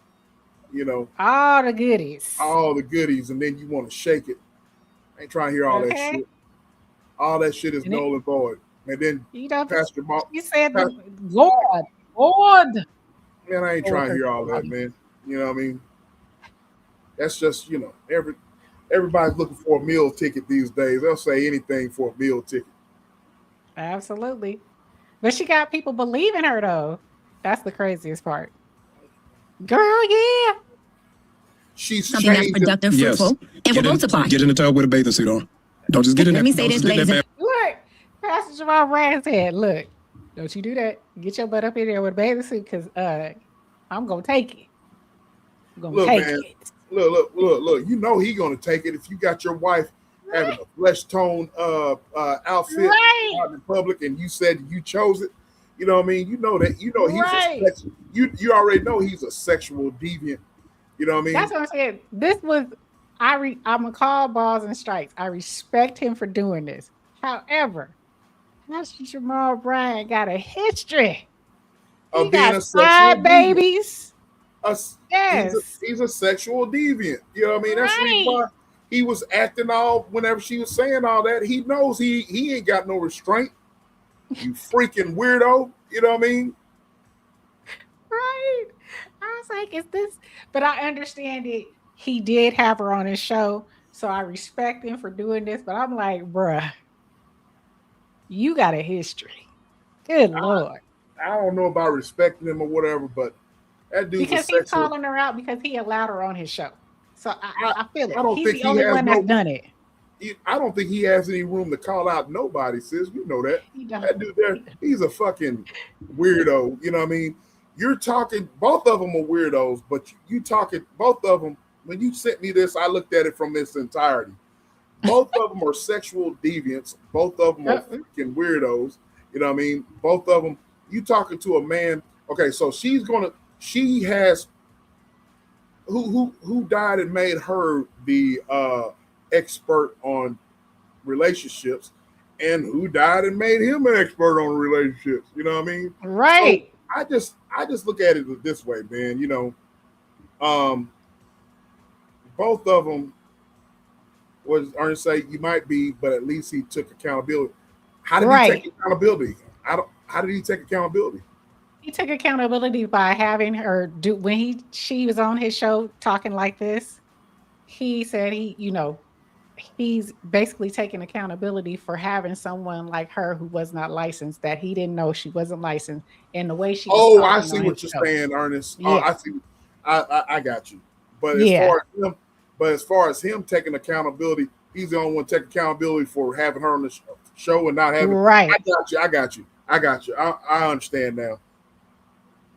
you know, all the goodies, and then you want to shake it. I ain't trying to hear all that shit. All that shit is null and void. And then Pastor Mark, you said, Lord. Man, I ain't trying to hear all that, man. You know what I mean? That's just, you know, everybody's looking for a meal ticket these days. They'll say anything for a meal ticket. Absolutely. But she got people believing her, though. That's the craziest part. Girl, yeah. She's something that's productive, fruitful, and will multiply. Get in the tub with a bathing suit on. Don't just get in there. Let me say this, ladies. Look, Pastor Jamal Brand said, look, don't you do that. Get your butt up in there with a bathing suit because I'm going to take it. I'm going to take it. Look. You know he going to take it if you got your wife having a flesh tone outfit out in public and you said you chose it. You know what I mean? You know that. You know he's you already know he's a sexual deviant. You know what I mean? That's what I'm saying. This was I'm gonna call balls and strikes. I respect him for doing this. However, Pastor Jamal Bryant got a history. He got 5 babies. Yes, he's a sexual deviant. You know what I mean? That's the reason why he was acting all whenever she was saying all that. He knows he ain't got no restraint. You freaking weirdo. You know what I mean? Right. I was like, is this? But I understand it. He did have her on his show, so I respect him for doing this. But I'm like, bruh, you got a history. Good Lord. I don't know about respecting him or whatever, but that dude because he's calling her out because he allowed her on his show. So I feel it. I don't he's think the only one that's done it. I don't think he has any room to call out nobody, sis. You know that. That dude there, he's a fucking weirdo. You know what I mean? You're talking, both of them are weirdos, but you talking, both of them, when you sent me this, I looked at it from its entirety. Both of them are sexual deviants. Both of them are freaking weirdos. You know what I mean? Both of them, you talking to a man. Okay, so she has, who died and made her the expert on relationships, and who died and made him an expert on relationships. You know what I mean? Right. So I just look at it this way, man. You know, both of them was Ernest say you might be, but at least he took accountability. How did he take accountability? How did he take accountability? He took accountability by having her do when she was on his show talking like this. He said he's basically taking accountability for having someone like her who was not licensed, that he didn't know she wasn't licensed, and the way she was I see what you're saying, Ernest. Yeah. I see. I got you. But as far as him taking accountability, he's the only one taking accountability for having her on the show and not having. Right. I got you. I understand now.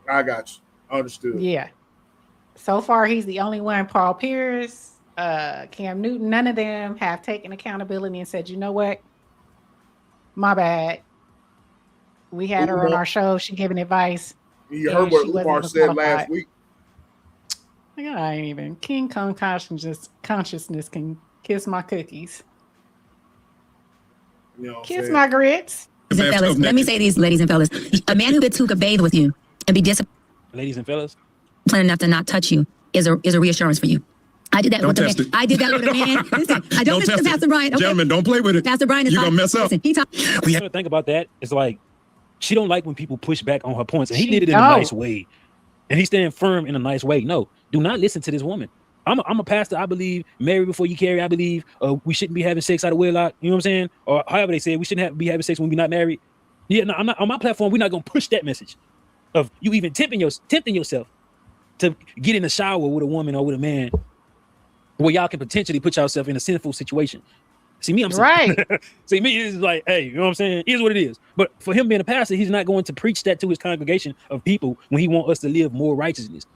I got you. Understood. Yeah. So far, he's the only one. Paul Pierce, Cam Newton, none of them have taken accountability and said, you know what? My bad. We had her on our show. She giving advice. You heard what Umar said last week. I ain't even. King Kong consciousness can kiss my cookies. You know kiss my grits. Fellas, let me say these, ladies and fellas. A man who took a bathe with you and be disciplined, ladies and fellas, enough to not touch you is a reassurance for you. I did that with a man. I did that with a man. Listen, I don't listen to Pastor Bryant. Okay? Gentlemen, don't play with it. Pastor Bryant is you're gonna mess up. Listen, the thing about that is like she don't like when people push back on her points, and he did it in a nice way, and he's standing firm in a nice way. No, do not listen to this woman. I'm a pastor. I believe marry before you carry. I believe we shouldn't be having sex out of wedlock. You know what I'm saying? Or however they say it, we shouldn't be having sex when we're not married. Yeah, no, I'm not on my platform. We're not gonna push that message of you even tempting yourself to get in the shower with a woman or with a man where y'all can potentially put yourself in a sinful situation. See me, I'm right. See me, it's like, hey, you know what I'm saying? It is what it is. But for him being a pastor, he's not going to preach that to his congregation of people when he wants us to live more righteousness.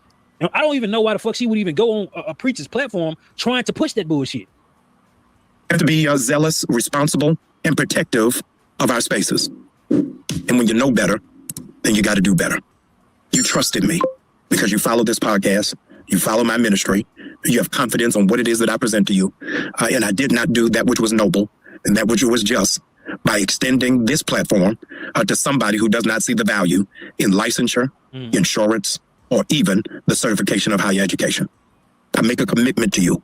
And I don't even know why the fuck she would even go on a preacher's platform trying to push that bullshit. We have to be zealous, responsible, and protective of our spaces. And when you know better, then you got to do better. You trusted me because you follow this podcast, you follow my ministry, you have confidence on what it is that I present to you. And I did not do that which was noble and that which was just by extending this platform to somebody who does not see the value in licensure, insurance, or even the certification of higher education. I make a commitment to you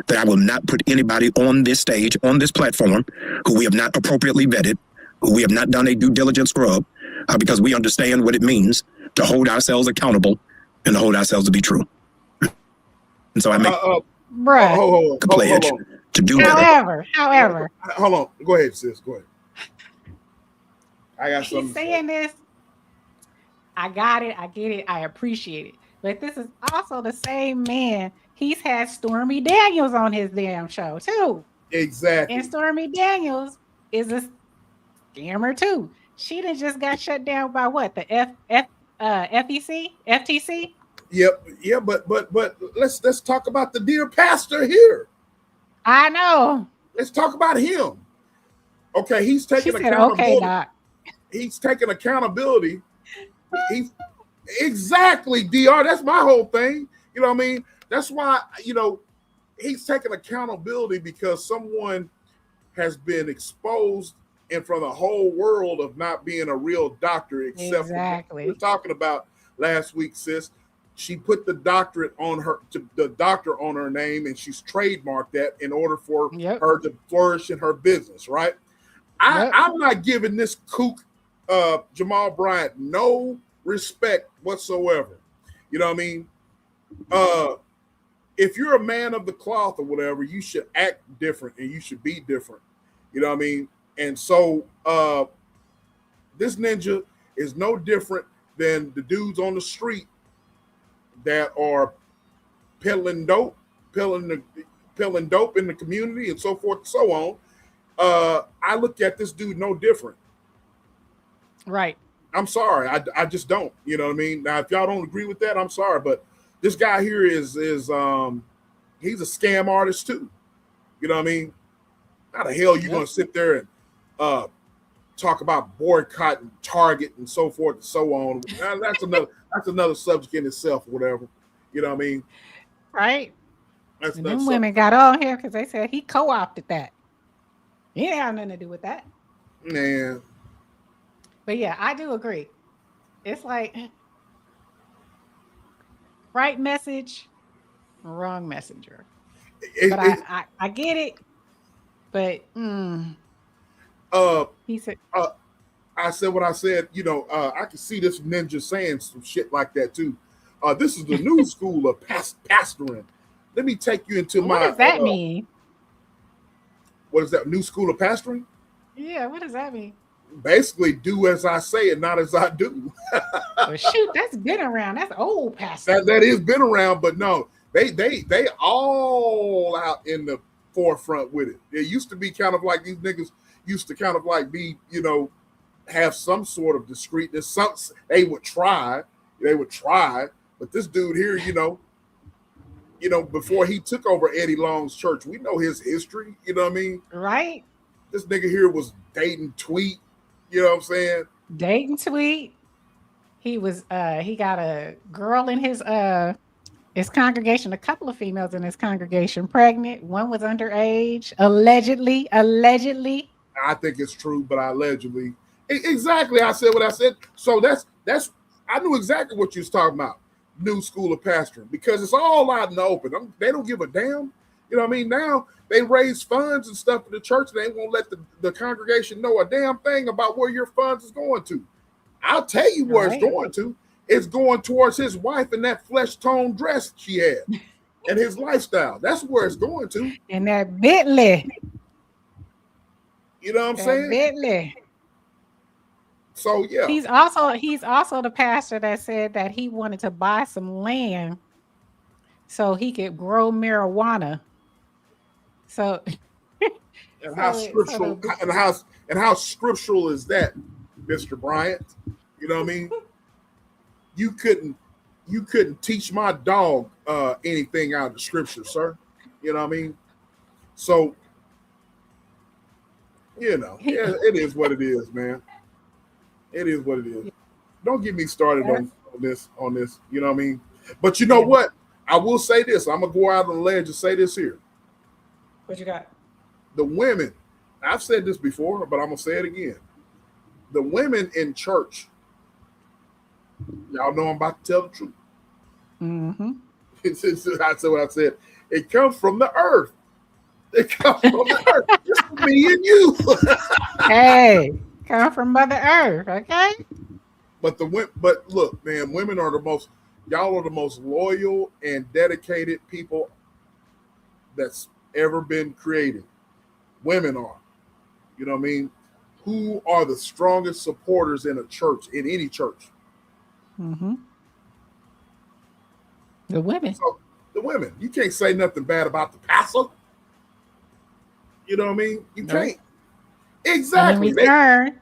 that I will not put anybody on this stage, on this platform, who we have not appropriately vetted, who we have not done a due diligence scrub, because we understand what it means to hold ourselves accountable and to hold ourselves to be true. And so I make a pledge to do better. However. Hold on. Go ahead, sis. Go ahead. I got something. He's saying this. I got it. I get it. I appreciate it. But this is also the same man. He's had Stormy Daniels on his damn show too. Exactly. And Stormy Daniels is a scammer too. She done just got shut down by what? The FTC? Yep. Yeah, but let's talk about the dear pastor here. I know. Let's talk about him. Okay, he's taking accountability. Okay, Doc. He's taking accountability. He's exactly, DR. That's my whole thing. You know what I mean? That's why, he's taking accountability because someone has been exposed in front of the whole world of not being a real doctor, except for what we were talking about last week, sis. She put the doctor on her name, and she's trademarked that in order for her to flourish in her business, right? I'm not giving this kook Jamal Bryant no respect whatsoever. You know what I mean? If you're a man of the cloth or whatever, you should act different and you should be different. You know what I mean? And so this ninja is no different than the dudes on the street that are peddling dope in the community and so forth and so on. I look at this dude no different. Right. I'm sorry. I just don't. You know what I mean? Now, if y'all don't agree with that, I'm sorry. But this guy here is he's a scam artist too. You know what I mean? How the hell are you going to sit there and talk about boycotting Target and so forth and so on? That's another subject in itself, or whatever. You know what I mean? Right. And them women got on here because they said he co-opted that. He didn't have nothing to do with that. Man. But yeah, I do agree. It's like right message, wrong messenger. But I get it. But he said, I said what I said. I can see this ninja saying some shit like that too. This is the new school of pastoring. Let me take you into what does that mean? What is that? New school of pastoring? Yeah, what does that mean? Basically, do as I say and not as I do. Well, shoot, that's been around. That's old pastor. That has been around, but no, they all out in the forefront with it. It used to be kind of like these niggas used to kind of like be, have some sort of discreetness. They would try, but this dude here, before he took over Eddie Long's church, we know his history. You know what I mean? Right. This nigga here was dating Tweet. You know what I'm saying? Dating Tweet. He was he got a girl in his congregation, a couple of females in his congregation pregnant. One was underage, allegedly. I think it's true, but allegedly. Exactly. I said what I said. So that's I knew exactly what you was talking about. New school of pastoring, because it's all out in the open. They don't give a damn. You know what I mean? Now they raise funds and stuff for the church. And they won't let the congregation know a damn thing about where your funds is going to. I'll tell you where it's going to. It's going towards his wife and that flesh tone dress she had and his lifestyle. That's where it's going to. And that Bentley. You know what I'm saying? Bentley. So yeah. He's also the pastor that said that he wanted to buy some land so he could grow marijuana. So And how scriptural and how scriptural is that, Mr. Bryant? You know what I mean? You couldn't teach my dog anything out of the scripture, sir. You know what I mean? So, you know, yeah, it is what it is, man. It is what it is. Don't get me started on this. You know what I mean? But you know what? I will say this. I'm gonna go out on the ledge and say this here. What you got? The women, I've said this before, but I'm gonna say it again. The women in church, y'all know I'm about to tell the truth. Mm-hmm. I said what I said. It comes from the earth. It comes from the earth. Just me and you. Hey, come from Mother Earth, okay? But look, man, women are y'all are the most loyal and dedicated people that's ever been created. Women are. You know what I mean? Who are the strongest supporters in a church, in any church? Mm-hmm. The women. So, the women. You can't say nothing bad about the pastor. You know what I mean? You can't. Exactly. In return,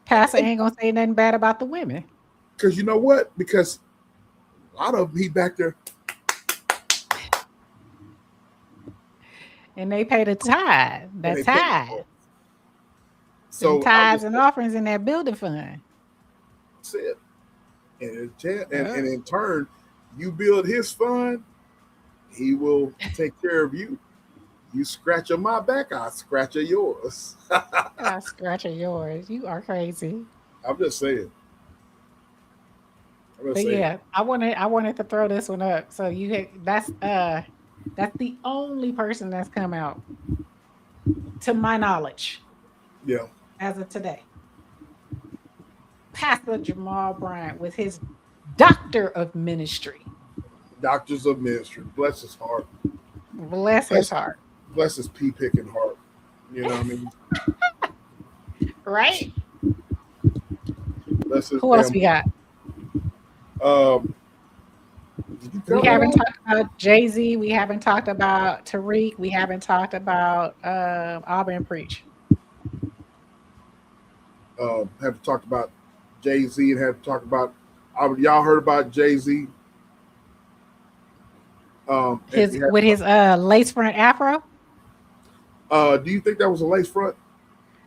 pastor ain't gonna say nothing bad about the women. Because you know what? Because a lot of them, he back there. And they pay the tithe. That tithe. So tithes and offerings in that building fund. That's it. And in turn, you build his fund, he will take care of you. You scratch on my back, I'll scratch at yours. I'll scratch at yours. You are crazy. I'm just saying. Yeah, I wanted to throw this one up. So that's the only person that's come out, to my knowledge. Yeah. As of today. Pastor Jamal Bryant with his Doctor of Ministry. Doctors of Ministry. Bless his heart. Bless his heart. Bless his pea picking heart. You know what I mean? Right? Bless his Who else we got? We haven't talked about Jay-Z. We haven't talked about Tariq. We haven't talked about Auburn Preach. Have talked about Jay-Z and have talked about y'all heard about Jay-Z? With his lace front afro? Do you think that was a lace front?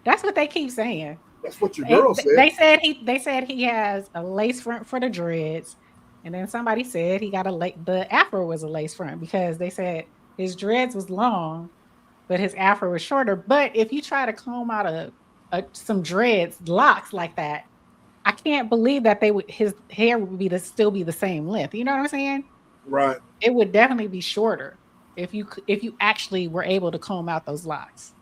That's what they keep saying. That's what your girl said. They said he has a lace front for the dreads, and then somebody said he got the afro was a lace front because they said his dreads was long, but his afro was shorter. But if you try to comb out some dreads, locks like that, I can't believe that his hair would still be the same length. You know what I'm saying? Right. It would definitely be shorter if you actually were able to comb out those locks.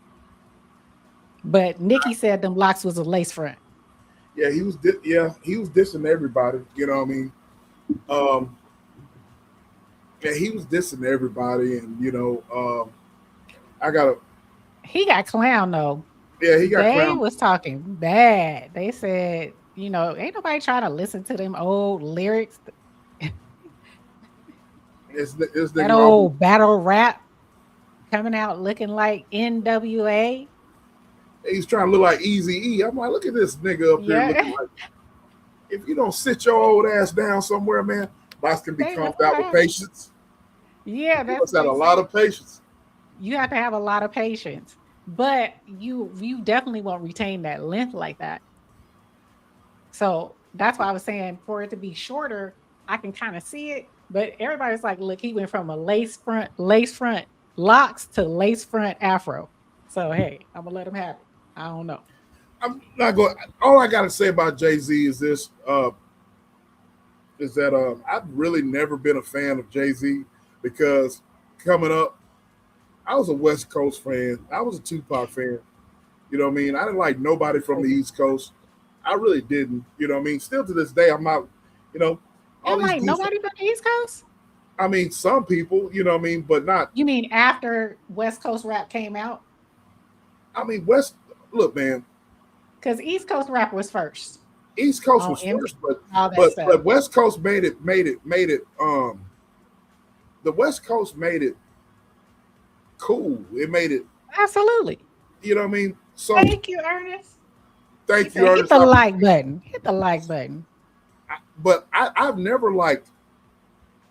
But Nikki said them locks was a lace front. Yeah, he was dissing everybody. You know what I mean? Yeah, he was dissing everybody, and you know, He got clown though. Yeah, he got clown. They was talking bad. They said, you know, ain't nobody trying to listen to them old lyrics. That old battle rap coming out looking like NWA. He's trying to look like Eazy-E. I'm like, look at this nigga up there looking like. If you don't sit your old ass down somewhere, man, boss can be calmed out with patience. Yeah, that's a lot of patience. You have to have a lot of patience, but you definitely won't retain that length like that. So that's why I was saying for it to be shorter, I can kind of see it. But everybody's like, look, he went from a lace front locks to lace front afro. So hey, I'm gonna let him have it. I don't know. I'm not going. All I got to say about Jay-Z is this: is that I've really never been a fan of Jay-Z because coming up, I was a West Coast fan. I was a Tupac fan. You know what I mean? I didn't like nobody from the East Coast. I really didn't. You know what I mean? Still to this day, I'm not. You know. Like nobody from the East Coast? I mean, some people, you know what I mean, but not. You mean after West Coast rap came out? I mean, look, man. Because East Coast rap was first. East Coast was first, but West Coast made it. The West Coast made it cool. It made it absolutely. You know what I mean? So Thank you, Ernest. thank you, Hit Ernest. the like button. Hit the like button. But I've never liked.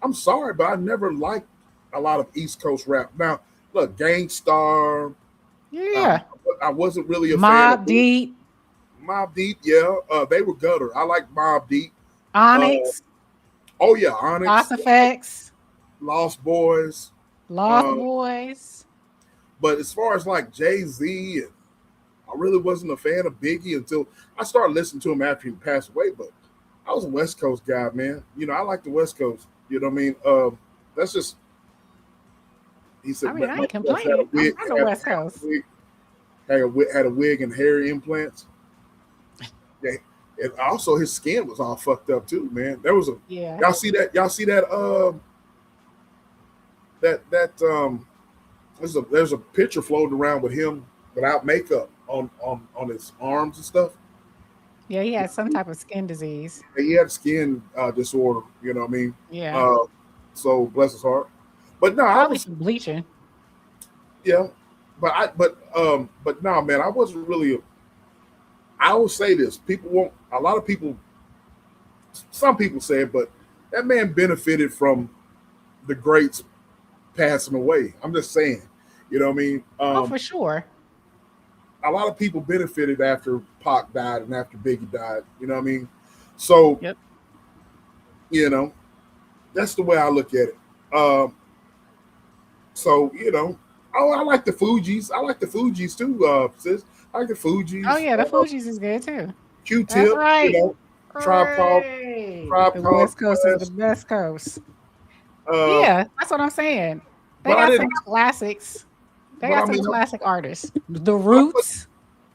I'm sorry, but I never liked a lot of East Coast rap. Now, look, Gangstar. Yeah. I wasn't really a Mobb fan. Deep. Mobb Deep, yeah. They were gutter. I like Mobb Deep. Onyx. Oh yeah, Onyx. Lost Effects. Lost Boys. Lost Boys. But as far as like Jay-Z, I really wasn't a fan of Biggie until I started listening to him after he passed away. But I was a West Coast guy, man. You know, I like the West Coast. You know what I mean? That's just. He said, I ain't complaining. I'm from the West Coast. Had a wig and hair implants. Yeah. And also his skin was all fucked up too, man. There was a y'all see that there's a picture floating around with him without makeup on his arms and stuff. Yeah, he had some type of skin disease. He had skin disorder, you know what I mean? Yeah. So bless his heart. But no, probably some bleaching. Yeah. But no, man, I wasn't really I will say this. A lot of people, some people say it, but that man benefited from the greats passing away. I'm just saying, you know what I mean? For sure. A lot of people benefited after Pac died and after Biggie died, you know what I mean? So, you know, that's the way I look at it. So, you know, I like the Fugees. I like the Fugees too, sis. I like the Fugees. Oh yeah, the Fugees is good too. Q-Tip, that's right. You know, Tribe Called the West Coast is the best coast. Yeah, that's what I'm saying. They got some classics. They got some classic artists. The Roots.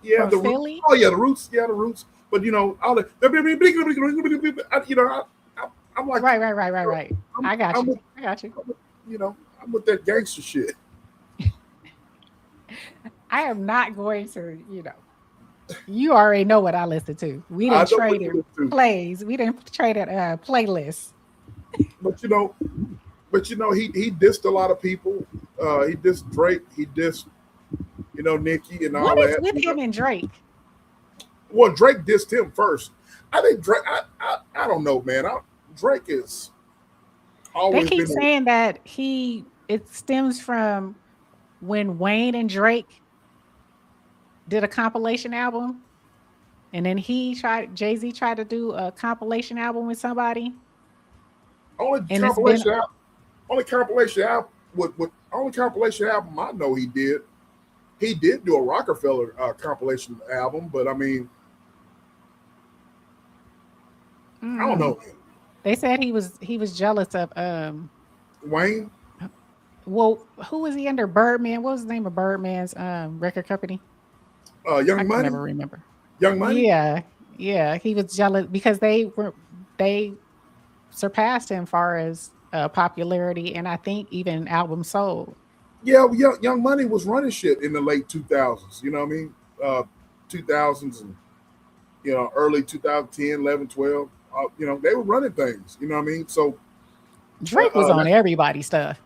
Yeah, the Philly. Roots. Oh yeah, the Roots. Yeah, the Roots. But you know, all the you know, I'm like right. I got you. You know, I'm with that gangster shit. I am not going to, you know. You already know what I listen to. We didn't trade it plays. We didn't trade it playlists. But you know, he dissed a lot of people. He dissed Drake. He dissed, you know, Nicki and all that. What is with him and Drake? Well, Drake dissed him first. I think Drake. I don't know, man. Drake is always. They keep saying that it stems from when Wayne and Drake did a compilation album, and then Jay-Z tried to do a compilation album with somebody. Only compilation album I know he did. He did do a Rockefeller compilation album, but I mean, I don't know. They said he was jealous of Wayne. Well, who was he under? Birdman. What was the name of Birdman's record company? Young Money. I never remember. Young Money. Yeah. He was jealous because they surpassed him far as popularity and I think even albums sold. Yeah, Young Money was running shit in the late 2000s. You know what I mean? 2000s and you know early 2010, 11, 12. You know they were running things. You know what I mean? So Drake was on everybody's stuff.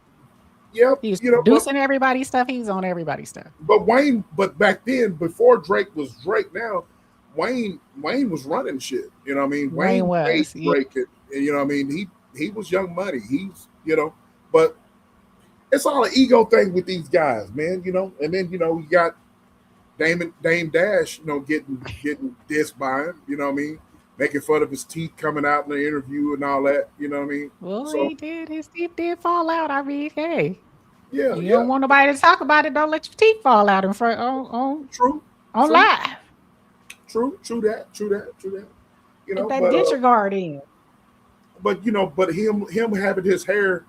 Yep, he was producing everybody's stuff. He was on everybody's stuff. But back then, before Drake was Drake, now Wayne was running shit. You know what I mean? Wayne was Drake, and you know what I mean? He was Young Money. He's but it's all an ego thing with these guys, man. You know, and then you got Dame Dash, getting dissed by him. You know what I mean? Making fun of his teeth coming out in the interview and all that. You know what I mean? Well, he did. His teeth did fall out. I mean, hey. Yeah. You don't want nobody to talk about it. Don't let your teeth fall out in front on live. True that. You know, get that denture guard in. But him having his hair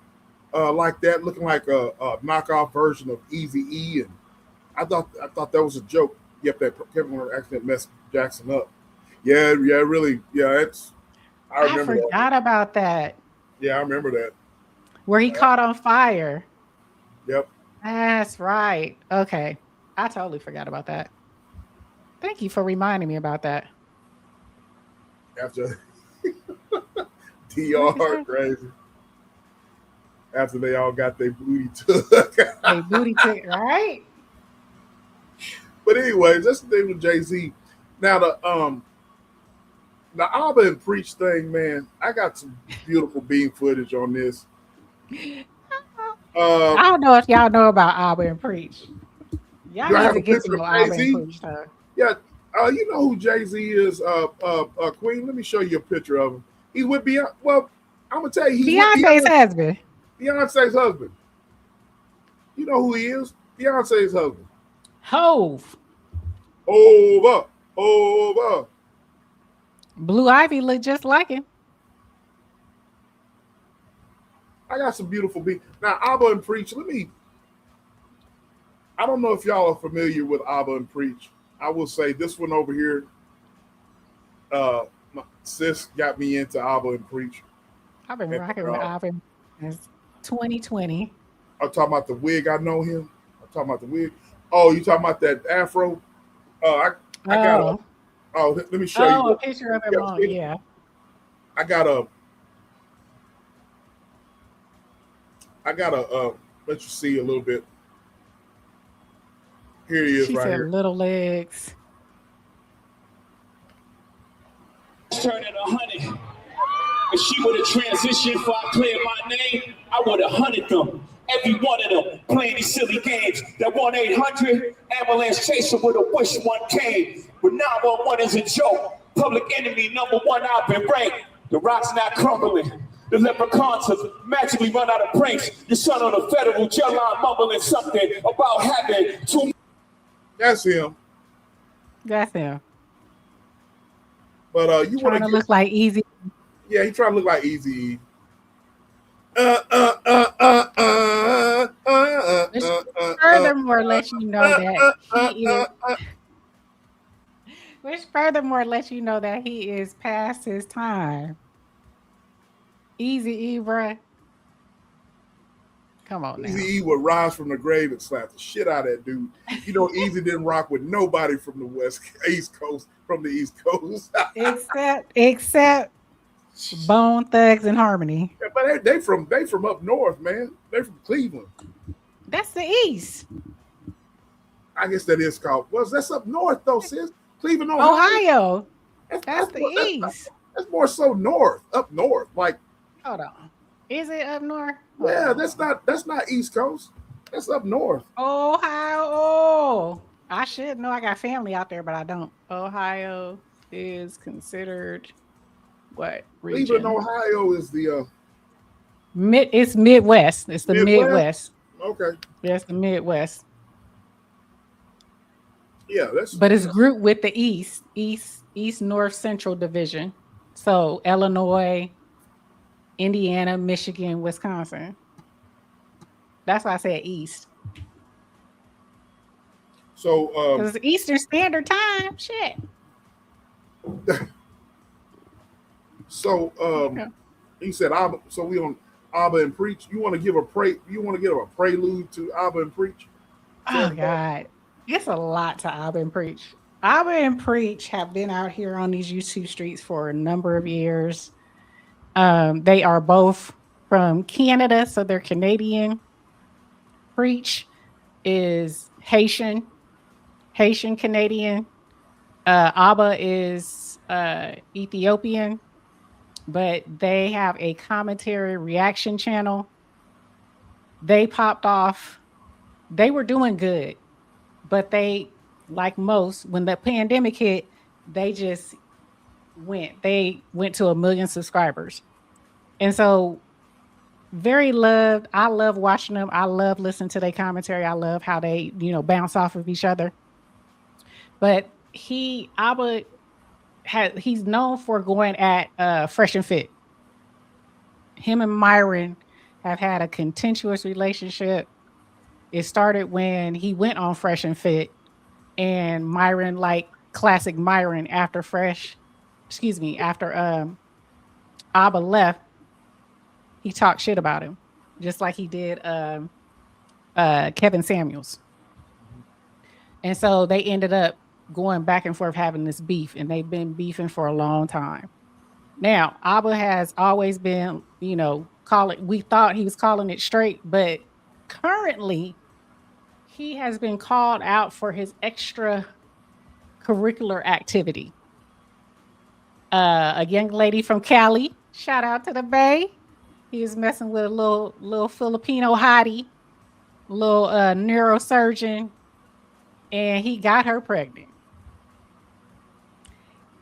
like that, looking like a knockoff version of Eazy-E, and I thought that was a joke. Yep, that Kevin Warner accident messed Jackson up. Yeah, really. Yeah, I forgot about that. Yeah, I remember that. Where he caught on fire. Yep. That's right. Okay. I totally forgot about that. Thank you for reminding me about that. After DR crazy. After they all got their booty took. Right? But anyways, that's the thing with Jay-Z. Now the Abba and Preach thing, man, I got some beautiful beam footage on this. I don't know if y'all know about Abba and Preach. Y'all Do I need have to a get to picture know of Abba and Jay-Z? Preach. Huh? Yeah, you know who Jay-Z is, Queen. Let me show you a picture of him. He's with Beyonce. Well, I'm gonna tell you, he's Beyonce's with husband. Beyonce's husband. You know who he is? Beyonce's husband. Hove. Over. Blue Ivy look just like him. I got some beautiful beats. Now, Abba and Preach, I don't know if y'all are familiar with Abba and Preach. I will say this one over here, my sis got me into Abba and Preach. I've been rocking with Abba since 2020. I'm talking about the wig. I know him. I'm talking about the wig. Oh, you talking about that afro? I got let me show you. A picture of him on, yeah. I gotta let you see a little bit. Here he is. She right said here. Little legs. Turn it 100. If she would have transitioned before I cleared my name, I would have hunted them. Every one of them playing these silly games. That 1-800 ambulance chaser would have wished one came. But 911 is a joke. Public enemy #1 I've been ranked. The rock's not crumbling. The leprechauns have magically run out of pranks. Your son on a federal jail line mumbling something about having too. That's him. That's him. But you want to look like Easy. Yeah, he trying to look like Easy. Furthermore, let you know that he is. Which furthermore lets you know that he is past his time. Easy, bruh. Come on now. Easy would rise from the grave and slap the shit out of that dude. You know, Easy didn't rock with nobody from the East Coast. except Bone Thugs and Harmony. Yeah, but they from up north, man. They from Cleveland. That's the East. I guess that is called. Well, that's up north though, sis. Cleveland, Ohio. That's the East. That's more so north, up north. Like, hold on. Is it up north? Yeah, that's not East Coast. That's up north. Ohio. Oh, I should know. I got family out there, but I don't. Ohio is considered what region? Cleveland, Ohio is the It's Midwest. It's the Midwest. Okay. That's the Midwest. Yeah, but it's grouped with the East North Central Division. So Illinois, Indiana, Michigan, Wisconsin. That's why I said East. So because it's Eastern Standard Time. Shit. So he said Abba, so we on Abba and Preach. You want to give a prelude to Abba and Preach? Oh God. It's a lot to Abba and Preach. Abba and Preach have been out here on these YouTube streets for a number of years. They are both from Canada, so they're Canadian. Preach is Haitian Canadian. Abba is Ethiopian, but they have a commentary reaction channel. They popped off. They were doing good, but they, like most, when the pandemic hit, they just went to 1 million subscribers. And so very loved. I love watching them. I love listening to their commentary. I love how they, bounce off of each other. But Abba he's known for going at Fresh and Fit. Him and Myron have had a contentious relationship. It started when he went on Fresh and Fit, and Myron, like classic Myron, after Abba left, he talked shit about him, just like he did Kevin Samuels. And so they ended up going back and forth having this beef, and they've been beefing for a long time. Now, Abba has always been, we thought he was calling it straight, but currently he has been called out for his extracurricular activity. A young lady from Cali, shout out to the Bay. He was messing with a little Filipino hottie, little neurosurgeon, and he got her pregnant.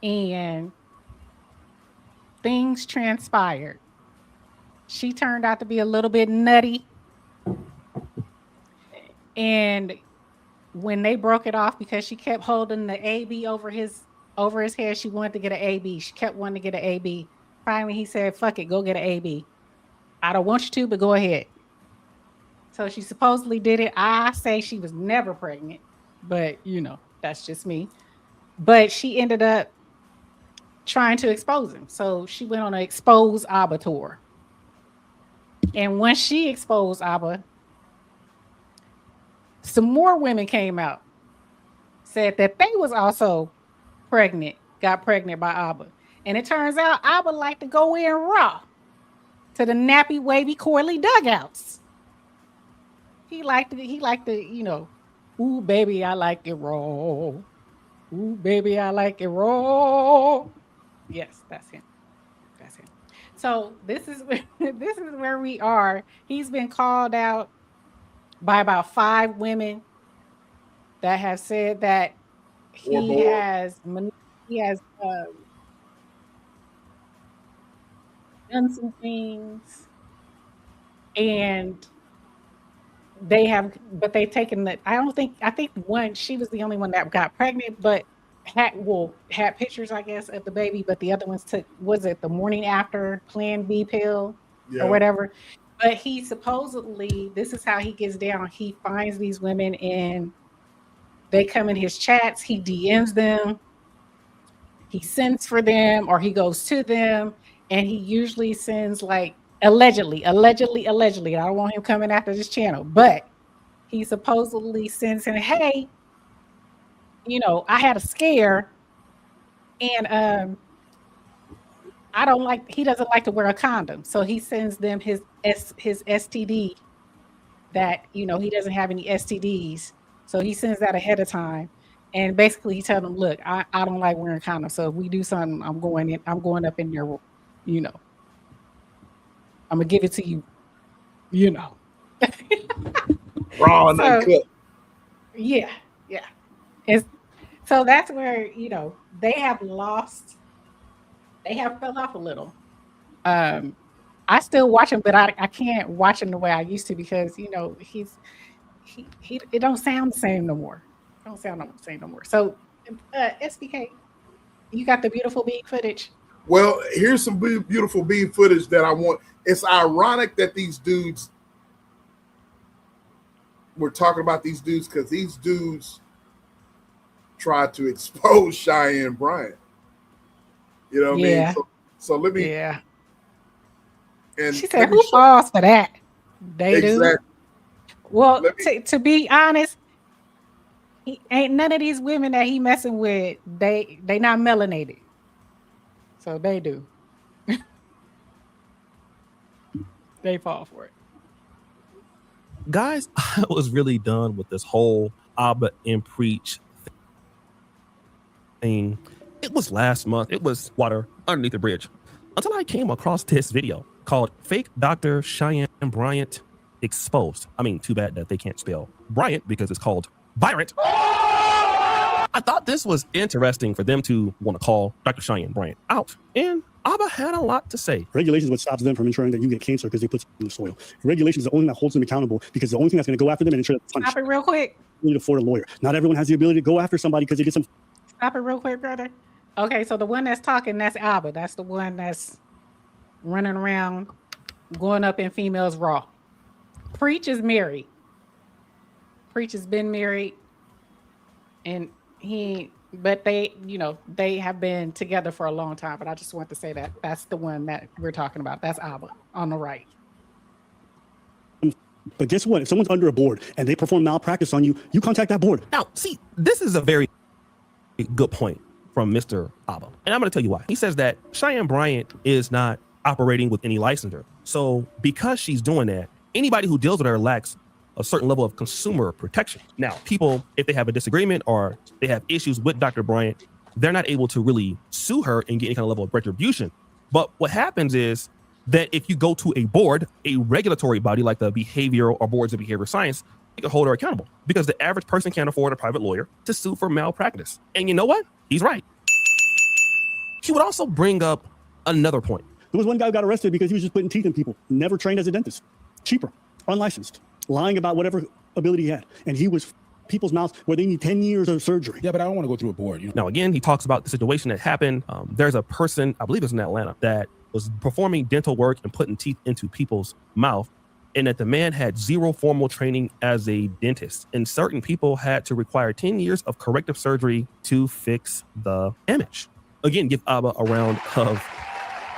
And things transpired. She turned out to be a little bit nutty. And when they broke it off, because she kept holding the AB over his head, she wanted to get an AB. She kept wanting to get an AB. Finally, he said, fuck it, go get an AB. I don't want you to, but go ahead. So she supposedly did it. I say she was never pregnant, but you know, that's just me. But she ended up trying to expose him. So she went on an expose Abba tour. And once she exposed Abba, some more women came out, said that they was also pregnant, got pregnant by Abba. And it turns out Abba liked to go in raw to the nappy, wavy, coily dugouts. He liked to, you know, ooh, baby, I like it raw. Ooh, baby, I like it raw. Yes, that's him. That's him. So this is where we are. He's been called out by about 5 women that have said that he has done some things, and they've taken the, I think one, she was the only one that got pregnant, but had pictures, I guess, of the baby, but the other ones took, was it the morning after Plan B pill or whatever? But he supposedly, this is how he gets down. He finds these women and they come in his chats. He DMs them. He sends for them, or he goes to them, and he usually sends like allegedly. I don't want him coming after this channel, but he supposedly sends him, hey, you know, I had a scare, and he doesn't like to wear a condom, so he sends them his STD, that, you know, he doesn't have any STDs, so he sends that ahead of time, and basically he tells them, look, I don't like wearing condoms, so if we do something, I'm going up in there, you know, I'm gonna give it to you, you know, raw and uncut. Yeah. So that's where, you know, they have fell off a little. I still watch him, but I can't watch him the way I used to, because, you know, it don't sound the same no more. So SBK, you got the beautiful beat footage. Well, here's some beautiful beat footage that I want. It's ironic that these dudes, we're talking about these dudes, because these dudes tried to expose Cheyenne Bryant. You know what I mean? So let me. Yeah. And she said, who falls for that? They do. Well, to be honest, he ain't none of these women that he messing with, they not melanated. So they do. They fall for it. Guys, I was really done with this whole Abba and Preach thing. It was last month. It was water underneath the bridge, until I came across this video called Fake Dr. Cheyenne Bryant Exposed. I mean, too bad that they can't spell Bryant, because it's called Bryant. I thought this was interesting for them to want to call Dr. Cheyenne Bryant out, and Abba had a lot to say. Regulations is what stops them from ensuring that you get cancer, because they put in the soil. Regulations is the only thing that holds them accountable, because the only thing that's going to go after them and ensure that's punished. Stop it real quick. You need to afford a lawyer. Not everyone has the ability to go after somebody because they did some. Stop it real quick, brother. Okay, so the one that's talking, that's Abba. That's the one that's running around, going up in females raw. Preach is married. Preach has been married, and but they, you know, they have been together for a long time. But I just want to say that that's the one that we're talking about. That's Abba on the right. But guess what? If someone's under a board and they perform malpractice on you, you contact that board. Now, see, this is a very good point from Mr. Abba, and I'm going to tell you why. He says that Cheyenne Bryant is not operating with any licensure. So because she's doing that, anybody who deals with her lacks a certain level of consumer protection. Now, people, if they have a disagreement or they have issues with Dr. Bryant, they're not able to really sue her and get any kind of level of retribution. But what happens is that if you go to a board, a regulatory body like the behavioral or boards of behavior science, you can hold her accountable because the average person can't afford a private lawyer to sue for malpractice. And you know what? He's right. He would also bring up another point. There was one guy who got arrested because he was just putting teeth in people, never trained as a dentist, cheaper, unlicensed, lying about whatever ability he had. And he was people's mouths where they need 10 years of surgery. Yeah, but I don't want to go through a board. You know? Now, again, he talks about the situation that happened. There's a person, I believe it's in Atlanta, that was performing dental work and putting teeth into people's mouth, and that the man had zero formal training as a dentist. And certain people had to require 10 years of corrective surgery to fix the image. Again, give Abba a round of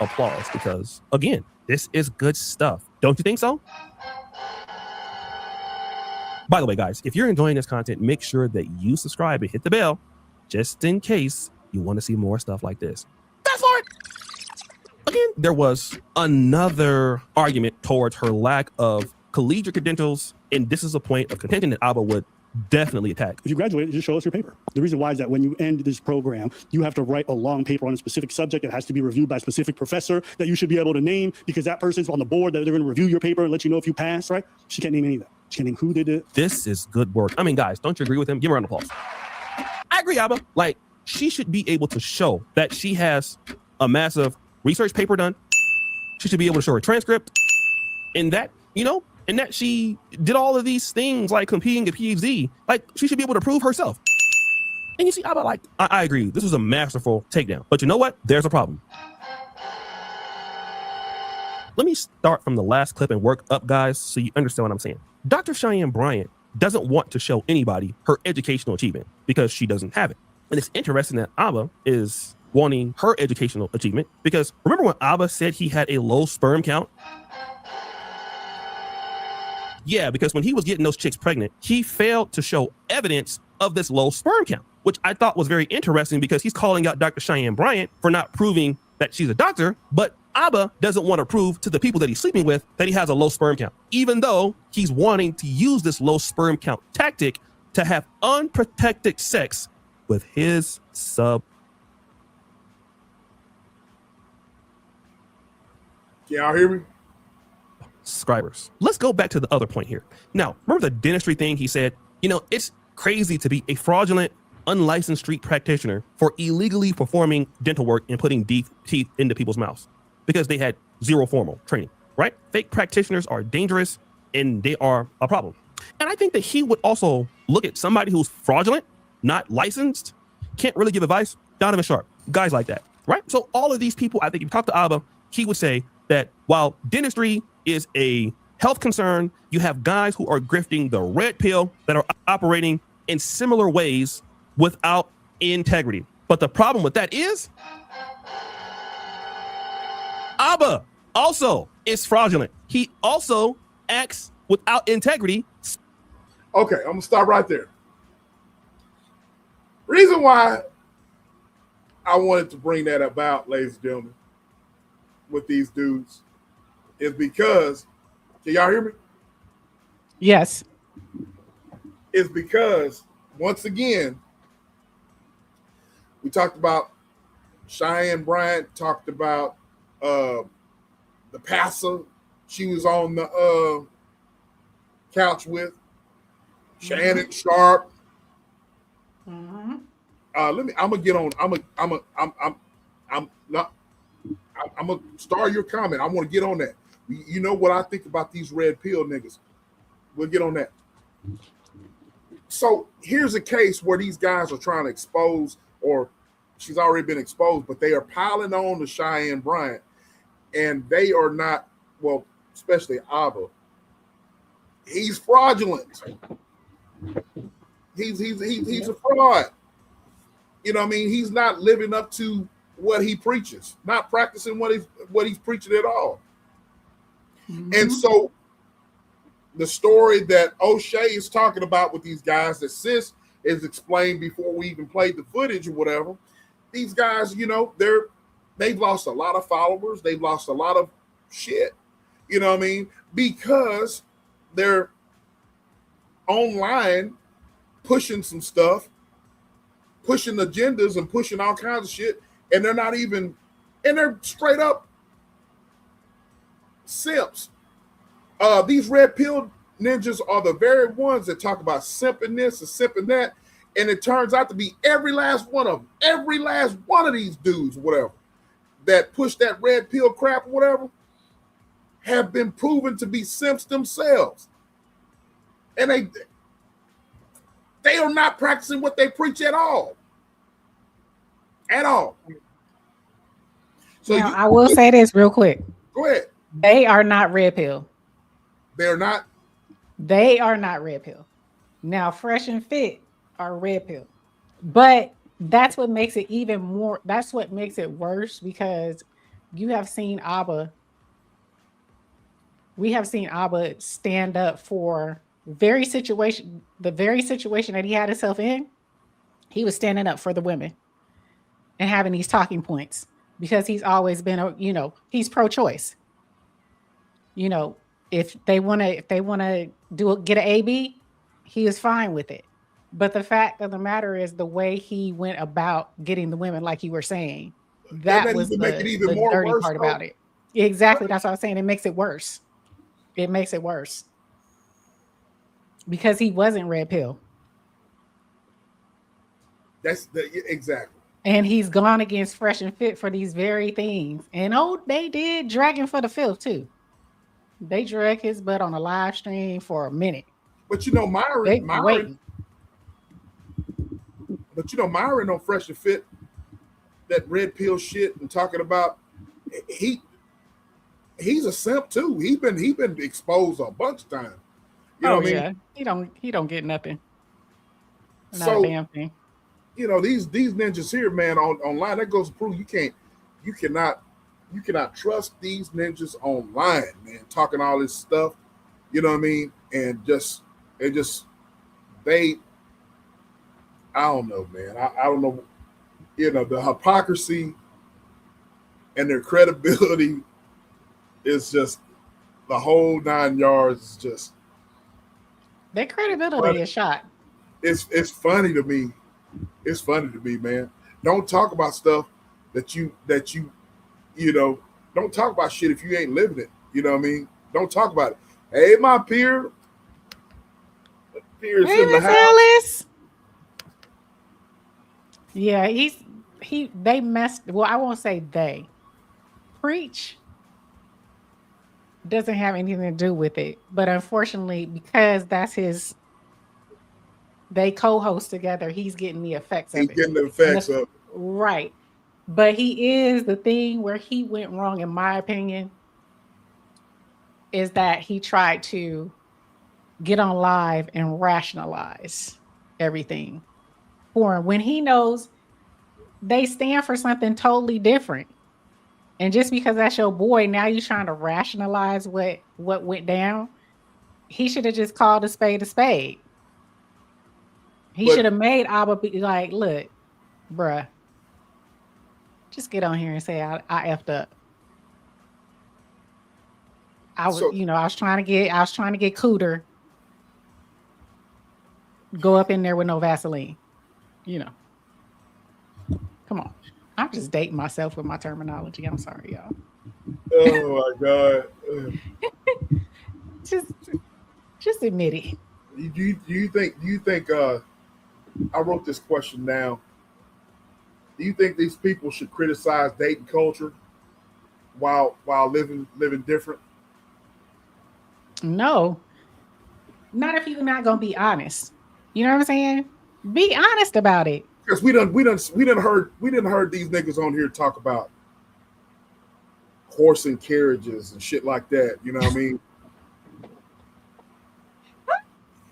applause because, again, this is good stuff. Don't you think so? By the way, guys, if you're enjoying this content, make sure that you subscribe and hit the bell just in case you want to see more stuff like this. That's for it. Again, there was another argument towards her lack of collegiate credentials, and this is a point of contention that Abba would definitely attack. If you graduate, just show us your paper. The reason why is that when you end this program, you have to write a long paper on a specific subject that has to be reviewed by a specific professor that you should be able to name because that person's on the board that they're going to review your paper and let you know if you pass, right? She can't name any of that. She can't name who did it. This is good work. I mean, guys, don't you agree with him? Give her a round of applause. I agree, Abba. Like, she should be able to show that she has a massive research paper done. She should be able to show her transcript and that, you know, and that she did all of these things like competing at PhD. Like, she should be able to prove herself. And you see, I agree. This was a masterful takedown. But you know what? There's a problem. Let me start from the last clip and work up, guys, so you understand what I'm saying. Dr. Cheyenne Bryant doesn't want to show anybody her educational achievement because she doesn't have it. And it's interesting that Abba is wanting her educational achievement because remember when Abba said he had a low sperm count? Yeah, because when he was getting those chicks pregnant, he failed to show evidence of this low sperm count, which I thought was very interesting because he's calling out Dr. Cheyenne Bryant for not proving that she's a doctor, but Abba doesn't want to prove to the people that he's sleeping with that he has a low sperm count, even though he's wanting to use this low sperm count tactic to have unprotected sex with his Y'all hear me? subscribers. Let's go back to the other point here. Now, remember the dentistry thing? He said, you know, it's crazy to be a fraudulent, unlicensed street practitioner for illegally performing dental work and putting teeth into people's mouths because they had zero formal training, right? Fake practitioners are dangerous and they are a problem. And I think that he would also look at somebody who's fraudulent, not licensed, can't really give advice, Donovan Sharpe, guys like that, right? So all of these people, I think if you talk to Abba, he would say that while dentistry is a health concern, you have guys who are grifting the red pill that are operating in similar ways without integrity. But the problem with that is Abba also is fraudulent. He also acts without integrity. Okay, I'm gonna stop right there. Reason why I wanted to bring that about, ladies and gentlemen, with these dudes is because, can y'all hear me? Yes. It's because, once again, we talked about Cheyenne Bryant, talked about the passer she was on the couch with, Shannon Sharpe. Mm-hmm. I'm gonna get on. I'm gonna start your comment. I want to get on that. You know what I think about these red pill niggas. We'll get on that. So here's a case where these guys are trying to expose, or she's already been exposed, but they are piling on to Cheyenne Bryant, and they are not, well, especially Abba. He's fraudulent. He's a fraud. You know what I mean? He's not living up to what he preaches, not practicing what he's preaching at all. Mm-hmm. And so the story that O'Shea is talking about with these guys that Sis is explained before we even played the footage or whatever, these guys, you know, they've lost a lot of followers. They've lost a lot of shit. You know what I mean? Because they're online pushing some stuff, pushing agendas and pushing all kinds of shit, and they're not even, and they're straight up simps. These red pill ninjas are the very ones that talk about simping this and simping that, and it turns out to be every last one of them, every last one of these dudes, whatever, that push that red pill crap or whatever, have been proven to be simps themselves. And they are not practicing what they preach at all. At all. So now, I will say this real quick. Go ahead. They are not red pill. They're not? They are not red pill. Now, Fresh and Fit are red pill. But that's what makes it even more, that's what makes it worse, because you have seen Abba. We have seen Abba stand up for the very situation that he had himself in. He was standing up for the women and having these talking points because he's always been, he's pro-choice. If they want to get an AB, he is fine with it. But the fact of the matter is the way he went about getting the women, like you were saying, that was the dirty part about it. Exactly. That's what I was saying. It makes it worse. It makes it worse because he wasn't red pill. Exactly. And he's gone against Fresh and Fit for these very things. And they did drag him for the filth too. They drag his butt on a live stream for a minute. But Myron on Fresh and Fit, that red pill shit and talking about he's a simp too. He's been exposed a bunch of times. You know what I mean? He don't get nothing. Not So, a damn thing. These ninjas here, man, online, that goes to prove you cannot trust these ninjas online, man, talking all this stuff. You know what I mean? And I don't know, man. I don't know, the hypocrisy and their credibility is just the whole 9 yards. Is just their credibility is shot. It's funny to me. It's funny to me, man. Don't talk about stuff that you don't talk about shit if you ain't living it. You know what I mean? Don't talk about it. Hey, my peer. Peer's in the house. Alice. Yeah, they messed. Well, I won't say they. Preach doesn't have anything to do with it, but unfortunately, because that's they co-host together, he's getting the effects of it. He's getting the effects of it. Right. But he is the thing where he went wrong, in my opinion, is that he tried to get on live and rationalize everything for him when he knows they stand for something totally different. And just because that's your boy, now you're trying to rationalize what went down. He should have just called a spade a spade. He should have made Abba be like, look, bruh, just get on here and say I effed up. I was trying to get Cooter. Go up in there with no Vaseline. Come on. I'm just dating myself with my terminology. I'm sorry, y'all. Oh my God. Just admit it. Do you think I wrote this question down. Do you think these people should criticize dating culture while living different? No. Not if you're not gonna be honest. You know what I'm saying? Be honest about it. Because we didn't heard these niggas on here talk about horse and carriages and shit like that. You know what I mean?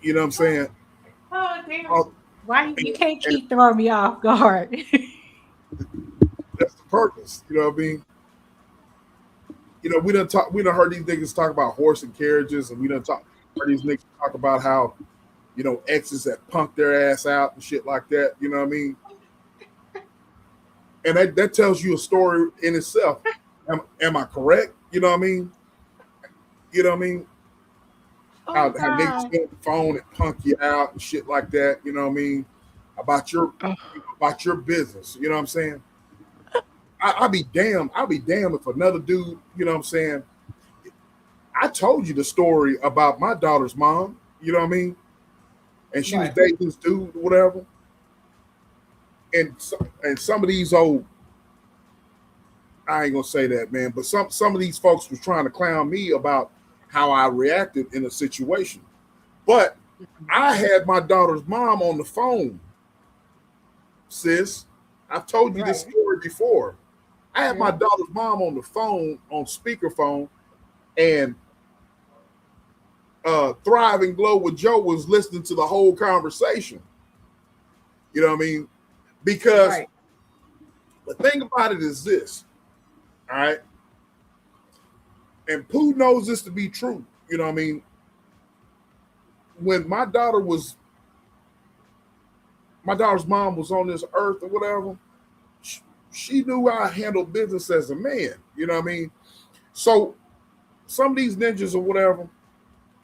You know what I'm saying? Oh damn! Why you can't keep throwing me off guard? That's the purpose. You know what I mean? We done heard these niggas talk about horse and carriages, and we done heard these niggas talk about how exes that punk their ass out and shit like that. You know what I mean? And that tells you a story in itself. Am I correct? You know what I mean? You know what I mean? how niggas get on the phone and punk you out and shit like that. You know what I mean? About your business. You know what I'm saying? I'll be damned if another dude, you know what I'm saying? I told you the story about my daughter's mom, you know what I mean? And she was dating this dude or whatever. And some of these old, I ain't gonna say that, man, but some of these folks was trying to clown me about how I reacted in a situation. But I had my daughter's mom on the phone, sis. I've told you this story before. I had my daughter's mom on the phone, on speakerphone, and Thrive and Glow with Joe was listening to the whole conversation. You know what I mean? Because the thing about it is this, all right? And Pooh knows this to be true. You know what I mean? When my daughter's mom was on this earth or whatever, she knew how I handled business as a man. You know what I mean? So some of these ninjas or whatever,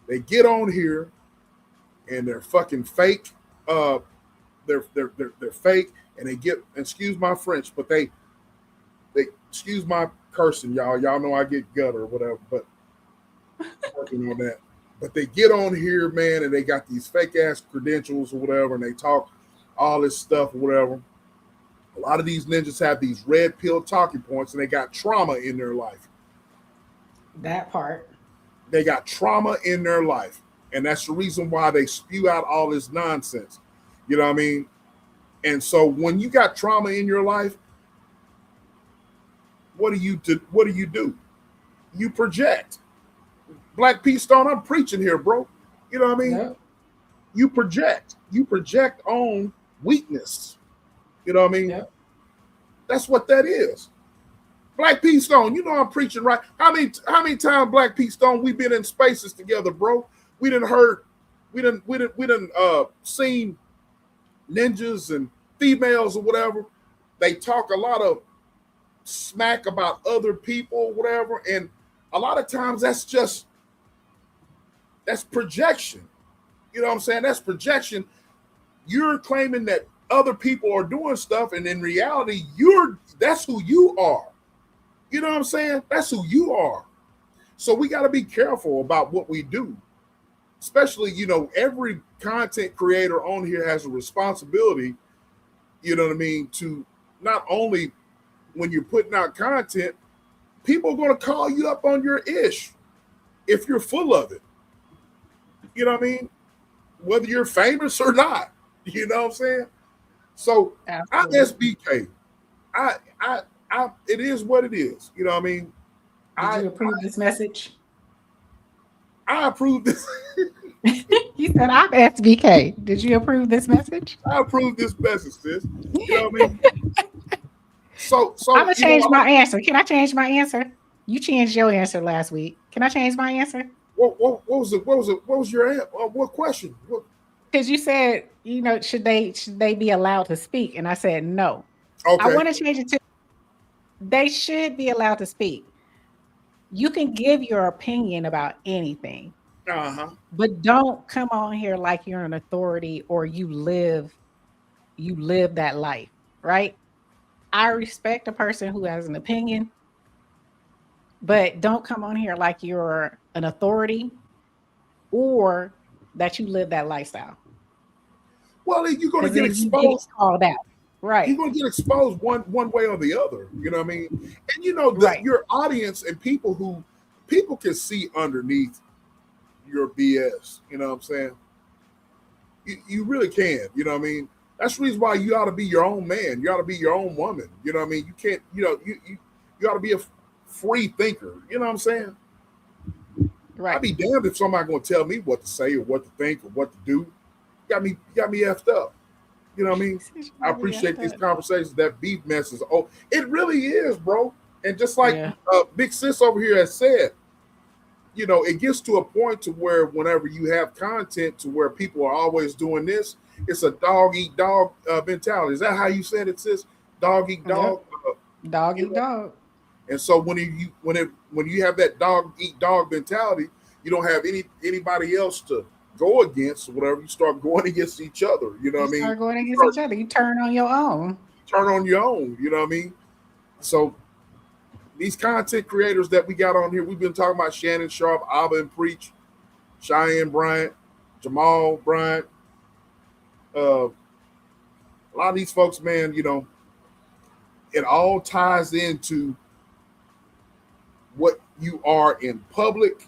they get on here and they're fucking fake. They're fake, and they get, excuse my French, but they excuse my cursing, y'all. Y'all know I get gutter or whatever, but working on that. But they get on here, man, and they got these fake ass credentials or whatever, and they talk all this stuff or whatever. A lot of these ninjas have these red pill talking points, and they got trauma in their life. That part. They got trauma in their life, and that's the reason why they spew out all this nonsense. You know what I mean? And so when you got trauma in your life, what do you do? You project. Black P Stone, I'm preaching here, bro. You know what I mean? Yeah. You project. You project on weakness. You know what I mean? Yeah. That's what that is. Black P Stone, you know I'm preaching right. How many times, Black P Stone, we've been in spaces together, bro? We done seen ninjas and females or whatever. They talk a lot of smack about other people, whatever, and a lot of times that's projection. You know what I'm saying? That's projection. You're claiming that other people are doing stuff, and in reality, that's who you are. You know what I'm saying? That's who you are. So we got to be careful about what we do. Especially, you know, every content creator on here has a responsibility, you know what I mean, to not only when you're putting out content, people are going to call you up on your ish if you're full of it. You know what I mean? Whether you're famous or not, you know what I'm saying? So I'm SBK. It is what it is. You know what I mean? Did you approve this message? I approve this. He said, I'm SBK. Did you approve this message? I approve this message, sis. You know what I mean? So I'm gonna change my answer. Can I change my answer? You changed your answer last week. Can I change my answer? What was it? What was your answer? What question? Because you said, you know, should they be allowed to speak? And I said no. Okay. I want to change it to they should be allowed to speak. You can give your opinion about anything, but don't come on here like you're an authority or you live that life, right? I respect a person who has an opinion, but don't come on here like you're an authority or that you live that lifestyle. Well, you're going to get exposed. Called out. Right. You're going to get exposed one way or the other. You know what I mean? And you know, your audience and people can see underneath your BS. You know what I'm saying? You really can. You know what I mean? That's the reason why you ought to be your own man. You ought to be your own woman. You know what I mean? You can't, you know, you ought to be a free thinker. You know what I'm saying? Right. I'd be damned if somebody going to tell me what to say or what to think or what to do. You got me effed up. You know what I mean? I appreciate these conversations. That beef mess is, it really is, bro. And just like Big Sis over here has said, you know, it gets to a point to where whenever you have content to where people are always doing this, it's a dog eat dog mentality. Is that how you said it, sis? Dog eat dog. Dog eat dog. And so when you have that dog eat dog mentality, you don't have anybody else to go against or whatever. You start going against each other. You know what I mean? Start going against each other. You turn on your own. Turn on your own. You know what I mean? So these content creators that we got on here, we've been talking about Shannon Sharpe, Abba and Preach, Cheyenne Bryant, Jamal Bryant. A lot of these folks, man, you know, it all ties into what you are in public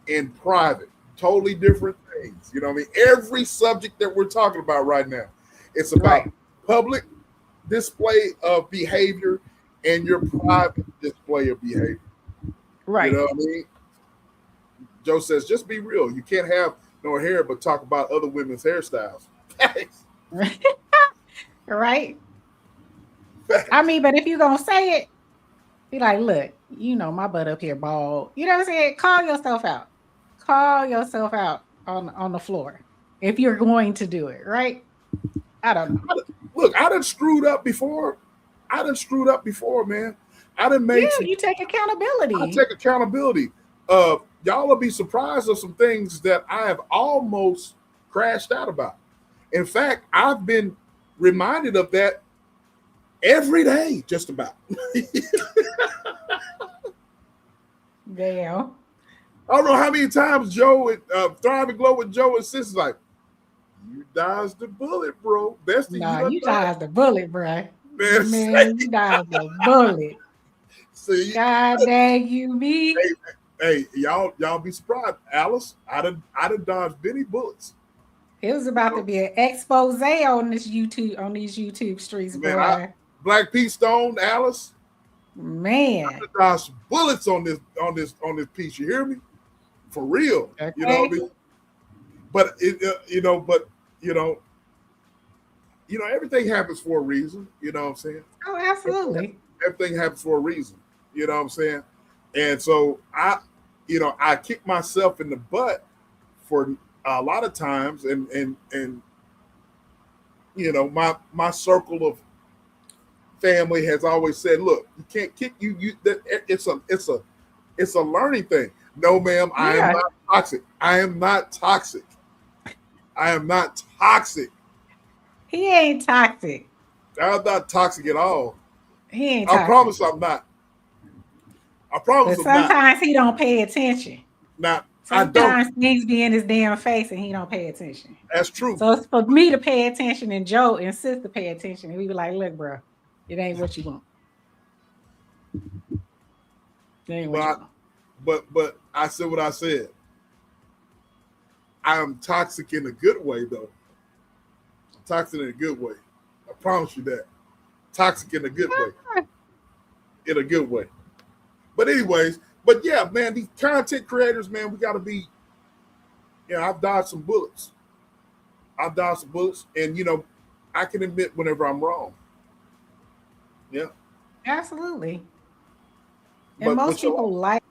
and private. Totally different things. You know what I mean? Every subject that we're talking about right now, it's about public display of behavior and your private display of behavior. Right. You know what I mean? Joe says, just be real. You can't have no hair but talk about other women's hairstyles. Right. I mean, but if you're gonna say it, be like, look, you know, my butt up here bald. You know what I'm saying? Call yourself out. Call yourself out on the floor if you're going to do it, right? I don't know. Look, I done screwed up before. Man. I done made you take accountability. I take accountability. Y'all will be surprised of some things that I have almost crashed out about. In fact, I've been reminded of that every day, just about. Damn. I don't know how many times Joe, Thrive and Glow with Joe and Sis like, you dodged the bullet, bro. Bestie, Nah, you dodged the bullet, bro. Man, you dodged the bullet. See, God dang you, me. Hey, y'all be surprised. Alice, I done dodged many bullets. It was about to be an expose on these YouTube streets, Man, boy. Black Pete Stone, Alice. Man, I done dodged bullets on this piece. You hear me? For real. Okay. You know what I mean? But everything happens for a reason. You know what I'm saying? Oh, absolutely. Everything happens for a reason. You know what I'm saying? And so I kick myself in the butt for a lot of times, and you know, my circle of family has always said, look, you can't kick you. It's a learning thing. No, ma'am, I am not toxic. I am not toxic. He ain't toxic. I'm not toxic at all. He ain't I toxic. promise I'm not. I promise But I'm not. sometimes he don't pay attention. Now, sometimes things be in his damn face and he don't pay attention. That's true. So it's for me to pay attention and Joe and Sis to pay attention. And we be like, look, bro, it ain't what you want. It ain't what you want. But I said what I said. I am toxic in a good way, though. Toxic in a good way. I promise you that. Toxic in a good way. In a good way. But anyways, but yeah, man, these content creators, man, we got to be, I've dodged some bullets. And, you know, I can admit whenever I'm wrong. Yeah. Absolutely. And most people like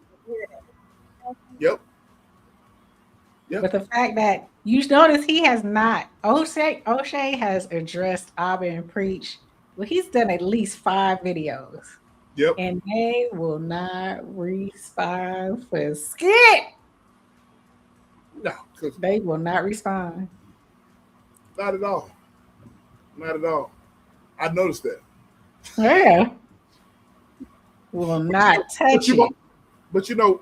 Yep. But the fact that you notice he has not, O'Shea has addressed Abba and Preach. Well, he's done at least 5 videos. Yep. And they will not respond for skit. No. They will not respond. Not at all. Not at all. I noticed that. Yeah. Will not touch it. But you know,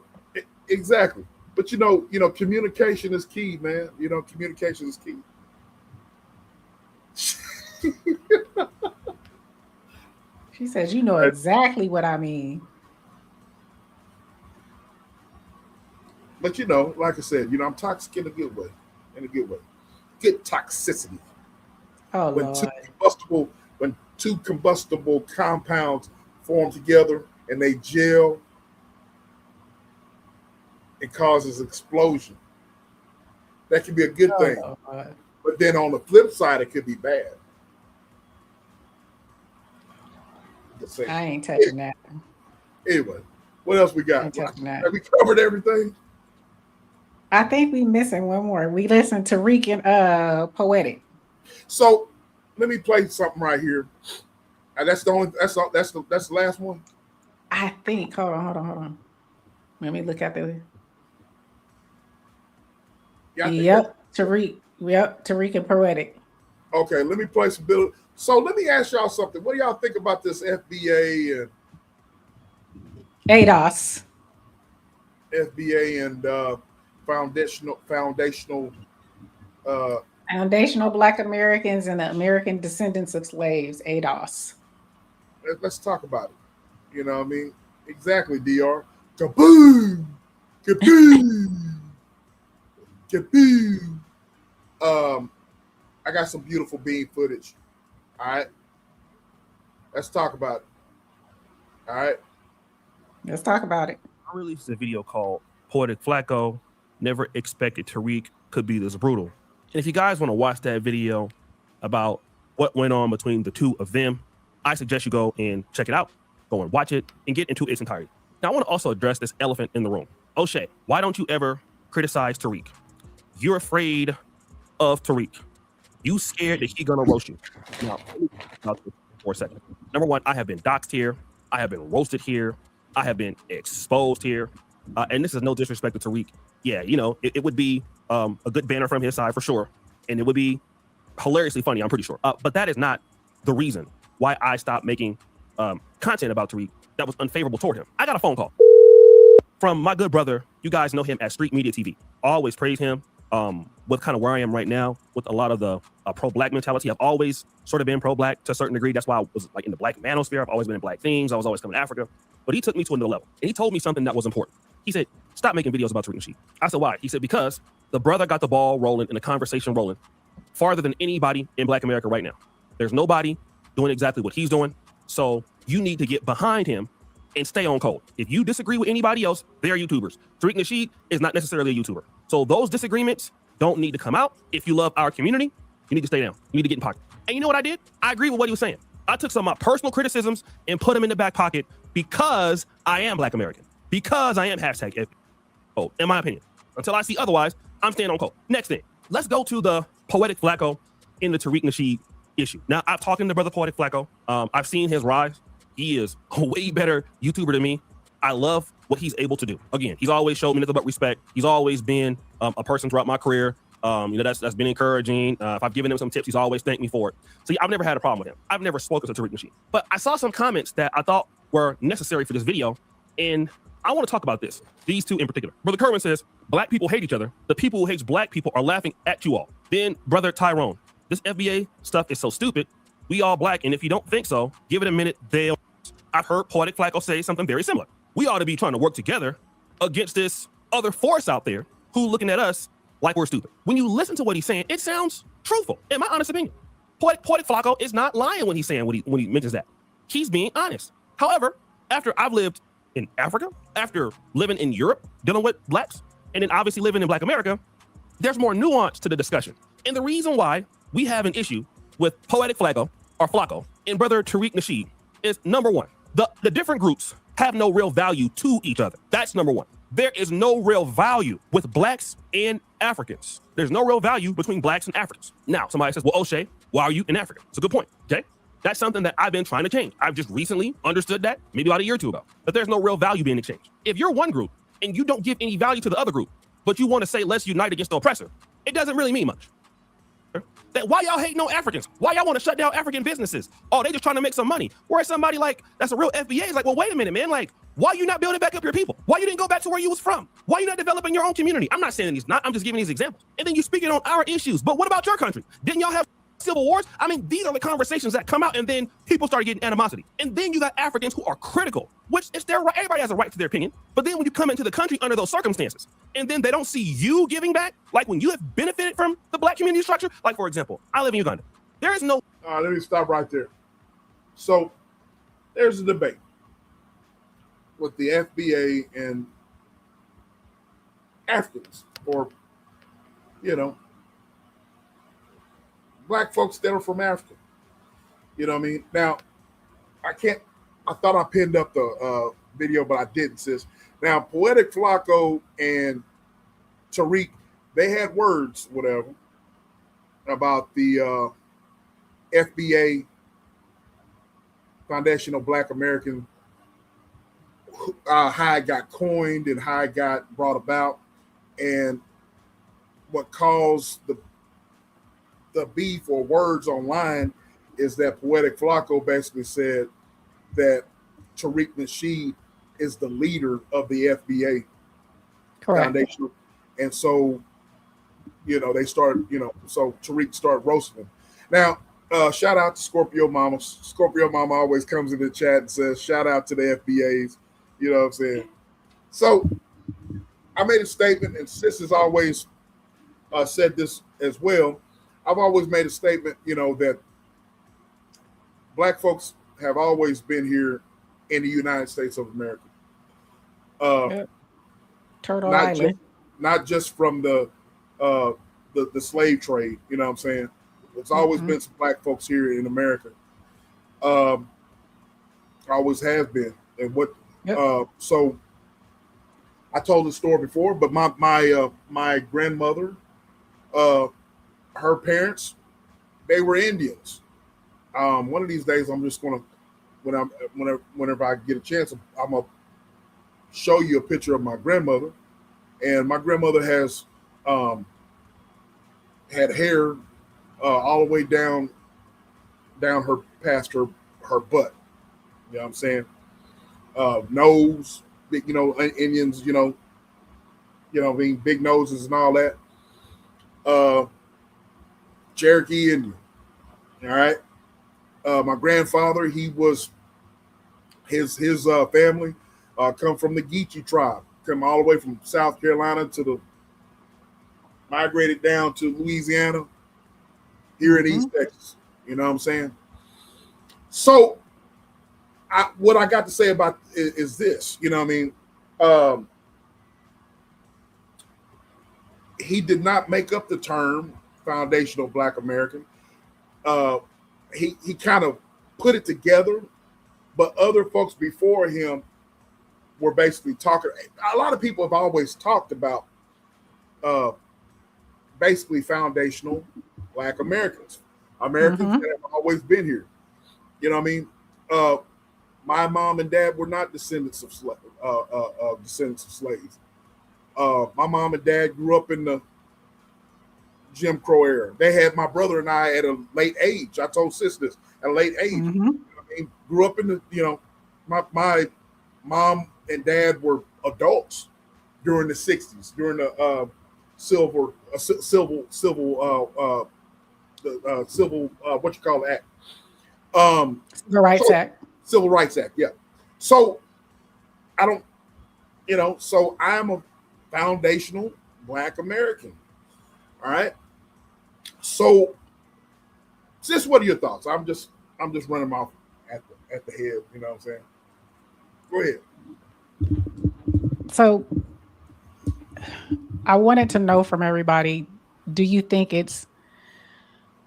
exactly. But you know, communication is key, man. You know, communication is key. She says, you know exactly what I mean. But you know, like I said, you know, I'm toxic in a good way. Good toxicity. Oh, when two combustible compounds form together and they gel, it causes explosion. That can be a good thing. Lord. But then on the flip side, it could be bad. I ain't touching that. Anyway, what else we got? Have we covered everything? I think we missing one more. We listened to Tariq and Poetic. So let me play something right here. That's the last one. I think. Hold on. Let me look at the. Yep, Tariq. Yep, Tariq and Poetic. Okay, let me play some bill. So let me ask y'all something. What do y'all think about this FBA and ADOS? FBA and foundational Foundational Black Americans and the American Descendants of Slaves, ADOS. Let's talk about it. You know what I mean? Exactly, DR. Kaboom! Kaboom! Kaboom! I got some beautiful bean footage. All right. Let's talk about it. All right. Let's talk about it. I released a video called Poetic Flakko. Never expected Tariq could be this brutal. And if you guys want to watch that video about what went on between the two of them, I suggest you go and check it out. Go and watch it and get into its entirety. Now, I want to also address this elephant in the room. O'Shea, why don't you ever criticize Tariq? You're afraid of Tariq. You scared that he's gonna roast you. Now, for a second. Number one, I have been doxxed here. I have been roasted here. I have been exposed here. And this is no disrespect to Tariq. Yeah, you know, it would be a good banner from his side for sure. And it would be hilariously funny, I'm pretty sure. But that is not the reason why I stopped making content about Tariq that was unfavorable toward him. I got a phone call from my good brother. You guys know him as Street Media TV. I always praise him. With kind of where I am right now with a lot of the pro-black mentality. I've always sort of been pro-black to a certain degree. That's why I was like in the black manosphere. I've always been in black things. I was always coming to Africa. But he took me to another level. And he told me something that was important. He said, stop making videos about Tariq Nasheed. I said, why? He said, because the brother got the ball rolling and the conversation rolling farther than anybody in Black America right now. There's nobody doing exactly what he's doing. So you need to get behind him and stay on code. If you disagree with anybody else, they're YouTubers. Tariq Nasheed is not necessarily a YouTuber. So those disagreements don't need to come out. If you love our community, you need to stay down. You need to get in pocket. And you know what I did? I agree with what he was saying. I took some of my personal criticisms and put them in the back pocket because I am Black American. Because I am hashtag FBO, in my opinion. Until I see otherwise, I'm staying on code. Next thing, let's go to the Poetic Flakko in the Tariq Nasheed issue. Now, I've talked to Brother Poetic Flakko. I've seen his rise. He is a way better YouTuber than me. I love what he's able to do. Again, he's always showed me nothing but respect. He's always been a person throughout my career. That's been encouraging. If I've given him some tips, he's always thanked me for it. So I've never had a problem with him. I've never spoken to Tariq Nasheed. But I saw some comments that I thought were necessary for this video. And I want to talk about this. These two in particular. Brother Kerwin says, Black people hate each other. The people who hate Black people are laughing at you all. Then Brother Tyrone, this FBA stuff is so stupid. We all Black. And if you don't think so, give it a minute. I've heard Poetic Flakko say something very similar. We ought to be trying to work together against this other force out there who looking at us like we're stupid. When you listen to what he's saying, it sounds truthful, in my honest opinion. Poetic Flakko is not lying when he's saying when he mentions that. He's being honest. However, after I've lived in Africa, after living in Europe, dealing with Blacks, and then obviously living in Black America, there's more nuance to the discussion. And the reason why we have an issue with Poetic Flakko or Flakko and Brother Tariq Nasheed is number one, the different groups have no real value to each other. That's number one. There is no real value with Blacks and Africans. There's no real value between Blacks and Africans. Now, somebody says, well, O'Shea, why are you in Africa? It's a good point, okay? That's something that I've been trying to change. I've just recently understood that, maybe about a year or two ago, that there's no real value being exchanged. If you're one group and you don't give any value to the other group, but you want to say, let's unite against the oppressor, it doesn't really mean much. That why y'all hate no Africans? Why y'all want to shut down African businesses? Oh, they just trying to make some money. Whereas somebody like, that's a real FBA is like, well, wait a minute, man. Like, why you not building back up your people? Why you didn't go back to where you was from? Why you not developing your own community? I'm not saying these, I'm just giving these examples. And then you speaking on our issues. But what about your country? Didn't y'all have civil wars? I mean, these are the conversations that come out and then people start getting animosity. And then you got Africans who are critical, which is their right. Everybody has a right to their opinion. But then when you come into the country under those circumstances, and then they don't see you giving back, like when you have benefited from the Black community structure, like for example, I live in Uganda. There is no. Let me stop right there. So there's a debate with the FBA and Africans, or, Black folks that are from Africa. You know what I mean? Now, I thought I pinned up the video, but I didn't, sis. Now, Poetic Flakko and Tariq, they had words, whatever, about the FBA, Foundational Black American, how it got coined and how it got brought about. And what caused the beef or words online is that Poetic Flakko basically said that Tariq Nasheed is the leader of the FBA Foundation. And so, they started, so Tariq started roasting him. Now, shout out to Scorpio Mama. Scorpio Mama always comes in the chat and says, shout out to the FBAs. You know what I'm saying? So I made a statement, and Sis has always said this as well. I've always made a statement, that Black folks have always been here in the United States of America. Turtle Island. Not just from the slave trade, you know what I'm saying? There's always been some Black folks here in America. Always has been. And so I told the story before, but my grandmother, her parents, they were Indians. One of these days, I'm just gonna, whenever I get a chance, I'm gonna show you a picture of my grandmother. And my grandmother has had hair all the way down her past her butt. You know what I'm saying? Nose, big, Indians, big noses and all that. Cherokee Indian. All right. My grandfather, he was his family come from the Geechee tribe, come all the way from South Carolina migrated down to Louisiana, here in East Texas. You know what I'm saying? So what I got to say about is this, you know what I mean? He did not make up the term foundational Black American. He kind of put it together, but other folks before him were basically talking. A lot of people have always talked about basically foundational Black Americans that have always been here. You know what I mean? My mom and dad were not descendants of slaves. My mom and dad grew up in the Jim Crow era. They had my brother and I at a late age. I told Sis this at a late age. You know what I mean, grew up in the, my mom and dad were adults during the 60s, during the civil act. Civil Rights Act. Civil Rights Act, yeah. So I don't, so I'm a foundational Black American. All right. So, Sis, what are your thoughts? I'm just running off at the head. You know what I'm saying? Go ahead. So, I wanted to know from everybody: do you think it's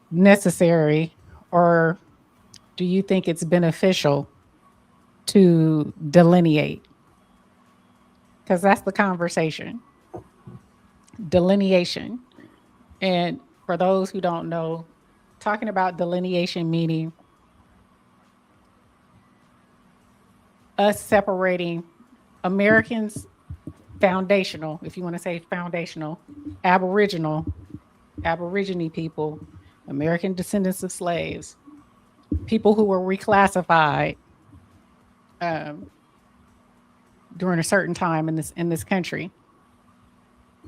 necessary, or do you think it's beneficial to delineate? Because that's the conversation. Delineation. And for those who don't know, talking about delineation meaning us separating Americans, foundational, if you want to say foundational, Aborigine people, American descendants of slaves, people who were reclassified during a certain time in this country.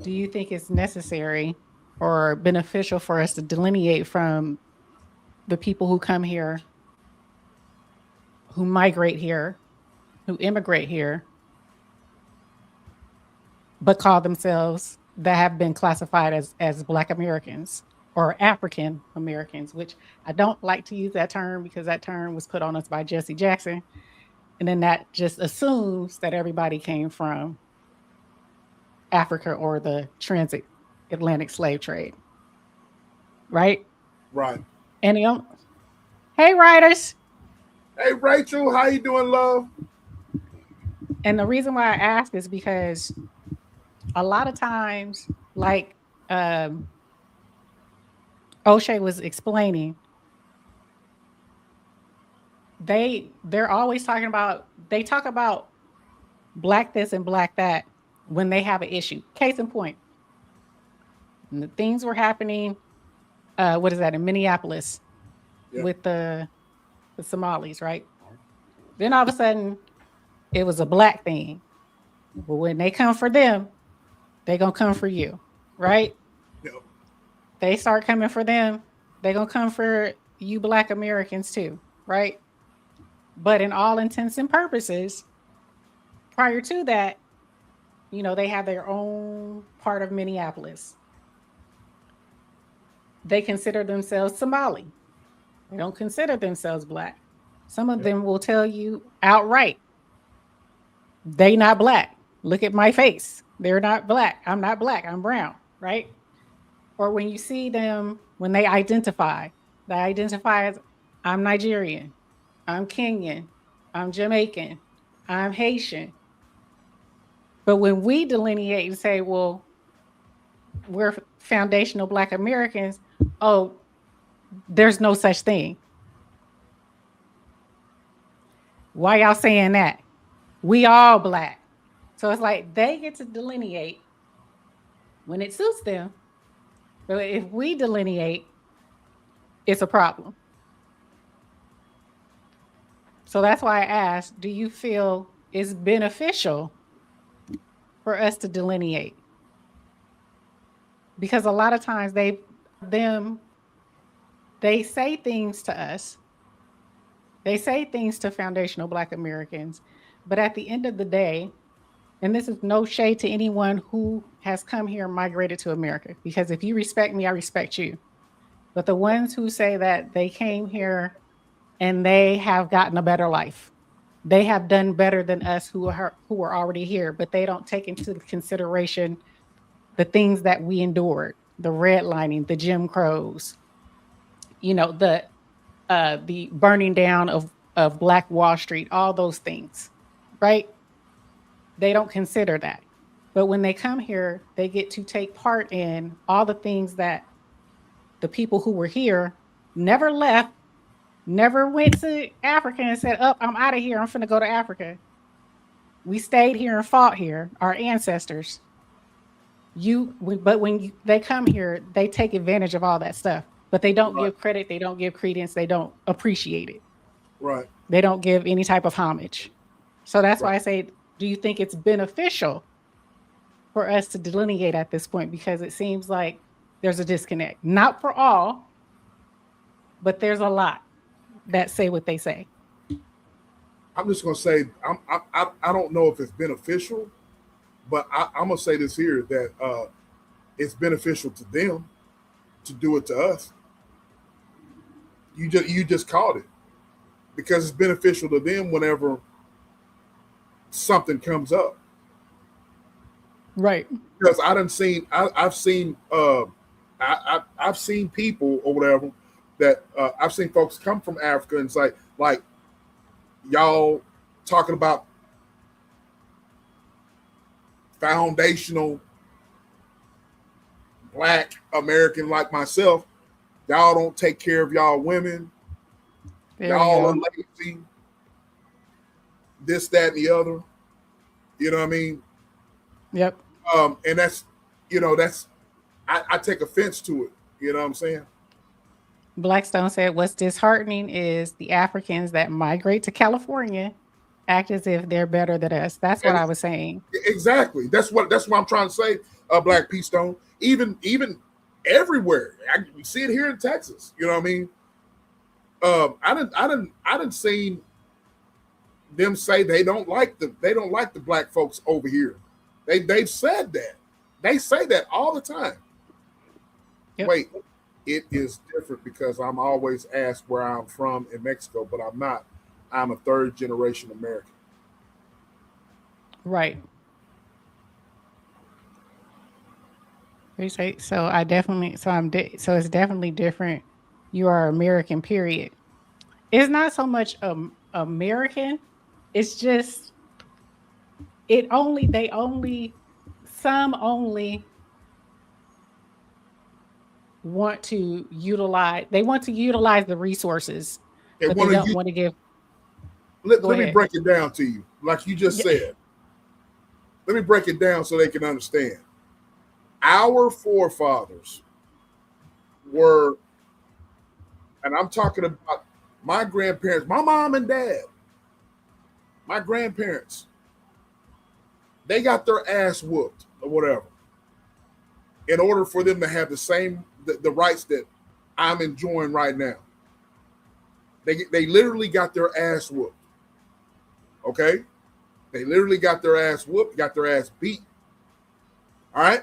Do you think it's necessary or beneficial for us to delineate from the people who come here, who migrate here, who immigrate here, but call themselves, that have been classified as Black Americans or African Americans, which I don't like to use that term because that term was put on us by Jesse Jackson. And then that just assumes that everybody came from Africa or the transatlantic slave trade. Right? Right. Hey, writers. Hey, Rachel, how you doing, love? And the reason why I ask is because a lot of times, like O'Shea was explaining, they're always talking about, they talk about Black this and Black that when they have an issue. Case in point, And the things were happening. What is that in Minneapolis with the Somalis, right? Then all of a sudden, it was a black thing. But when they come for them, they gonna come for you, right? Yep. They start coming for them, they gonna come for you Black Americans too, right? But in all intents and purposes, prior to that, you know, they have their own part of Minneapolis. They consider themselves Somali. They don't consider themselves Black. Some of them will tell you outright, they not Black. Look at my face. They're not Black. I'm not Black. I'm brown, right? Or when you see them, when they identify as I'm Nigerian, I'm Kenyan, I'm Jamaican, I'm Haitian. But when we delineate and say, well, we're foundational Black Americans, oh, there's no such thing. Why y'all saying that? We all Black. So it's like they get to delineate when it suits them. But if we delineate, it's a problem. So that's why I asked, do you feel it's beneficial for us to delineate? Because a lot of times they say things to us. They say things to foundational Black Americans, but at the end of the day, and this is no shade to anyone who has come here and migrated to America, because if you respect me, I respect you. But the ones who say that they came here and they have gotten a better life, they have done better than us who are already here, but they don't take into consideration the things that we endured, the redlining, the Jim Crows, you know, the burning down of Black Wall Street, all those things, right? They don't consider that. But when they come here, they get to take part in all the things that the people who were here never left, never went to Africa and said, oh, I'm out of here, I'm finna go to Africa. We stayed here and fought here, our ancestors. But when they come here, they take advantage of all that stuff. But they don't give credit, they don't give credence, they don't appreciate it. Right. They don't give any type of homage. So that's why I say, do you think it's beneficial for us to delineate at this point? Because it seems like there's a disconnect. Not for all, but there's a lot that say what they say. I'm just gonna say I don't know if it's beneficial, but I'm gonna say this here that it's beneficial to them to do it to us. You just called it, because it's beneficial to them whenever something comes up. Right. Because I've seen people or whatever that I've seen folks come from Africa and say, like, y'all talking about foundational Black American like myself, y'all don't take care of y'all women. Y'all are lazy. This, that, and the other. You know what I mean? Yep. And that's, you know, that's I take offense to it. You know what I'm saying? Blackstone said, what's disheartening is the Africans that migrate to California act as if they're better than us. That's what I was saying. Exactly. That's what I'm trying to say, Black P Stone. Even everywhere. We see it here in Texas. You know what I mean? I didn't see them say they don't like the Black folks over here. They've said that. They say that all the time. Yep. Wait, it is different because I'm always asked where I'm from in Mexico, but I'm not. I'm a third generation American. Right. You say so. So it's definitely different. You are American, period. It's not so much American. It's just some only want to utilize. They want to utilize the resources, but they don't want to give. Let me break it down to you, like you just said. Let me break it down so they can understand. our forefathers were, and I'm talking about my grandparents, my mom and dad, my grandparents, they got their ass whooped or whatever in order for them to have the same the rights that I'm enjoying right now. They literally got their ass whooped. Okay? They literally got their ass whooped, got their ass beat. All right?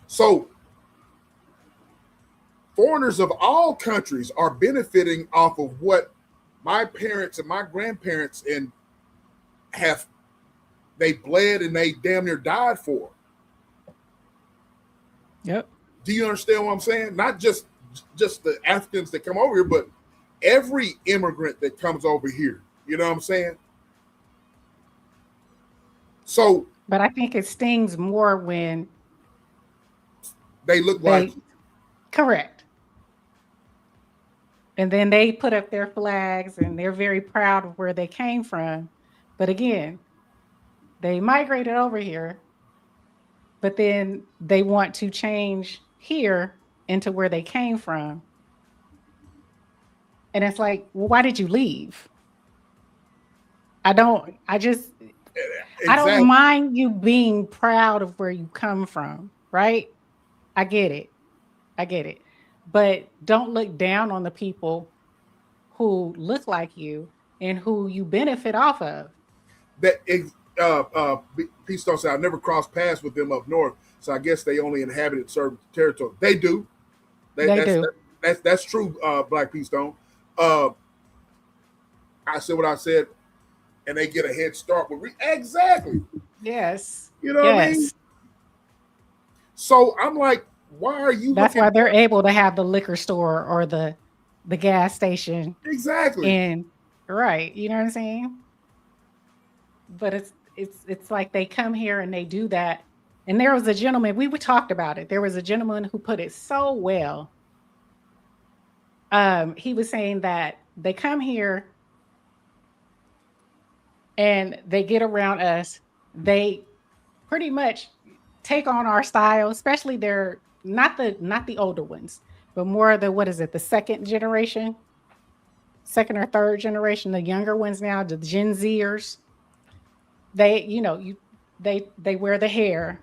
So foreigners of all countries are benefiting off of what my parents and my grandparents and they bled and they damn near died for. Yep. Do you understand what I'm saying? Not just the Africans that come over here, but every immigrant that comes over here. You know what I'm saying? So, but I think it stings more when they look like correct. And then they put up their flags and they're very proud of where they came from. But again, they migrated over here, but then they want to change here into where they came from. And it's like, well, why did you leave? I don't mind you being proud of where you come from, right? I get it. But don't look down on the people who look like you and who you benefit off of. Peace don't say I never crossed paths with them up north, so I guess they only inhabited certain territory. They do. That's true, Black Peace Stone. I said what I said, and they get a head start with exactly. Yes. You know what I mean? So I'm like, why are you? That's why they're able to have the liquor store or the gas station. Exactly. And right, you know what I'm saying? But it's like they come here and they do that. And there was a gentleman, we talked about it. There was a gentleman who put it so well. He was saying that they come here and they get around us. They pretty much take on our style, especially they're not the older ones, but more the, the second or third generation, the younger ones now, the Gen Zers. They, they wear the hair,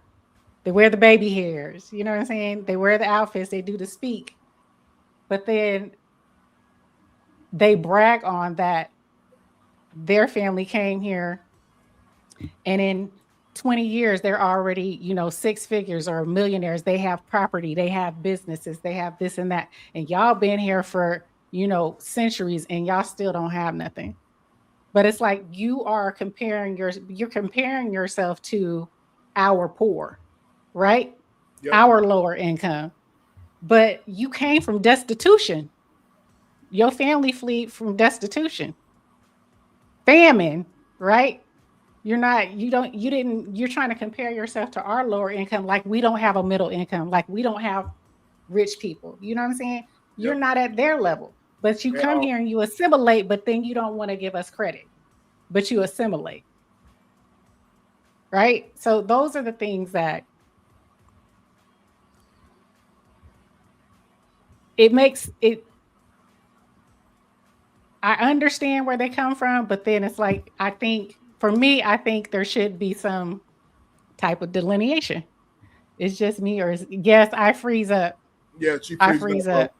they wear the baby hairs, you know what I'm saying? They wear the outfits, they do the speak, but then they brag on that their family came here and in 20 years, they're already, six figures or millionaires. They have property, they have businesses, they have this and that. And y'all been here for, centuries and y'all still don't have nothing. But it's like you're comparing yourself to our poor, right? Yep. Our lower income. But you came from destitution. Your family fled from destitution. Famine, right? You're trying to compare yourself to our lower income, like we don't have a middle income, like we don't have rich people. You know what I'm saying? You're not at their level, but you come here and you assimilate, but then you don't want to give us credit, but you assimilate. Right? So those are the things that it makes it. I understand where they come from, but then it's like, I think there should be some type of delineation. It's just me, or yes, I freeze up. Yeah, I freeze up.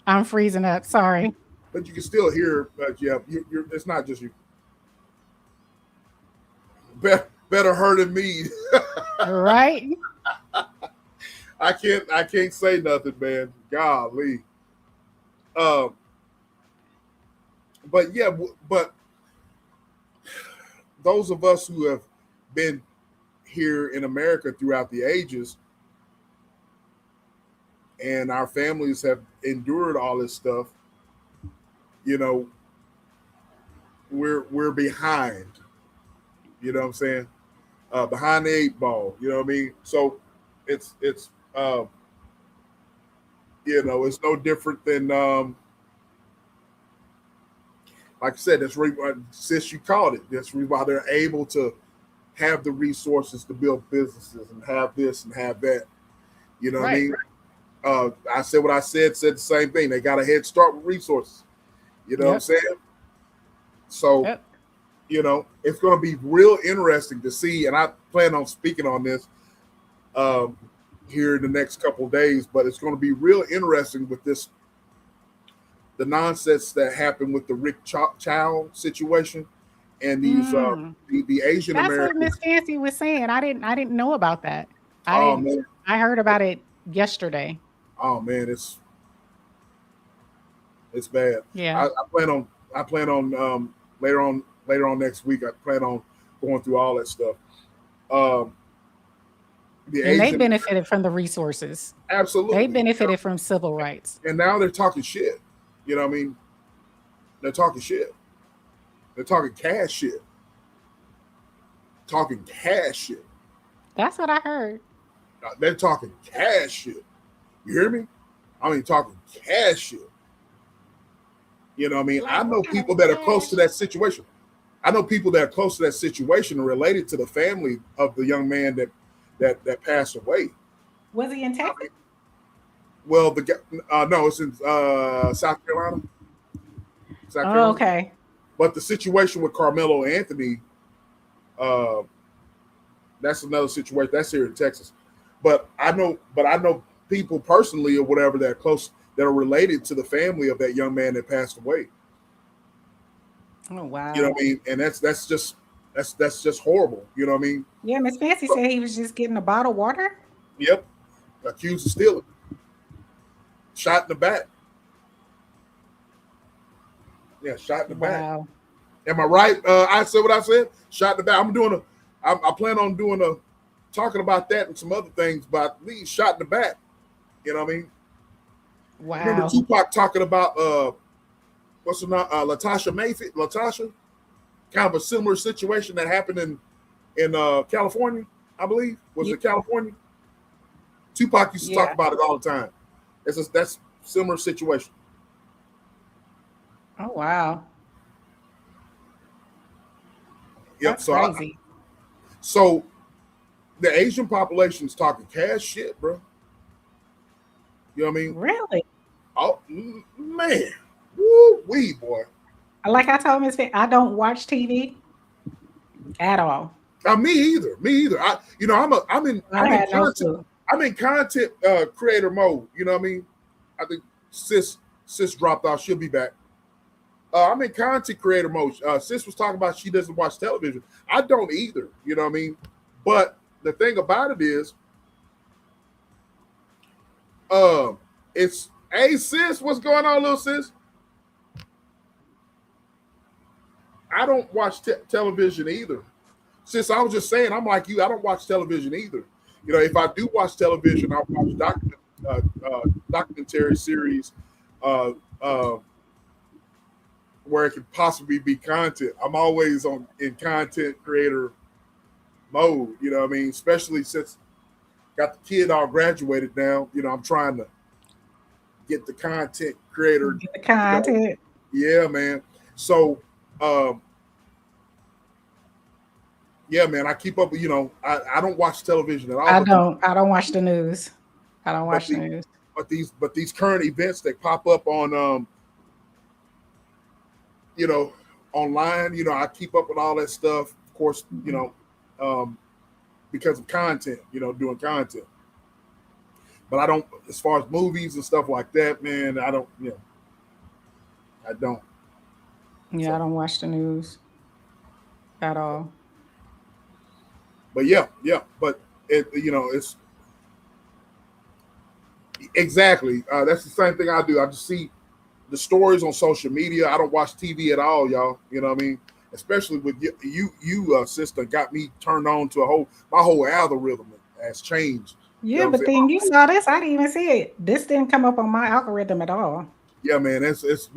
I'm freezing up. Sorry. But you can still hear. You're. It's not just you. Better her than me. Right. I can't say nothing, man. Golly. But those of us who have been here in America throughout the ages and our families have endured all this stuff, we're behind. You know what I'm saying? Behind the 8 ball. You know what I mean? So it's it's no different than like I said, that's sis, you called it. That's why they're able to have the resources to build businesses and have this and have that. You know what I mean? I said what I said the same thing. They got a head start with resources. You know what I'm saying? So, you know, it's going to be real interesting to see. And I plan on speaking on this here in the next couple of days. But it's going to be real interesting with this, the nonsense that happened with the Rick Chow situation and these the Asian That's Americans. what Miss Fancy was saying. I didn't know about that. Man. I heard about it yesterday. Oh man, it's bad. Yeah. I plan on later on next week. I plan on going through all that stuff. They benefited from the resources. Absolutely. They benefited from civil rights. And now they're talking shit. You know what I mean? They're talking shit. They're talking cash shit. Talking cash shit. That's what I heard. They're talking cash shit. You hear me? I mean, talking cash shit. You know what I mean? I know people that are close to that situation. I know people that are close to that situation and related to the family of the young man that passed away. Was he in Texas? Well, no, it's in South Carolina. Oh, okay. But the situation with Carmelo Anthony, that's another situation. That's here in Texas. But I know people personally or whatever that are close, that are related to the family of that young man that passed away. Oh wow. You know what I mean? And that's just horrible. You know what I mean? Yeah, Miss Fancy said he was just getting a bottle of water. Yep. Accused of stealing. Shot in the back. Yeah, shot in the back. Wow. Am I right? I said what I said. Shot in the back. I plan on talking about that and some other things, but at least shot in the back. You know what I mean? Wow. Remember Tupac talking about what's her name? Latasha Mayfield. Latasha, kind of a similar situation that happened in California, I believe. Was it California? Tupac used to talk about it all the time. That's similar situation. Oh wow. Yep. That's crazy. So the Asian population is talking cash shit, bro. You know what I mean? Really? Oh man, woo wee, boy. Like I told Miss Fancy, I don't watch TV at all. Me either. I'm in content creator mode. You know what I mean? I think sis dropped off. She'll be back. I'm in content creator mode. Sis was talking about she doesn't watch television. I don't either. You know what I mean? But the thing about it is, it's hey sis, what's going on, little sis? I don't watch television either. Sis, I was just saying, I'm like you. I don't watch television either. You know, if I do watch television, I'll watch documentary series where it could possibly be content. I'm always in content creator mode. You know what I mean? Especially since got the kid all graduated now. You know, I'm trying to get the content creator. Get the content. Yeah, man. So, yeah, man, I keep up with, I don't watch television at all. I don't watch the news. I don't watch the news. But these current events that pop up on, online, I keep up with all that stuff, of course, because of content, doing content. But I don't, as far as movies and stuff like that, man, I don't. Yeah, I don't watch the news at all. But yeah, but it's exactly that's the same thing I do. I just see the stories on social media. I don't watch TV at all, y'all. You know what I mean? Especially with you sister, got me turned on to my whole algorithm has changed. Yeah, but then you saw this. I didn't even see it. This didn't come up on my algorithm at all. Yeah, man. It's I'm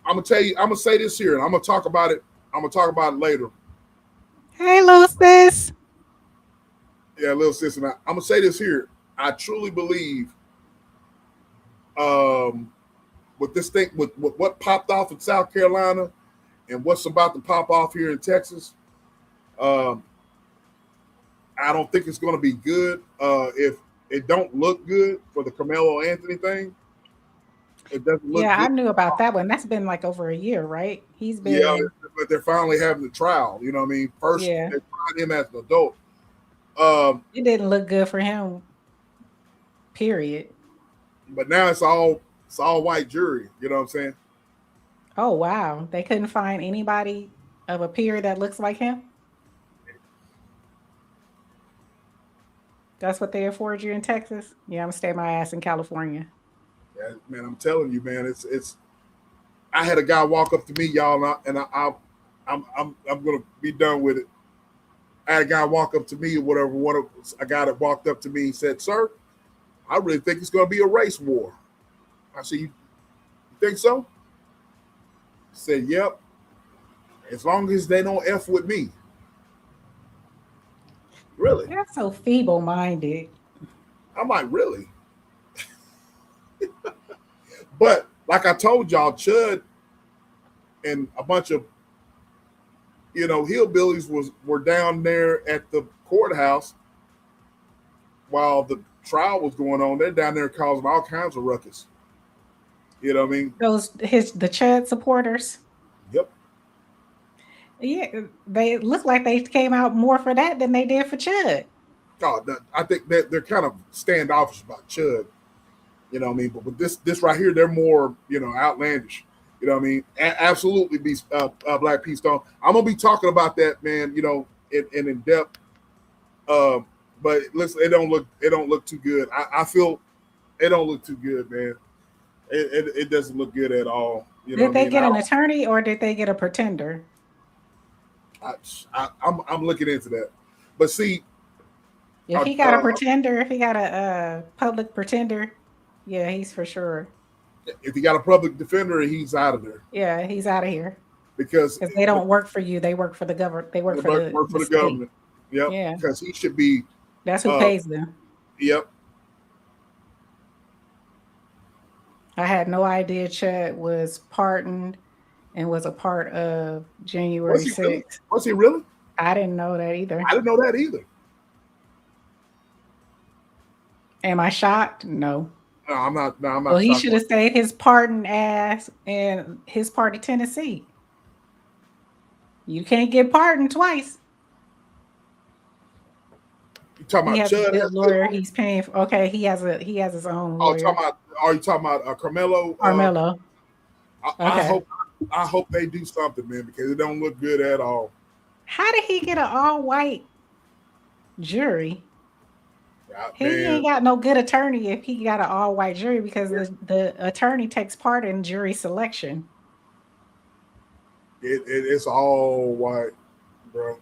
gonna tell you. I'm gonna say this here, and I'm gonna talk about it. I'm gonna talk about it later. Hey, little sis. Yeah, little sis, and I'm gonna say this here. I truly believe, with this thing, with what popped off in South Carolina, and what's about to pop off here in Texas, I don't think it's going to be good. If it don't look good for the Carmelo Anthony thing, it doesn't look Yeah, I good. knew about that one. That's been like over a year, right? He's been. Yeah, but they're finally having the trial. You know what I mean? First, Yeah. they tried him as an adult. It didn't look good for him. Period. But now it's all white jury. You know what I'm saying? Oh wow, they couldn't find anybody of a peer that looks like him. That's what they afford you in Texas. Yeah, I'm gonna stay my ass in California. Yeah, man, I'm telling you, man, it's. I had a guy walk up to me, y'all, I'm gonna be done with it. I had a guy walk up to me or whatever. A guy that walked up to me and said, "Sir, I really think it's gonna be a race war." I said, "You think so?" He said, "Yep. As long as they don't F with me." Really? That's so feeble-minded. I'm like, really? But like I told y'all, Chud and a bunch of hillbillies were down there at the courthouse while the trial was going on. They're down there causing all kinds of ruckus. You know what I mean? The Chud supporters. Yep. Yeah, they look like they came out more for that than they did for Chud. Oh, I think that they're kind of standoffish about Chud. You know what I mean? But with this right here, they're more, outlandish. You know what I mean? Absolutely, be Black P Stone. I'm gonna be talking about that, man. In depth. But listen, it don't look too good. I feel it don't look too good, man. It doesn't look good at all. Did they get an attorney or did they get a pretender? I'm looking into that. But see, if he got a pretender, if he got a public pretender, yeah, he's for sure. If he got a public defender, he's out of there. Yeah, he's out of here. Because they don't work for you; they work for the government. They work for the government. Yep. Yeah. Because he should be. That's who pays them. Yep. I had no idea Chud was pardoned and was a part of January 6th. Really? Was he really? I didn't know that either. I didn't know that either. Am I shocked? No. No, I'm not. No, I'm not. Well, he should have stayed his pardon ass in his part of Tennessee. You can't get pardoned twice. You talking about Chud? He has a lawyer. He's paying. Okay, he has his own lawyer. Are you talking about Carmelo? Carmelo. Okay. I hope they do something, man, because it don't look good at all. How did he get an all-white jury? He ain't got no good attorney if he got an all-white jury because the attorney takes part in jury selection. It's all white, bro.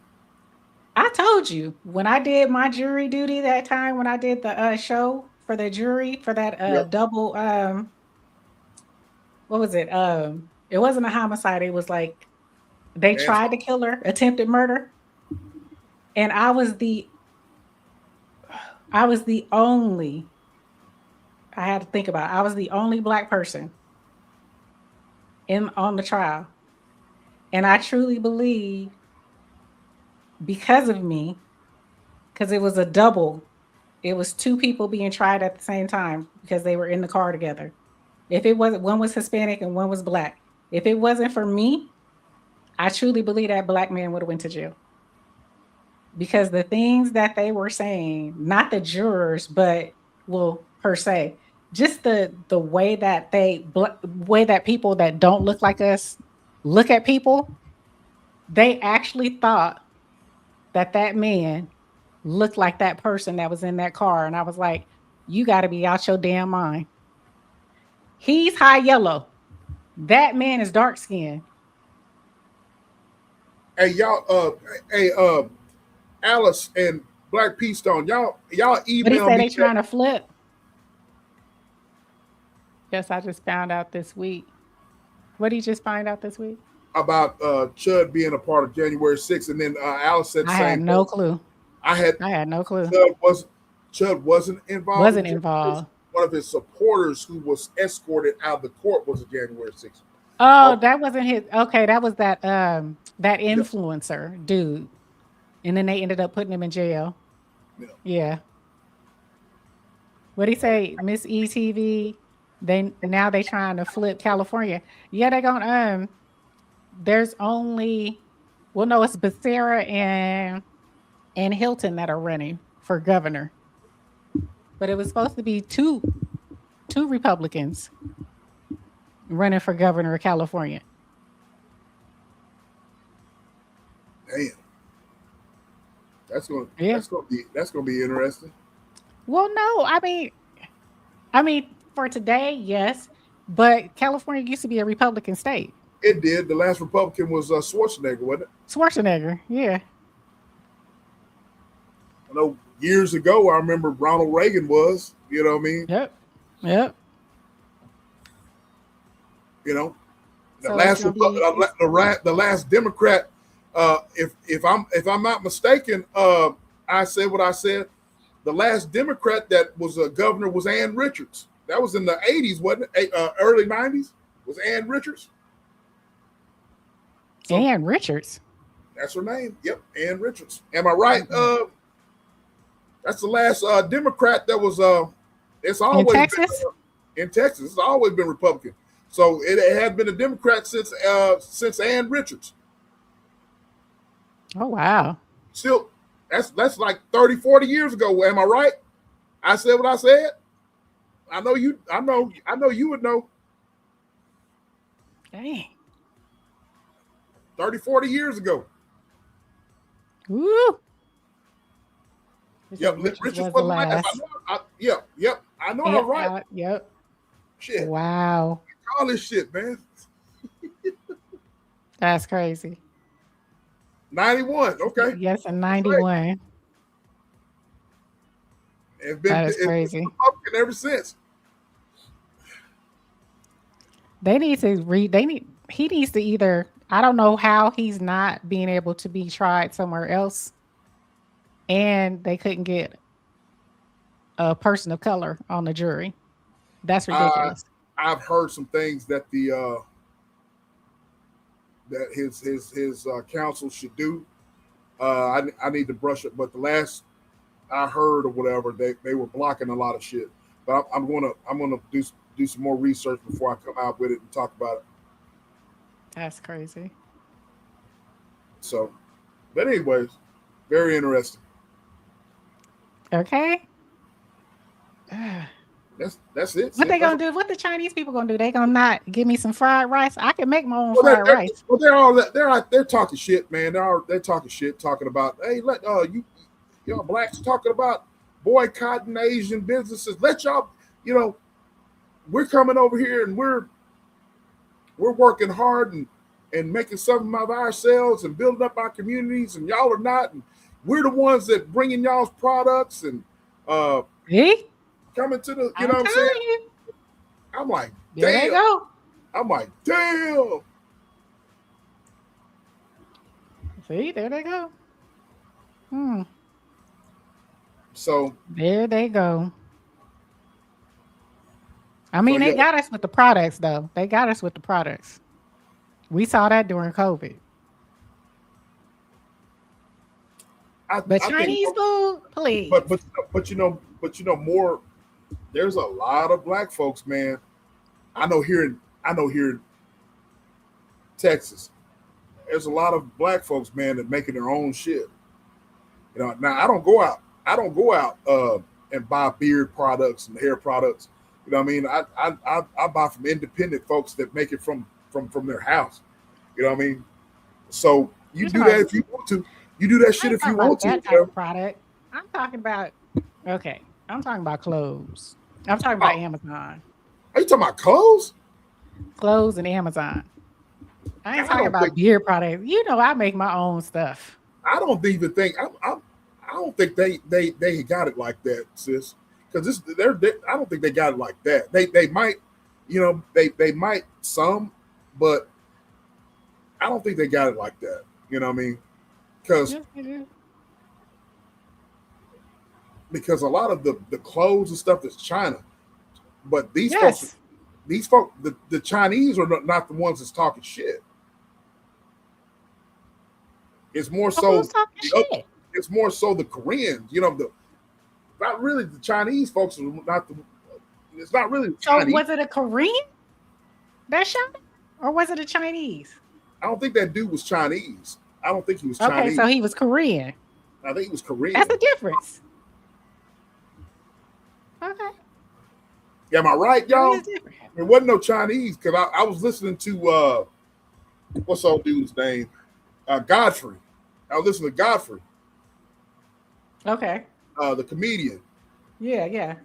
I told you when I did my jury duty that time when I did the show for the jury for that double what was it? It wasn't a homicide. It was like they tried to kill her, attempted murder, and I was the only. I had to think about it. I was the only Black person on the trial, and I truly believe because of me, because it was a double. It was two people being tried at the same time because they were in the car together. If it wasn't, one was Hispanic and one was Black. If it wasn't for me, I truly believe that Black man would have went to jail. Because the things that they were saying, not the jurors, but per se, just the way that way that people that don't look like us look at people, they actually thought that man looked like that person that was in that car. And I was like, you got to be out your damn mind. He's high yellow. That man is dark skinned. Hey, y'all, Alice and Black P Stone, y'all email me. What he say they trying to flip? Yes, I just found out this week. What did you just find out this week? About Chud being a part of January 6th, and then Alice said, I had no clue. I had no clue. Chud wasn't involved. Wasn't involved. One of his supporters who was escorted out of the court was a January 6th. Oh, that wasn't his. Okay, that was that influencer dude, and then they ended up putting him in jail. Yeah. What do you say, Miss ETV? Now they trying to flip California. Yeah, they're gonna there's only no, it's Becerra and Hilton that are running for governor. But it was supposed to be two Republicans running for governor of California. Damn. That's gonna be interesting. Well, no, I mean, for today, yes, but California used to be a Republican state. It did. The last Republican was Schwarzenegger, wasn't it? Schwarzenegger, yeah. I know years ago, I remember Ronald Reagan was. You know what I mean? Yep. You know, the so last Democrat. If I'm not mistaken, I said what I said. The last Democrat that was a governor was Ann Richards. That was in the 80s, wasn't it? Early 90s was Ann Richards. So, Ann Richards. That's her name. Yep, Ann Richards. Am I right? That's the last Democrat that was. It's always in Texas. In Texas, it's always been Republican. So it has been a Democrat since Ann Richards. Oh wow! Still, that's like 30, 40 years ago. Am I right? I said what I said. I know you would know. Dang. 30, 40 years ago. Woo. Yep, Richards was the last. Yep. I know I'm right. Yep. Shit. Wow. All this shit, man. That's crazy. 91. Okay. Yes, in 91. That is crazy. It's been Republican ever since. They need to he needs to either, I don't know how he's not being able to be tried somewhere else, and they couldn't get a person of color on the jury. That's ridiculous. I've heard some things that that his counsel should do. I need to brush it, but the last I heard or whatever, they were blocking a lot of shit. But I'm gonna do some more research before I come out with it and talk about it. That's crazy. So, but anyways, very interesting. Okay. That's it. What they gonna do? What the Chinese people gonna do? They gonna not give me some fried rice? I can make my own fried rice. Well, they're talking shit, man. They're talking shit, talking about, hey, let y'all blacks talking about boycotting Asian businesses. Let y'all, we're coming over here and we're working hard and making something of ourselves and building up our communities, and y'all are not. And we're the ones that bringing y'all's products and coming to the, you know what I'm saying? I'm like, damn. There you go. I'm like, damn. See, there they go. So there they go. I mean, they got us with the products, though. They got us with the products. We saw that during COVID. But Chinese food, please. But more. There's a lot of black folks, man. I know here in Texas, there's a lot of black folks, man, that making their own shit. Now I don't go out and buy beard products and hair products. You know what I mean? I buy from independent folks that make it from their house. You know what I mean? So you do that if you want to. You do that shit if you want to. That type of product. I'm talking about clothes. I'm talking about Amazon. Are you talking about clothes? Clothes and Amazon. I ain't talking about beard products. I make my own stuff. I don't even think I don't think they got it like that, sis. Because I don't think they got it like that. They might, they might some, but I don't think they got it like that. You know what I mean? Because a lot of the clothes and stuff is China, but these folks these folk, the Chinese are not the ones that's talking shit. It's more so it's more so the Koreans, not really the Chinese folks. It's not really the So Chinese. was it a Korean that shot him? Or was it a Chinese? I don't think that dude was Chinese. I don't think he was Chinese. Okay, so he was Korean. I think he was Korean. That's the difference. Okay. Yeah, am I right, y'all? There wasn't no Chinese because I was listening to what's old dude's name? Godfrey. I was listening to Godfrey. Okay. The comedian. Yeah.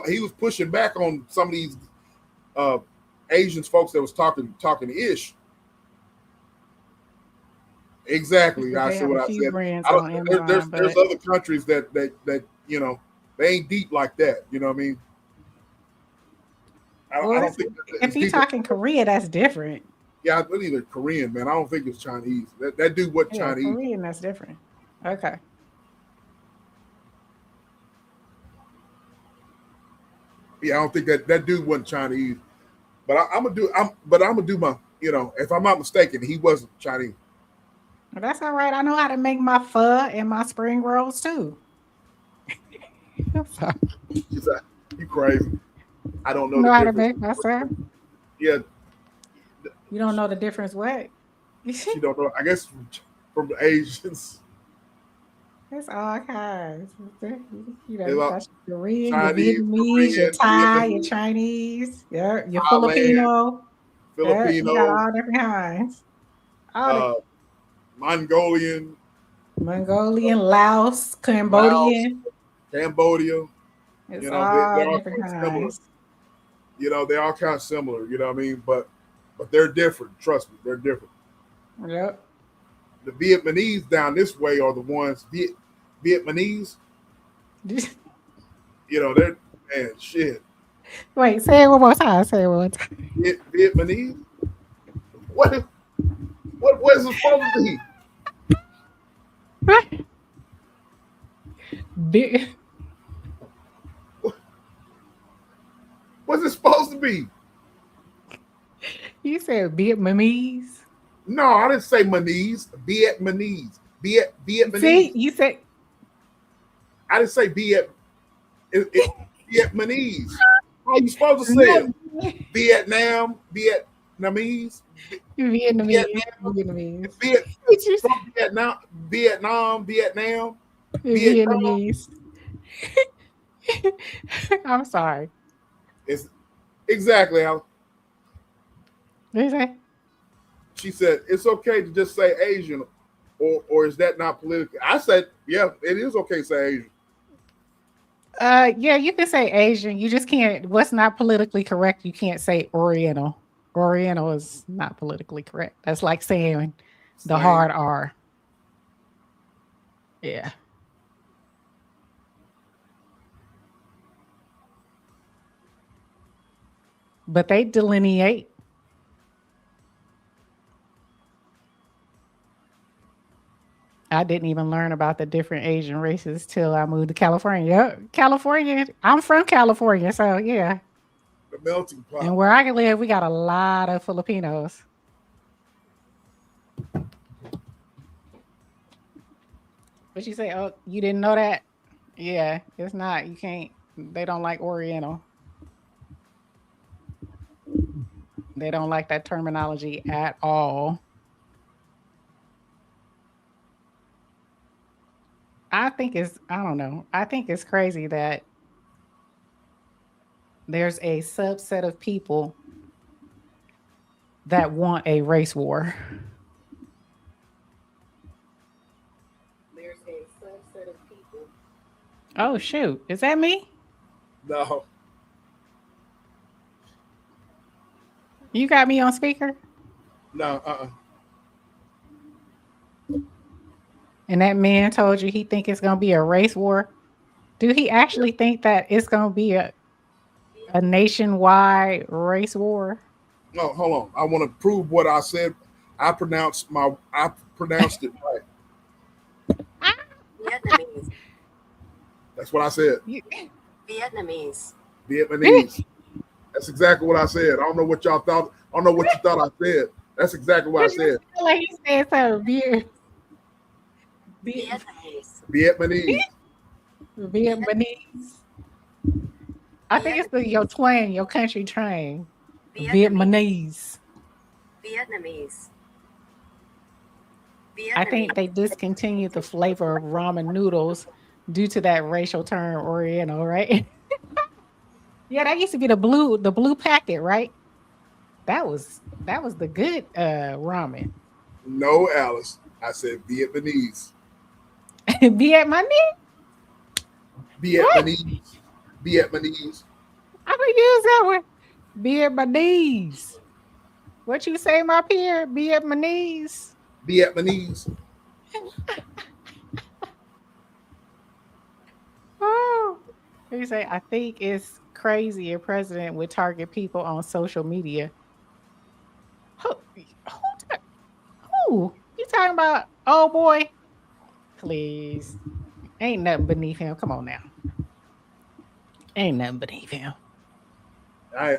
He was pushing back on some of these Asians folks that was talking ish. Exactly. I see what I said. There's other countries that they ain't deep like that. You know what I mean? I don't think if you're talking Korea, that's different. Yeah, I believe they're Korean, man. I don't think it's Chinese. That dude wasn't Chinese. Korean, that's different. Okay. Yeah, I don't think that dude wasn't Chinese. But I'm gonna do my, if I'm not mistaken, he wasn't Chinese. Well, that's all right. I know how to make my pho and my spring rolls too. You crazy? I don't know. You know how to make myself? Yeah. You don't know the difference. What? You don't know. I guess from the Asians. It's all kinds. Like Korean, Chinese, your Vietnamese, your Thai, your Chinese, your Filipino. Filipino. You got all different kinds. Mongolian, Laos, Cambodian. Cambodia. It's all different kinds. They all kind of similar. You know what I mean? But they're different. Trust me, they're different. Yep. The Vietnamese down this way are the ones Vietnamese. They're man shit. Wait, say it one more time. Vietnamese. What is it supposed to be? What's it supposed to be? You said Vietnamese? No, I didn't say Manese. Vietnamese. Vietnamese. See, you said. I didn't say Vietnamese. How are you supposed to say it? Vietnam, Vietnamese. Vietnamese. Vietnam. Vietnamese. I'm sorry. It's exactly how. What did you say? She said it's okay to just say Asian, or is that not political? I said, yeah, it is okay to say Asian. Yeah, you can say Asian. You just can't. What's not politically correct? You can't say Oriental. Oriental is not politically correct. That's like saying the hard R. Yeah. But they delineate. I didn't even learn about the different Asian races till I moved to California. California, I'm from California, so yeah. The melting pot. And where I live, we got a lot of Filipinos. But you say, oh, you didn't know that? Yeah, it's not. You can't. They don't like Oriental. They don't like that terminology at all. I don't know. I think it's crazy that there's a subset of people that want a race war. There's a subset of people. Oh, shoot. Is that me? No. You got me on speaker? No, And that man told you he think it's going to be a race war. Do he actually think that it's going to be a nationwide race war? No, hold on. I want to prove what I said. I pronounced it right. Vietnamese. That's what I said. Vietnamese. Vietnamese. That's exactly what I said. I don't know what y'all thought. I don't know what you thought I said. That's exactly what I said. Like you said something. Vietnamese. Vietnamese. I think it's your twang, your country twang. Vietnamese. I think they discontinued the flavor of ramen noodles due to that racial term Oriental, right? Yeah, that used to be the blue packet, right? That was the good ramen. No, Alice. I said Vietnamese. Vietnamese? Vietnamese. Vietnamese. I'm gonna use that one. Vietnamese. What you say, my peer? Vietnamese. Vietnamese. Oh, you say I think it's crazy a president would target people on social media. Who? You talking about? Oh boy, please. Ain't nothing beneath him. Come on now. Ain't nothing beneath him.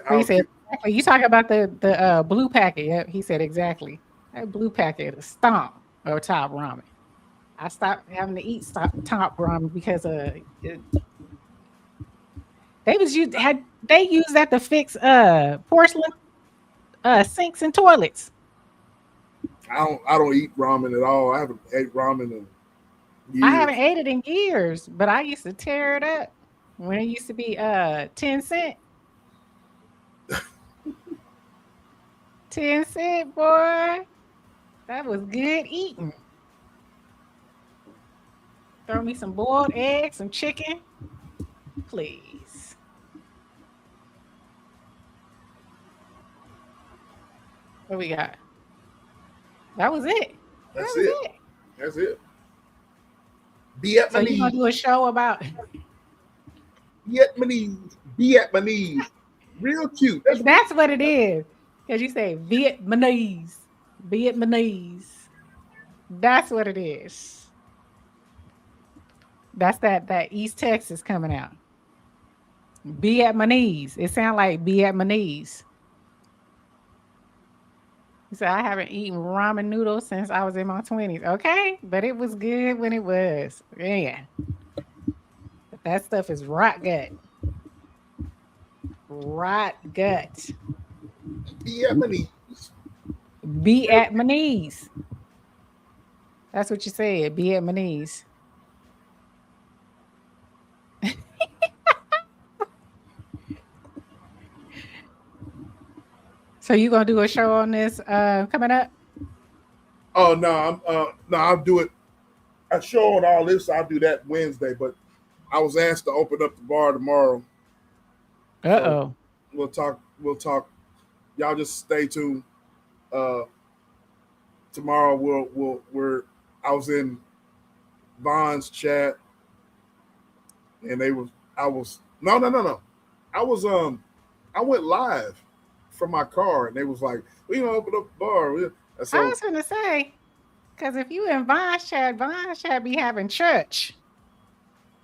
He said exactly. You talking about the blue packet? Yep, he said exactly. That blue packet is stomp or top ramen. I stopped having to eat top ramen because they used that to fix porcelain sinks and toilets. I don't eat ramen at all. I haven't ate ramen in years. I haven't ate it in years, but I used to tear it up when it used to be 10 cent. 10 cent, boy. That was good eating. Throw me some boiled eggs, some chicken. Please. What we got? That was it. That's it. That's it. Vietnamese. So you gonna do a show about Vietnamese. Real cute. That's what it is. Because you say Vietnamese. That's what it is. That's that East Texas coming out. Vietnamese. It sounds like Vietnamese. He said, I haven't eaten ramen noodles since I was in my 20s. Okay, but it was good when it was. Yeah. That stuff is rot gut. Rot gut. Vietnamese. That's what you said. Vietnamese. So you gonna do a show on this coming up? Oh no, I'll do it. I show on all this. I'll do that Wednesday, but I was asked to open up the bar tomorrow. So we'll talk. Y'all just stay tuned. Tomorrow we're I was in Vaughn's chat, and I went live from my car, and they was like, we gonna open up the bar. So, I was gonna say, because if you in Vaughn's chat be having church.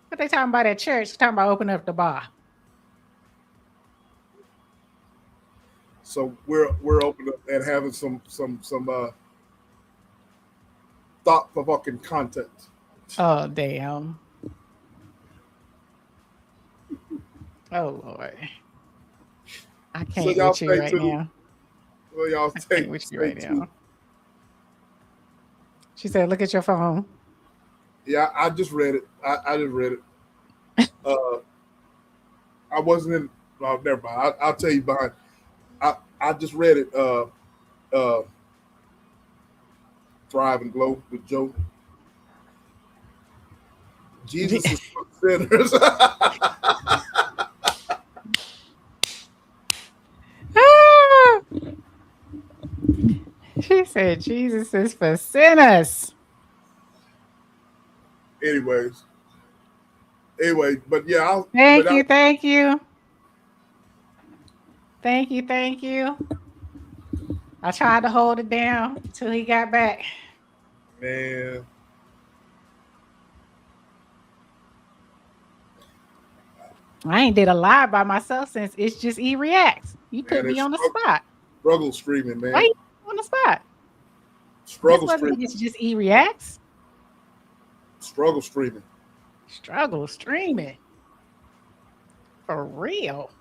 What they talking about at church? Talking about opening up the bar. So we're open up and having some thought-provoking content. Oh damn. Oh Lord. I can't with you right now. Well, y'all I can't with you right now. She said, look at your phone. Yeah, I just read it. I just read it. I wasn't in. Oh, never mind. I'll tell you behind. I just read it. Thrive and Glow with Joe. Jesus is for sinners. She said Jesus is for sinners. Anyway, but yeah, Thank you. I tried to hold it down until he got back. Man. I ain't did a live by myself since It's Just E Reacts. You put Man, me on the spot. Struggle streaming, man. Why you on the spot? Struggle This wasn't streaming. It's Just E Reacts. Struggle streaming. Struggle streaming. For real.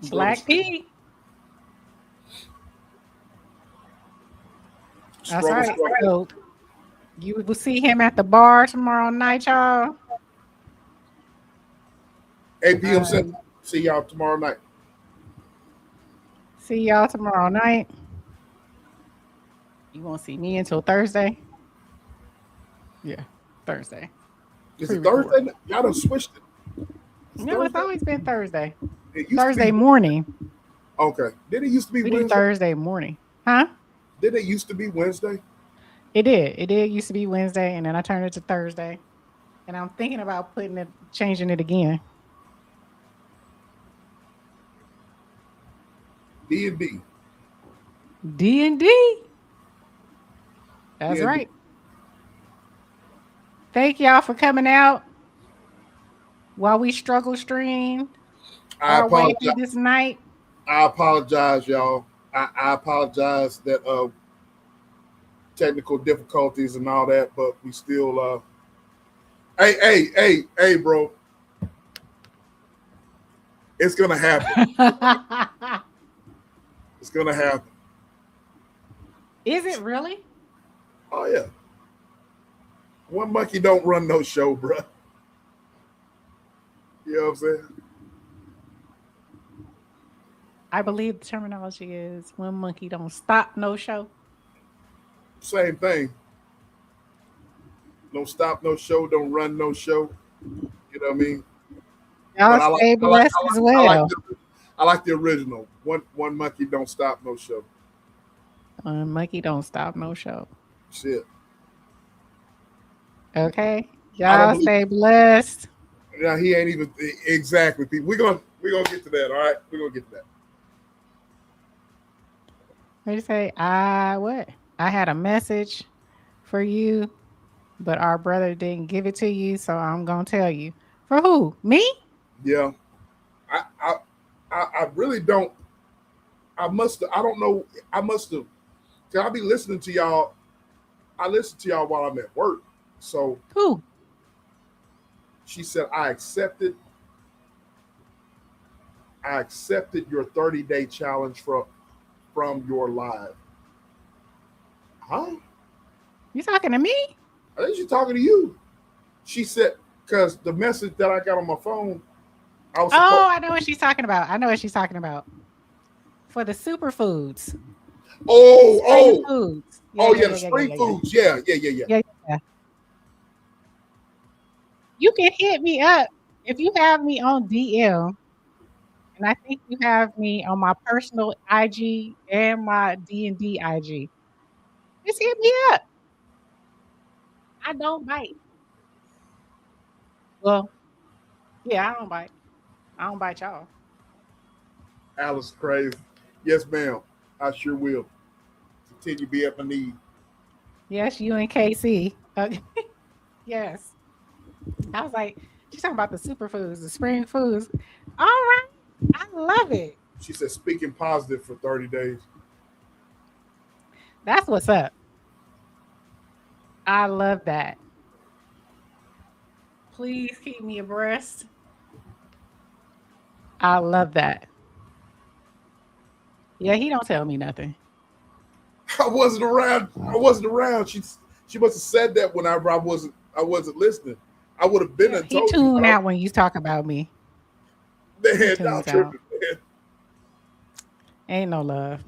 Black P. That's right. So you will see him at the bar tomorrow night, y'all. 8 p.m. Central. See y'all tomorrow night. See y'all tomorrow night. You won't see me until Thursday. Yeah, Thursday. Is it Thursday? Y'all done switched it. No, it's always been Thursday. It used Thursday to be, morning. Okay. Did it used to be We do Wednesday? Thursday morning. Huh? Did it used to be Wednesday? It did. It did used to be Wednesday, and then I turned it to Thursday. And I'm thinking about changing it again. D&D. D&D. That's D&D. right. Thank y'all for coming out while we struggle stream our way through this night. I apologize, y'all. I apologize that technical difficulties and all that, but we still hey, bro. It's gonna happen. It's gonna happen. Is it really? Oh yeah. One monkey don't run no show, bro. You know what I'm saying? I believe the terminology is one monkey don't stop no show. Same thing. Don't stop no show, don't run no show. You know what I mean? Y'all stay blessed as well. I like the original. One monkey don't stop no show. One monkey don't stop no show. Shit. Okay. Y'all stay blessed. Yeah, he ain't even exactly. We're gonna get to that. All right, we're gonna get to that. What do you say? I had a message for you, but our brother didn't give it to you, so I'm gonna tell you. For who? Me? Yeah. I really don't. I don't know. I must have. Cause I'll be listening to y'all. I listen to y'all while I'm at work. So who? She said, I accepted your 30-day challenge from your live. Huh? You talking to me? I think she's talking to you. She said, because the message that I got on my phone, I know what she's talking about. I know what she's talking about. For the superfoods. Spring foods. The spring foods. Yeah. You can hit me up if you have me on DL, and I think you have me on my personal IG and my D&D IG. Just hit me up. I don't bite. Well, yeah, I don't bite. I don't bite y'all. Alice crazy. Yes, ma'am. I sure will. Continue to be at my need. Yes, you and KC. Yes. I was like, she's talking about the superfoods, the spring foods. All right. I love it. She said, speaking positive for 30 days. That's what's up. I love that. Please keep me abreast. I love that. Yeah, he don't tell me nothing. I wasn't around. She must have said that whenever I wasn't listening. I would have been and He told you. tuned out when you talk about me. Man, y'all tripping, man. Ain't no love.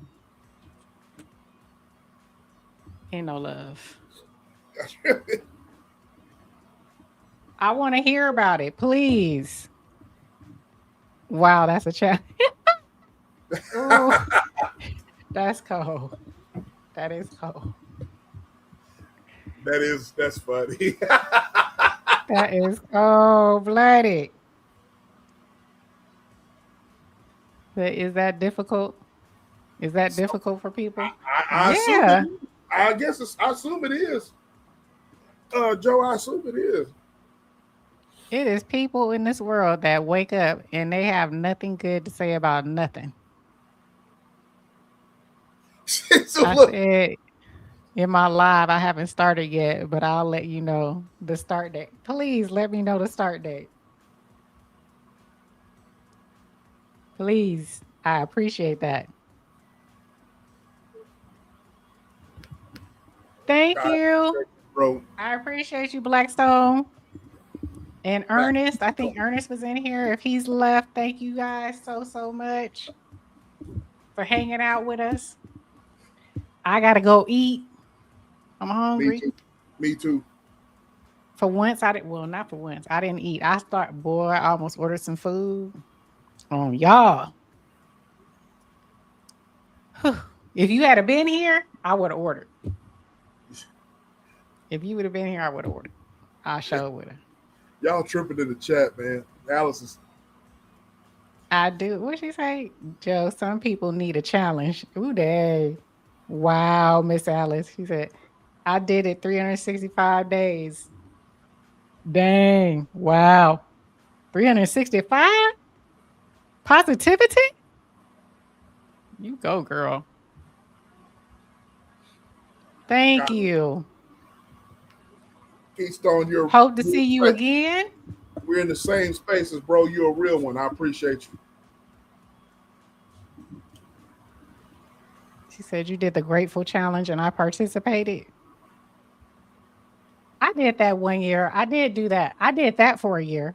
Ain't no love. I want to hear about it, please. Wow, that's a chat. That's cold. That is cold. That's funny. That is cold-blooded. But is that difficult? Is that difficult for people? I assume it is. Joe, I assume it is. It is people in this world that wake up and they have nothing good to say about nothing. So I look, said in my live, I haven't started yet, but I'll let you know the start date. Please let me know the start date. Please. I appreciate that. Thank you. bro. I appreciate you, Blackstone. And Ernest, I think Ernest was in here. If he's left, thank you guys so much for hanging out with us. I gotta go eat. I'm hungry. Me too. For once, I didn't. Well, not for once. I didn't eat. I almost ordered some food. Y'all. If you had been here, I would have ordered. If you would have been here, I would have ordered. I sure would have. Y'all tripping in the chat, man. Alice is. I do. What she say, Joe? Some people need a challenge. Ooh, dang. Wow, Miss Alice. She said, I did it 365 days. Dang. Wow. 365? Positivity? You go, girl. Thank you. Keystone, you're. Hope to see you again. We're in the same spaces, bro. You're a real one. I appreciate you. She said you did the Grateful Challenge and I participated. I did that 1 year. I did do that. I did that for a year.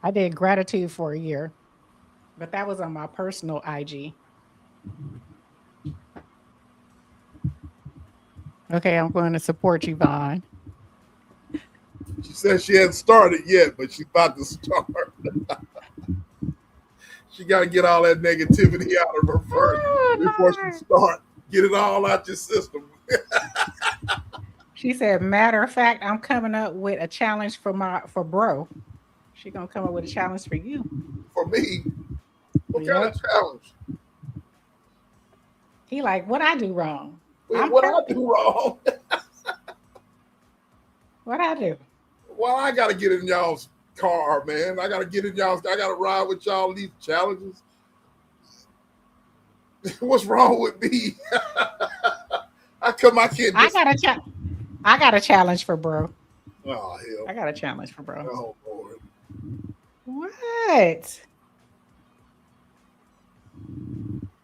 I did gratitude for a year. But that was on my personal IG. Okay, I'm going to support you, Vaughn. She said she hadn't started yet, but she's about to start. She got to get all that negativity out of her first before she start. Get it all out your system. She said, matter of fact, I'm coming up with a challenge for bro. She gonna come up with a challenge for you. For me? What kind of challenge? He like, what I do wrong? What I do wrong? What I do? Well, I gotta get in y'all's car, man. I gotta get in y'all's. I gotta ride with y'all these challenges. What's wrong with me? I can't. I got a challenge for bro. Oh hell! I got a challenge for bro. Oh Lord! What?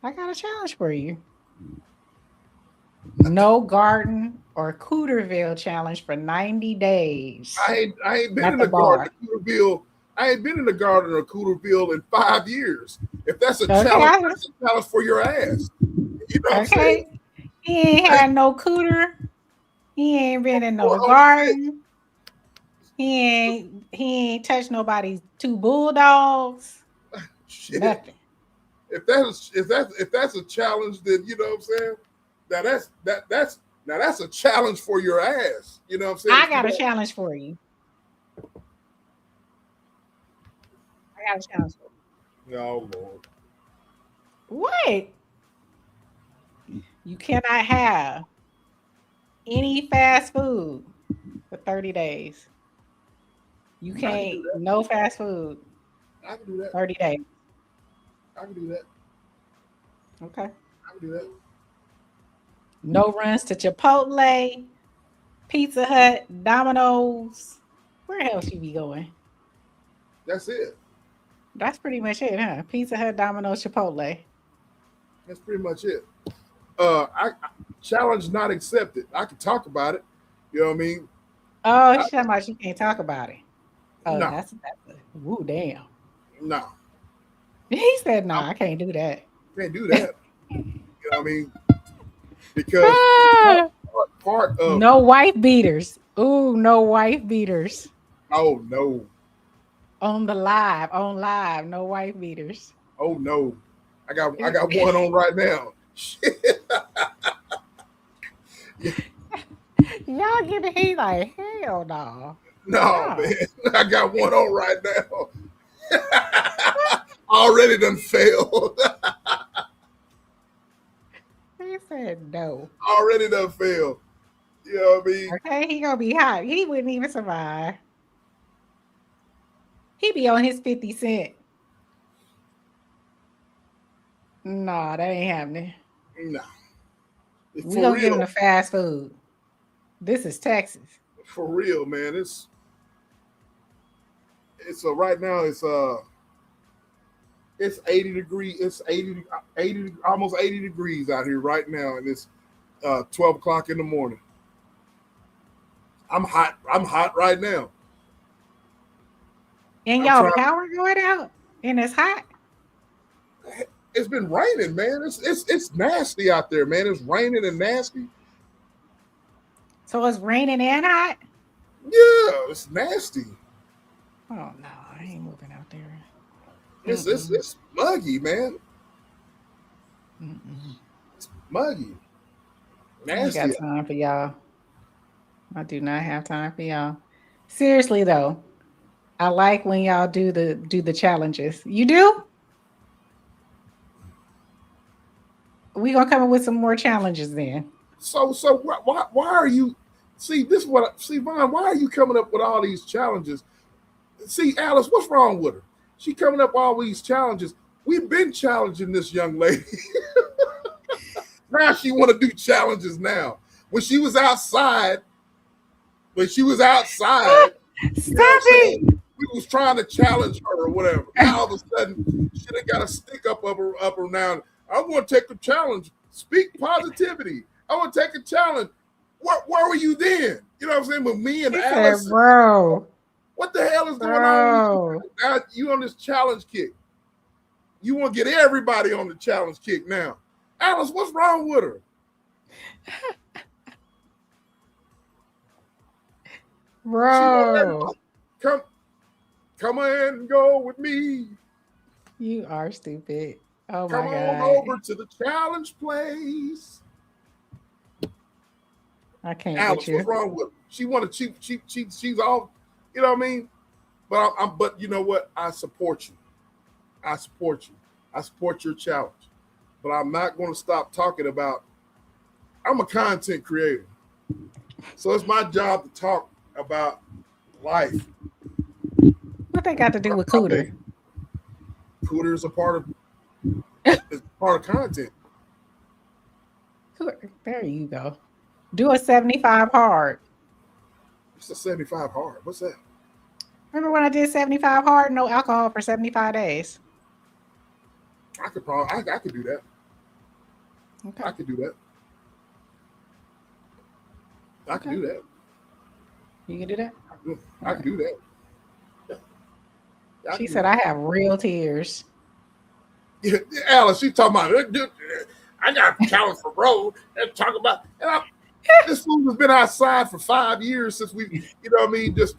I got a challenge for you. No garden or Cooterville challenge for 90 days. I ain't been in the garden or Cooterville. I ain't been in the garden or Cooterville in 5 years. If that's a challenge, that's a challenge for your ass. You know what I'm saying? He ain't had no cooter. He ain't been in no garden. He ain't touched nobody's 2 bulldogs. Shit. Nothing. If that's a challenge, then you know what I'm saying? That's a challenge for your ass. You know what I'm saying? I got a challenge for you. I got a challenge for you. Oh Lord. What? You cannot have any fast food for 30 days. You can't, no fast food. I can do that. 30 days. I can do that. Okay. I can do that. No runs to Chipotle, Pizza Hut, Domino's. Where else you be going? That's it. That's pretty much it, huh? Pizza Hut, Domino's, Chipotle. That's pretty much it. I challenge not accepted. I can talk about it. You know what I mean? Oh, she's talking about you can't talk about it. Oh, no. That's woo, damn. No. He said, no, I can't do that. Can't do that. You know what I mean? Because part of no wife beaters. Ooh, no wife beaters. Oh no. On live, no wife beaters. Oh no. I got one on right now. Shit. Y'all get it. He like, hell no. No, man. I got one on right now. Already done failed. He said no. Already done failed. You know what I mean? Okay, he gonna be hot. He wouldn't even survive. He be on his 50 Cent. Nah, that ain't happening. No. We gonna give him the fast food. This is Texas. For real, man. It's right now it's 80 degrees. It's 80 almost 80 degrees out here right now, and it's 12 o'clock in the morning. I'm hot right now. And y'all power going out, and it's hot. It's been raining, man. It's nasty out there, man. It's raining and nasty. So it's raining and hot? Yeah, it's nasty. Oh no, I ain't moving out there. It's muggy, man. It's muggy. Nasty. I ain't got time for y'all. I do not have time for y'all. Seriously though, I like when y'all do the challenges. You do? We gonna come up with some more challenges then. So why are you? See, Vaughn, why are you coming up with all these challenges? See, Alice, what's wrong with her? She coming up with all these challenges. We've been challenging this young lady. Now she want to do challenges now. When she was outside, Stop it. We was trying to challenge her or whatever. Now all of a sudden, she done got a stick up her now. I want to take a challenge. Speak positivity. I want to take a challenge. Where were you then? You know what I'm saying? With me and Alice. Bro. What the hell is going on? Now you on this challenge kick. You want to get everybody on the challenge kick now. Alice, what's wrong with her? Bro. Come on and go with me. You are stupid. Oh Come my God. on over to the challenge place. I can't. Alice, what's wrong with her? She want to she's all, you know what I mean? But you know what? I support you. I support your challenge. But I'm not going to stop talking about. I'm a content creator, so it's my job to talk about life. What they got to do with Cooter? Cooter is a part of content. There you go. Do a 75 hard. It's a 75 hard. What's that? Remember when I did 75 hard, no alcohol for 75 days? I could do that. Okay. I could do that. I can do that. You can do that? I can do that. She said, I have real tears. Yeah, Alice, she's talking about, I got a challenge for bro. And talk about, this fool has been outside for 5 years since we, you know what I mean, just,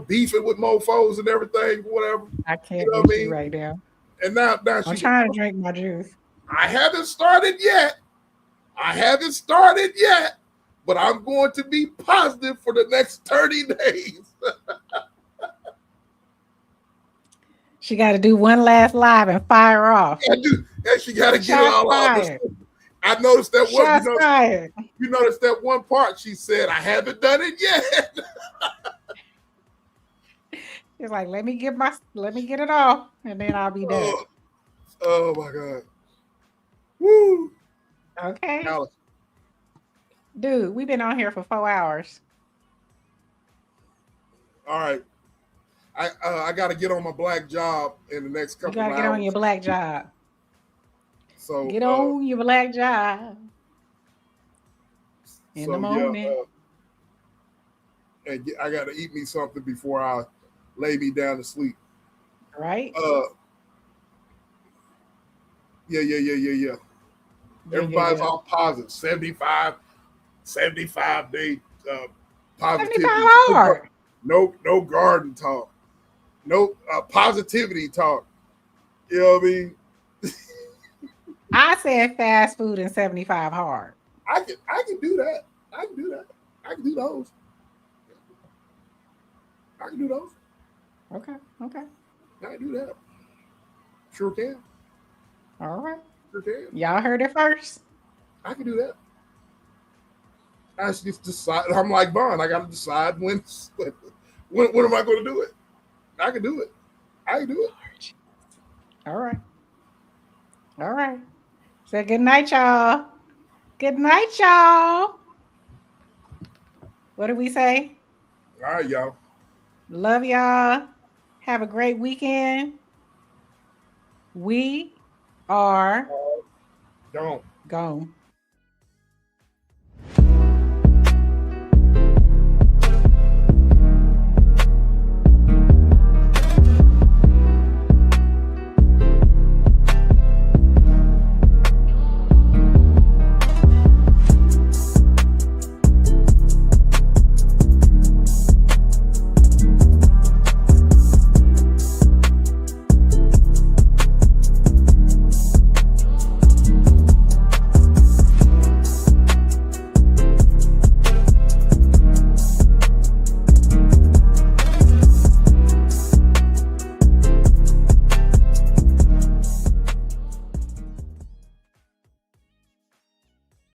beefing with mofos and everything, whatever. I can't you know what I mean? right now. And now I'm trying to drink my juice. I haven't started yet, but I'm going to be positive for the next 30 days. She got to do one last live and fire off. And she got to get it all off. I noticed that one. You noticed that one part. She said, "I haven't done it yet." It's like, let me get it off, and then I'll be done. Oh my God! Woo! Okay, Alice. Dude, we've been on here for 4 hours. All right, I got to get on my black job in the next couple of hours. You got to get on your black job. So get on your black job in the morning. And I got to eat me something before I lay me down to sleep. Right? Yeah. Everybody's all positive. 75 day positivity. 75 hard. No garden talk. No positivity talk. You know what I mean? I said fast food and 75 hard. I can do that. I can do those. Okay. I can do that. Sure can. All right. Sure can. Y'all heard it first. I can do that. I just decide. I'm like Bond. I got to decide when am I going to do it. I can do it. I can do it. All right. All right. So good night, y'all. Good night, y'all. What do we say? All right, y'all. Love y'all. Have a great weekend. We are gone. Gone.